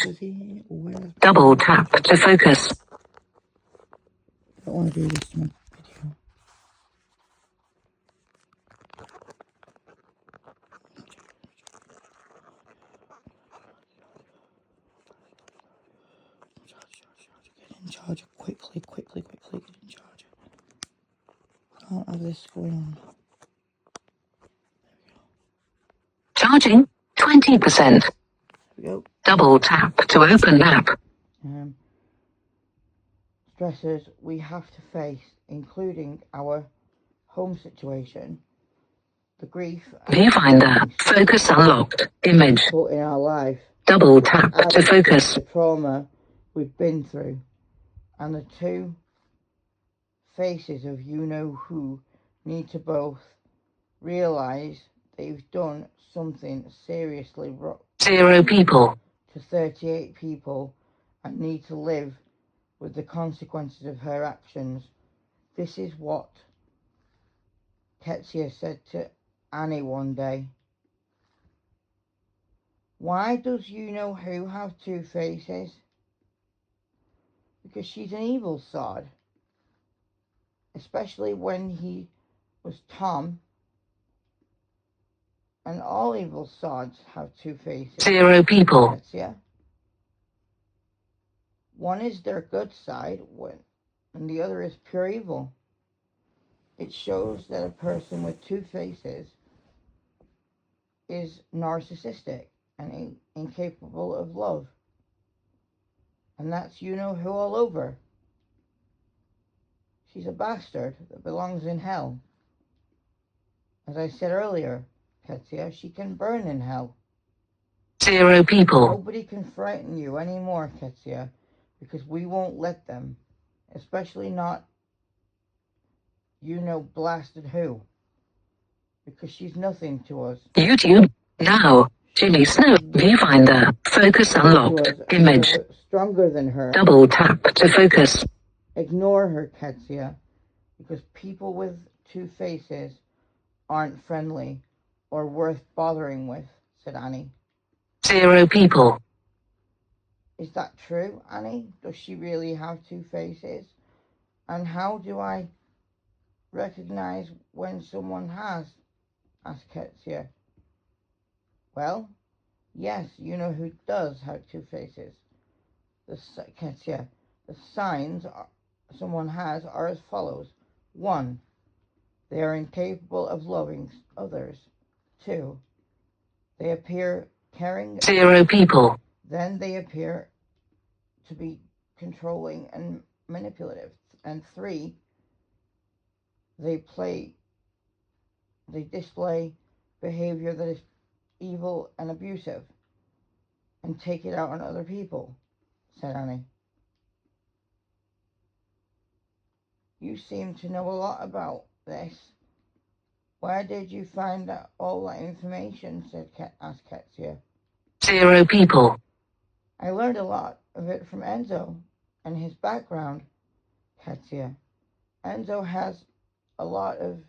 Double tap to focus. I don't want to do this to my video. Get in charger quickly, get in charger. I can't have this going on. Charging 20%. There we go. Double tap to open app. Stressors we have to face, including our home situation, the grief Viewfinder. Focus unlocked. Image. put in our life, Double tap to focus. the trauma we've been through, and the two faces of you-know-who need to both realise they've done something seriously wrong Zero people. to 38 people and need to live with the consequences of her actions. This is what Qetsiyah said to Annie one day. Why does you-know-who have two faces? Because she's an evil sod. Especially when he was Tom. And all evil sods have two faces. Zero people. Qetsiyah. One is their good side, and the other is pure evil. It shows that a person with two faces is narcissistic and incapable of love. And that's you-know-who all over. She's a bastard that belongs in hell. As I said earlier, Qetsiyah, she can burn in hell. 0 people. Nobody can frighten you anymore, Qetsiyah, because we won't let them. Especially not, blasted who. Because she's nothing to us. YouTube. Now. Chili Snow. Viewfinder. Focus unlocked. Image. Stronger than her. Double tap to focus. Ignore her, Qetsiyah, because people with two faces aren't friendly or worth bothering with, said Annie. 0 people. Is that true, Annie? Does she really have two faces? And how do I recognize when someone has? Asked Qetsiyah. Well, yes, you know who does have two faces. Qetsiyah, the signs someone has are as follows. 1. They are incapable of loving others. 2. They appear caring. 0 people. Then they appear to be controlling and manipulative. And 3. They display behavior that is evil and abusive and take it out on other people, said Annie. You seem to know a lot about this. Where did you find all that information? Asked Qetsiyah. 0 people. I learned a lot of it from Enzo and his background, Qetsiyah. Enzo has a lot of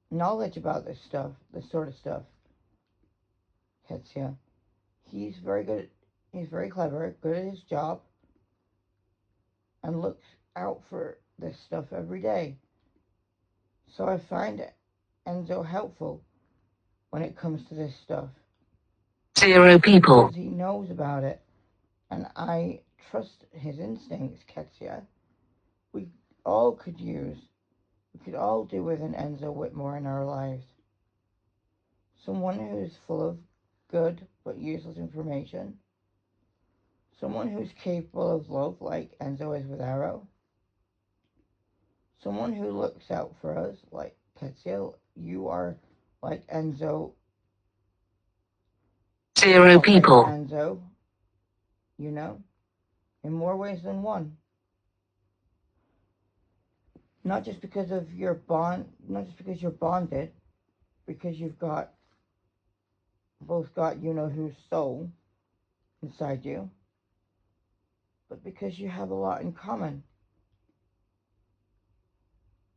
knowledge about this sort of stuff, Qetsiyah. He's very good. He's very clever, good at his job, and looks out for this stuff every day. So I find Enzo helpful when it comes to this stuff. 0 people. Because he knows about it, and I trust his instincts, Qetsiyah. We could do with an Enzo Whitmore in our lives. Someone who's full of good but useless information. Someone who's capable of love like Enzo is with Arrow. Someone who looks out for us like Qetsiyah. You are like Enzo. 0 people. Like Enzo, in more ways than one. Not just because of your bond, not just because you're bonded, because you've both got whose soul inside you, but because you have a lot in common.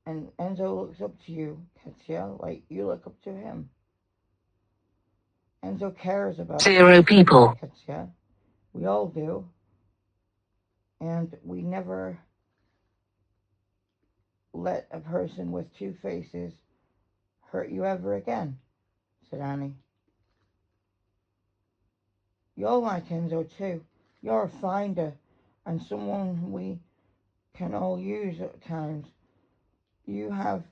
And Enzo looks up to you, Qetsiyah, like you look up to him. Enzo cares about 0 people. Qetsiyah. We all do. And we never let a person with two faces hurt you ever again, said Annie. You're like Enzo too. You're a finder and someone we can all use at times. You have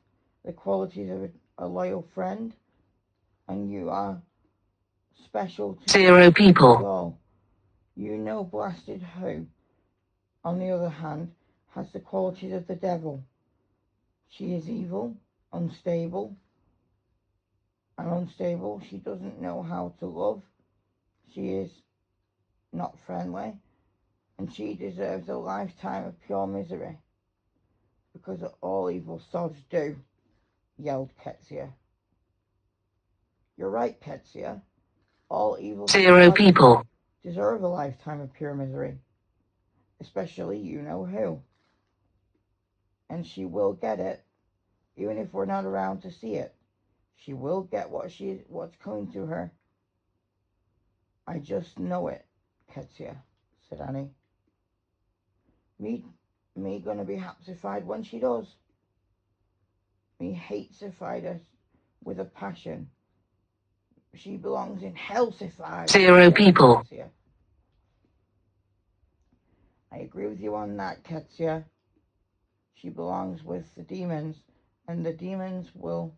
the qualities of a loyal friend, and you are special to 0 people. all. Blasted who, on the other hand, has the qualities of the devil. She is evil, unstable. She doesn't know how to love. She is not friendly, and she deserves a lifetime of pure misery. Because all evil sods do, yelled Qetsiyah. You're right, Qetsiyah. All evil 0 people. deserve a lifetime of pure misery. Especially you know who. And she will get it, even if we're not around to see it. She will get what's coming to her. I just know it, Qetsiyah, said Annie. Me gonna be hapsified when she does. Me hatesified her with a passion. She belongs in hellsified. 0 people. Qetsiyah. I agree with you on that, Qetsiyah. She belongs with the demons, and the demons will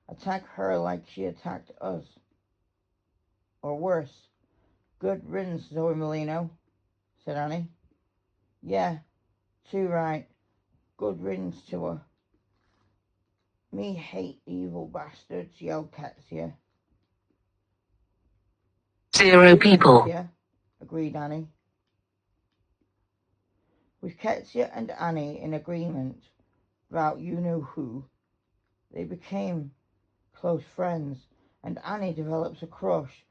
attack her like she attacked us. Or worse. Good riddance, Zoe Molino, said Annie. Yeah, too right. Good riddance to her. Me hate evil bastards, yelled Qetsiyah. 0 people. Qetsiyah, agreed Annie. With Qetsiyah and Annie in agreement about you-know-who, they became close friends, and Annie develops a crush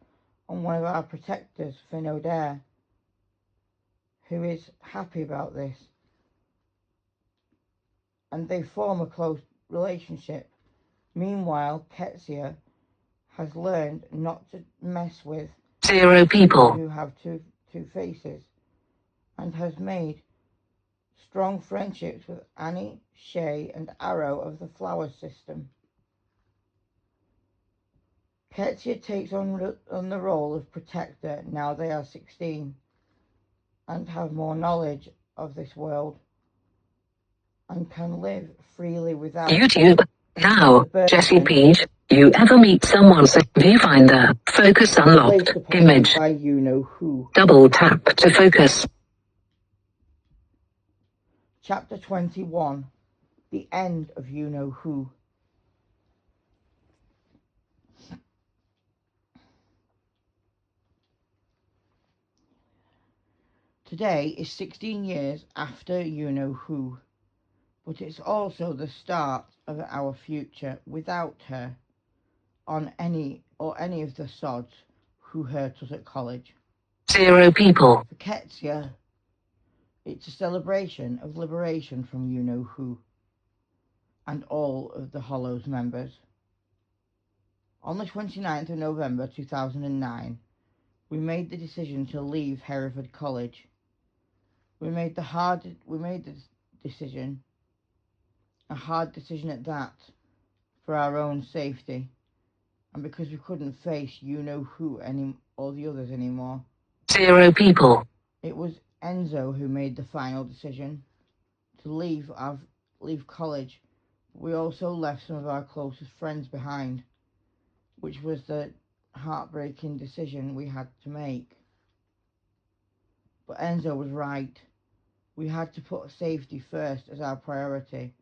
on one of our protectors, Finn O'Dare, who is happy about this, and they form a close relationship. Meanwhile, Qetsiyah has learned not to mess with 0 people. who have two faces, and has made strong friendships with Annie, Shay, and Arrow of the Flower System. Qetsiyah takes on the role of protector now they are 16 and have more knowledge of this world and can live freely without YouTube. Now, the Jesse burden Page. You ever meet someone? Viewfinder. Focus unlocked. placed upon Image. them by you-know-who. Double tap to focus. Chapter 21. The End of You-Know-Who. Today is 16 years after You-Know-Who, but it's also the start of our future without her on any of the sods who hurt us at college. 0 people. For Qetsiyah, it's a celebration of liberation from you-know-who and all of the Hollows members. On the 29th of November 2009, we made the decision to leave Hereford College. We made the decision, a hard decision at that, for our own safety, and because we couldn't face you-know-who or the others anymore. 0 people. It was Enzo who made the final decision to leave college. We also left some of our closest friends behind, which was the heartbreaking decision we had to make. But Enzo was right. We had to put safety first as our priority,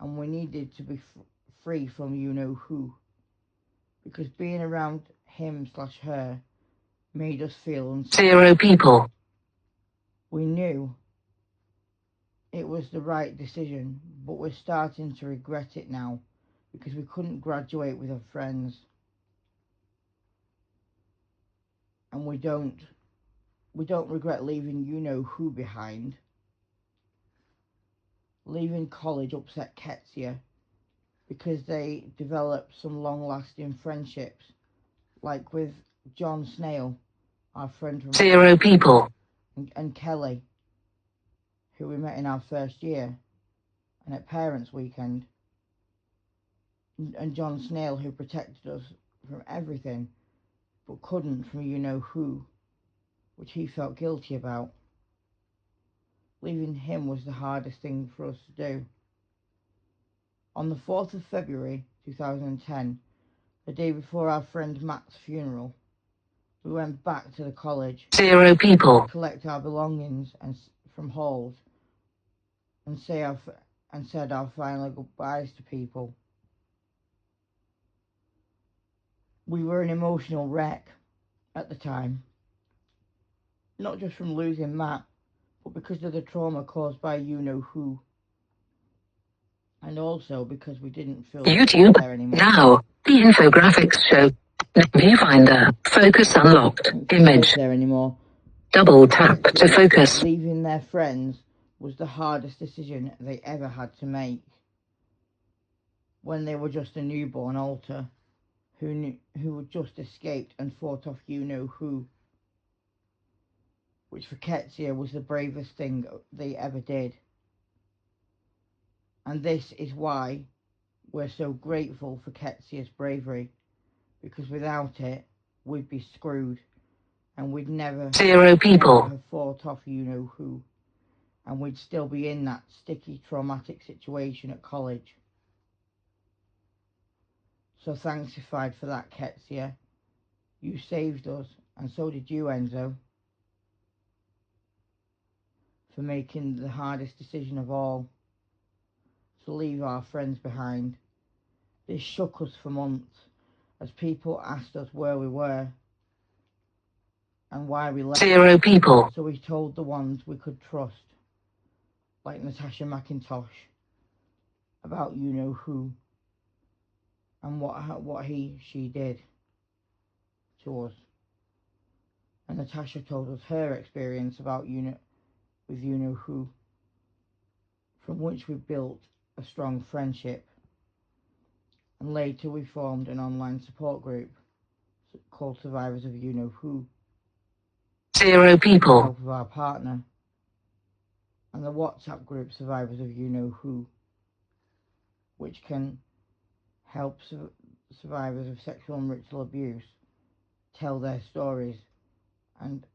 and we needed to be free from you-know-who, because being around him/her made us feel unsafe. 0 people. We knew it was the right decision, but we're starting to regret it now because we couldn't graduate with our friends. And we don't regret leaving you-know-who behind. Leaving college upset Qetsiyah because they developed some long-lasting friendships, like with John Snail, our friend from 0 people. and Kelly, who we met in our first year and at Parents' Weekend, and John Snail, who protected us from everything but couldn't from you-know-who, which he felt guilty about. Leaving him was the hardest thing for us to do. On the 4th of February 2010, the day before our friend Matt's funeral, we went back to the college 0 people. to collect our belongings from halls and said our final goodbyes to people. We were an emotional wreck at the time, not just from losing Matt, but because of the trauma caused by you-know-who, and also because we didn't feel YouTube. there anymore. Now, the infographics show. Viewfinder. Focus unlocked. Image. There anymore. Double tap to focus. Leaving their friends was the hardest decision they ever had to make. When they were just a newborn altar who had just escaped and fought off you-know-who, which for Qetsiyah was the bravest thing they ever did. And this is why we're so grateful for Qetsiyah's bravery, because without it, we'd be screwed, and we'd never 0 people. have fought off you-know-who, and we'd still be in that sticky, traumatic situation at college. So thanksified for that, Qetsiyah. You saved us, and so did you, Enzo, for making the hardest decision of all. to leave our friends behind. This shook us for months as people asked us where we were and why we left. 0 people. So we told the ones we could trust, like Natasha McIntosh, about you-know-who and what she did to us. And Natasha told us her experience about with you-know-who, from which we built a strong friendship. And later we formed an online support group called Survivors of You-Know-Who. 0 people. Help of our partner. And the WhatsApp group Survivors of You-Know-Who, which can help survivors of sexual and ritual abuse tell their stories and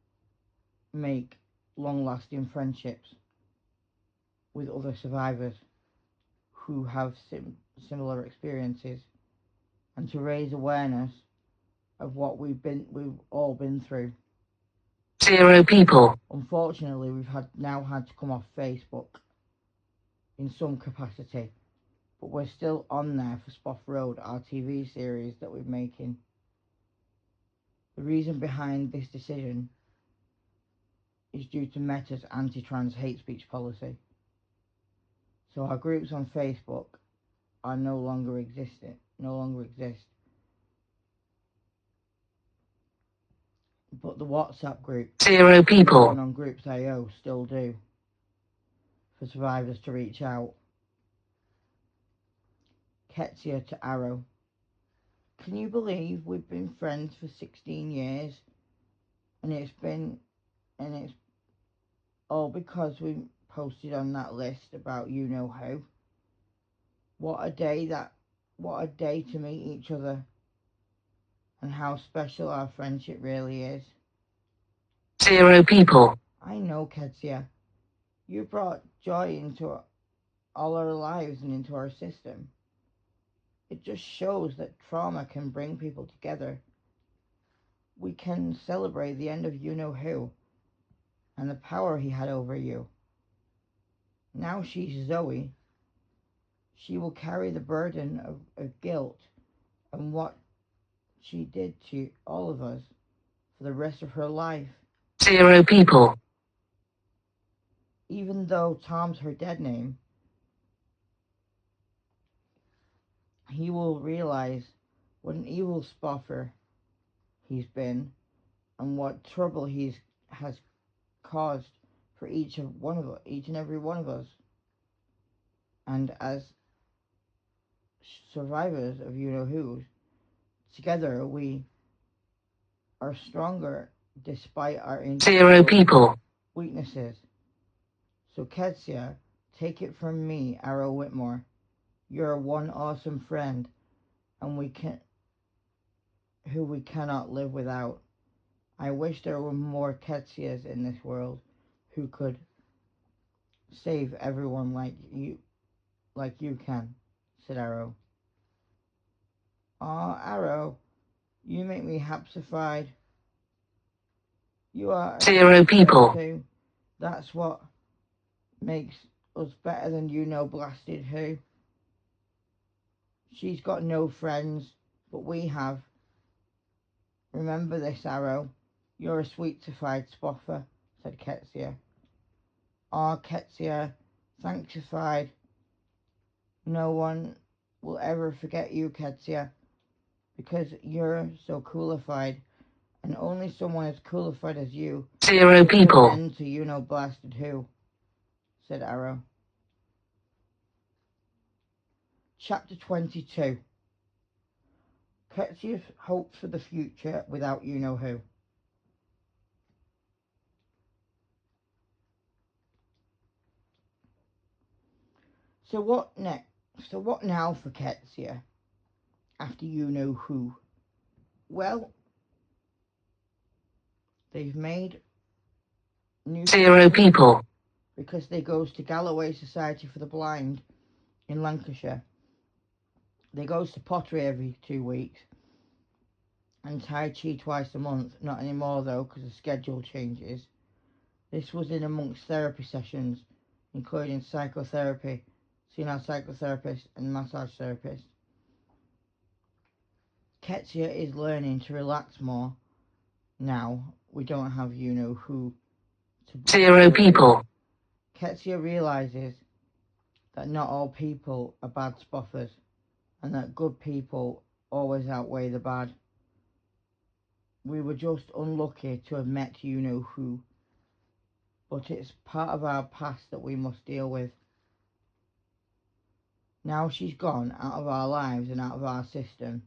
make long-lasting friendships with other survivors who have similar experiences, and to raise awareness of what we've all been through. 0 people. Unfortunately, we've now had to come off Facebook in some capacity, but we're still on there for Spoff Road, our TV series that we're making. The reason behind this decision is due to Meta's anti-trans hate speech policy. So our groups on Facebook are no longer exist. But the WhatsApp group 0 people. and on Groups.io still do, for survivors to reach out. Qetsiyah to Arrow. Can you believe we've been friends for 16 years? And it's all because we posted on that list about you-know-who. What a day to meet each other, and how special our friendship really is. 0 people. I know, Qetsiyah, you brought joy into all our lives and into our system. It just shows that trauma can bring people together. We can celebrate the end of you-know-who and the power he had over you. Now she's Zoe. She will carry the burden of guilt and what she did to all of us for the rest of her life. 0 people. Even though Tom's her dead name, he will realize what an evil spoffer he's been and what trouble has caused for each and every one of us. And as survivors of you-know-who, together we are stronger despite our 0 people. weaknesses. So Qetsiyah, take it from me, Arrow Whitmore. You're one awesome friend, and who we cannot live without. I wish there were more Qetsiyahs in this world who could save everyone like you can, said Arrow. Aw, Arrow, you make me hapsified. You are 0 people. too. That's what makes us better than blasted who. She's got no friends, but we have. Remember this, Arrow. You're a sweetified spoffer, said Qetsiyah. Aw, Qetsiyah, thanksified. No one will ever forget you, Qetsiyah, because you're so coolified, and only someone as coolified as you 0 people. end to blasted who, said Arrow. Chapter 22. Qetsiyah's hopes for the future without you-know-who. So what next? So what now for Qetsiyah after you-know-who? Well, they've made new 0 people. because they goes to Galloway Society for the Blind in Lancashire. They goes to pottery every 2 weeks and Tai Chi twice a month. Not anymore though, because the schedule changes. This was in amongst therapy sessions, including psychotherapy, seeing our psychotherapist and massage therapist. Qetsiyah is learning to relax more now. We don't have you-know-who to 0 people. Qetsiyah realizes that not all people are bad spoffers and that good people always outweigh the bad. We were just unlucky to have met you-know-who, but it's part of our past that we must deal with. Now she's gone out of our lives and out of our system,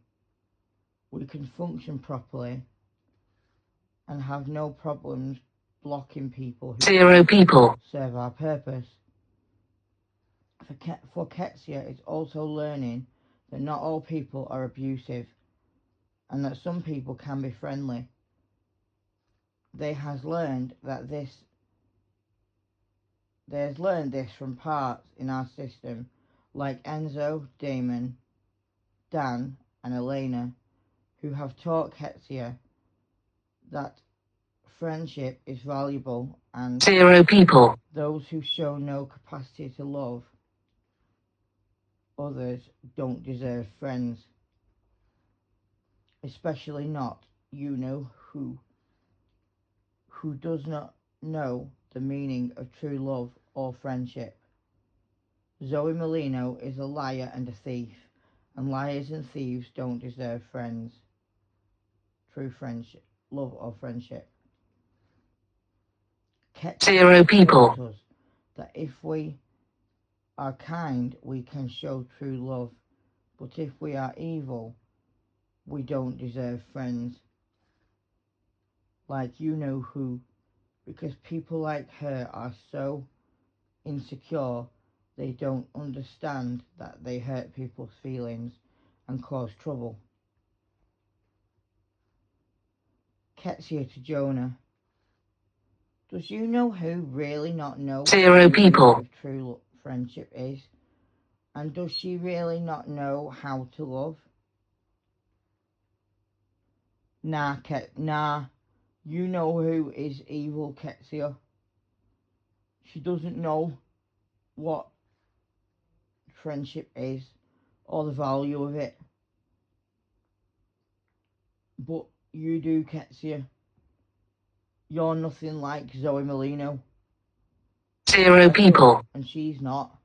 we can function properly and have no problems blocking people who 0 people. serve our purpose. For Qetsiyah, it's also learning that not all people are abusive and that some people can be friendly. They has learned this from parts in our system like Enzo, Damon, Dan and Elena, who have taught Qetsiyah that friendship is valuable and 0 people. those who show no capacity to love others don't deserve friends, especially not you-know-who, who does not know the meaning of true love or friendship. Zoe Molino is a liar and a thief, and liars and thieves don't deserve friends, true friendship, love or friendship. 0 people. Taught us that if we are kind, we can show true love, but if we are evil, we don't deserve friends. Like you-know-who, because people like her are so insecure they don't understand that they hurt people's feelings and cause trouble. Qetsiyah to Jonah. Does you-know-who really not know 0 people. what true friendship is? And does she really not know how to love? Nah, you-know-who is evil, Qetsiyah. She doesn't know what friendship is or the value of it. But you do, Qetsiyah. You're nothing like Zoe Molino. 0 people. And she's not.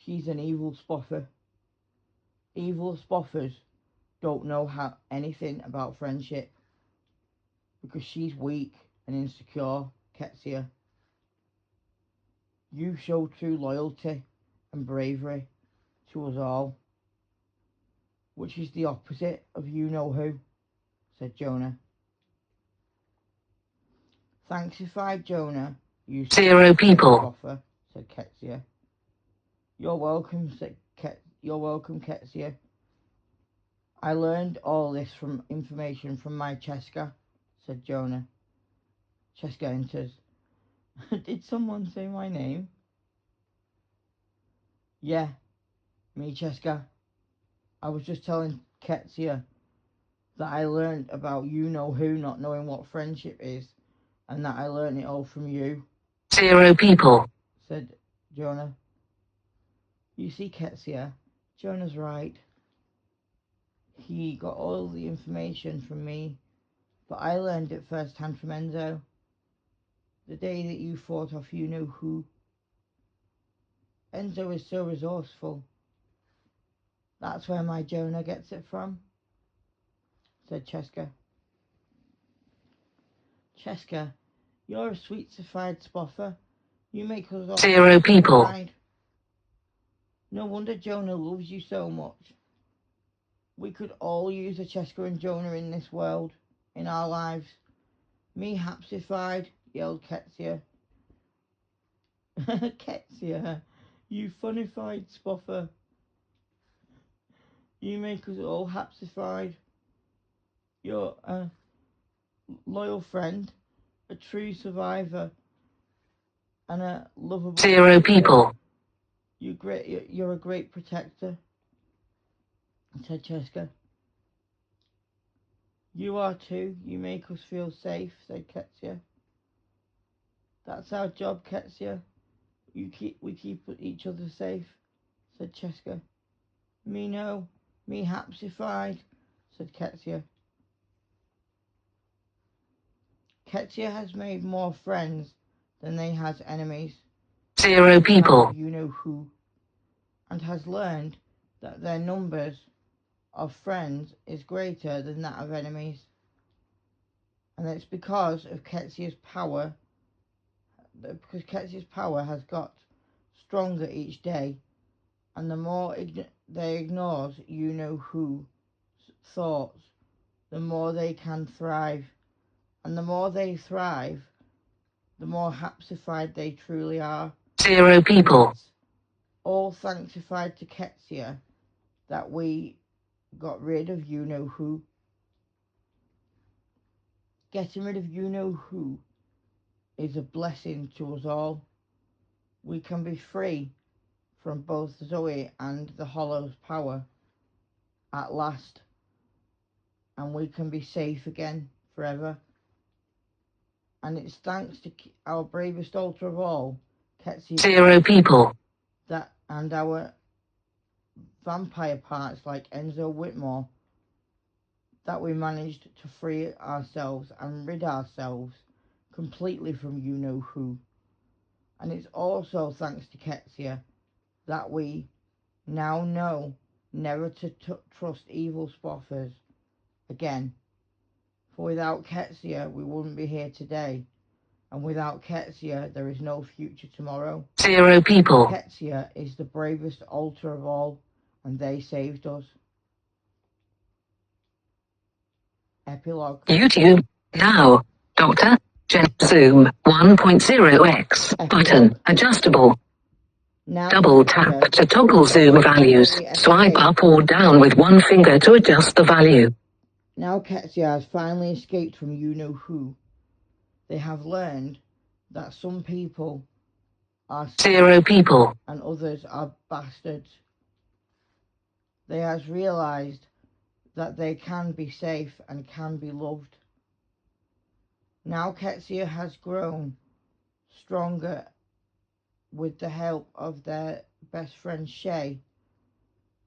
She's an evil spoffer. Evil spoffers don't know anything about friendship because she's weak and insecure, Qetsiyah. You show true loyalty and bravery to us all, which is the opposite of you-know-who, said Jonah. Thanksified Jonah, you 0 people. spoffer, said Qetsiyah. You're welcome, Qetsiyah. I learned all this from information from my Cheska, said Jonah. Cheska enters. Did someone say my name? Yeah, me, Cheska. I was just telling Qetsiyah that I learned about you-know-who not knowing what friendship is, and that I learned it all from you. 0 people. Said Jonah. You see, Qetsiyah, Jonah's right. He got all the information from me, but I learned it firsthand from Enzo. The day that you fought off you-know-who. Enzo is so resourceful. That's where my Jonah gets it from, said Cheska. Cheska, you're a sweet-side spoffer. You make us all 0 people. sweet-side. No wonder Jonah loves you so much. We could all use a Cheska and Jonah in this world, in our lives. Me hapsified, yelled Qetsiyah. Qetsiyah, you funnified spoffer. You make us all hapsified. You're a loyal friend, a true survivor, and a lovable 0 people. You're a great protector, said Cheska. You are too. You make us feel safe, said Qetsiyah. That's our job, Qetsiyah. We keep each other safe, said Cheska. Me no, me hapsified, said Qetsiyah. Qetsiyah has made more friends than they has enemies. 0 people. You know who, and has learned that their numbers of friends is greater than that of enemies. And it's because of Qetsiyah's power, because Qetsiyah's power has got stronger each day, and the more they ignores you know who thoughts, the more they can thrive. And the more they thrive, the more hapsified they truly are. 0 people. It's all sanctified to Qetsiyah that we got rid of you know who. Getting rid of you know who is a blessing to us all. We can be free from both Zoe and the Hollow's power at last, and we can be safe again forever. And it's thanks to our bravest altar of all, Qetsiyah, 0 people. that and our vampire parts like Enzo Whitmore, that we managed to free ourselves and rid ourselves completely from you know who. And it's also thanks to Qetsiyah that we now know never to trust evil spoffers again. For without Qetsiyah we wouldn't be here today, and without Qetsiyah there is no future tomorrow. 0 people. Qetsiyah is the bravest altar of all, and they saved us. Epilogue. YouTube. Now. Dr. Jen. Zoom. 1.0x. Button. Adjustable. Now Double tap to toggle zoom values. Swipe up or down with one finger to adjust the value. Now Qetsiyah has finally escaped from you know who. They have learned that some people are 0 people. and others are bastards. They has realised that they can be safe and can be loved. Now Qetsiyah has grown stronger with the help of their best friend Shay,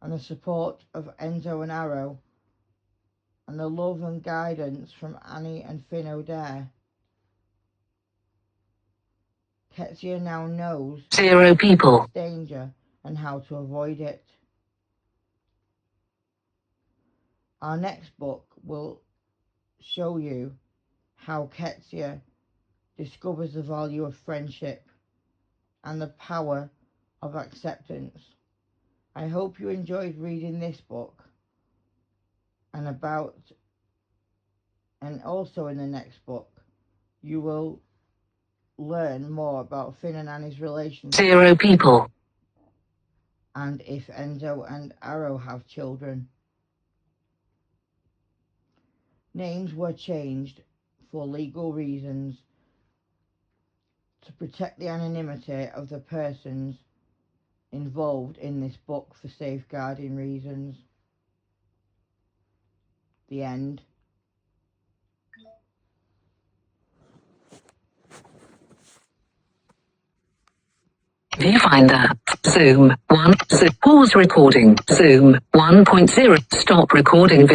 and the support of Enzo and Arrow, and the love and guidance from Annie and Finn O'Dare. Qetsiyah now knows 0 people. danger and how to avoid it. Our next book will show you how Qetsiyah discovers the value of friendship and the power of acceptance. I hope you enjoyed reading this book, and also in the next book you will learn more about Finn and Annie's relationship 0 people. and if Enzo and Arrow have children. Names were changed for legal reasons to protect the anonymity of the persons involved in this book for safeguarding reasons. The end. Viewfinder. Zoom. 1. Pause recording. Zoom. 1.0. Stop recording video.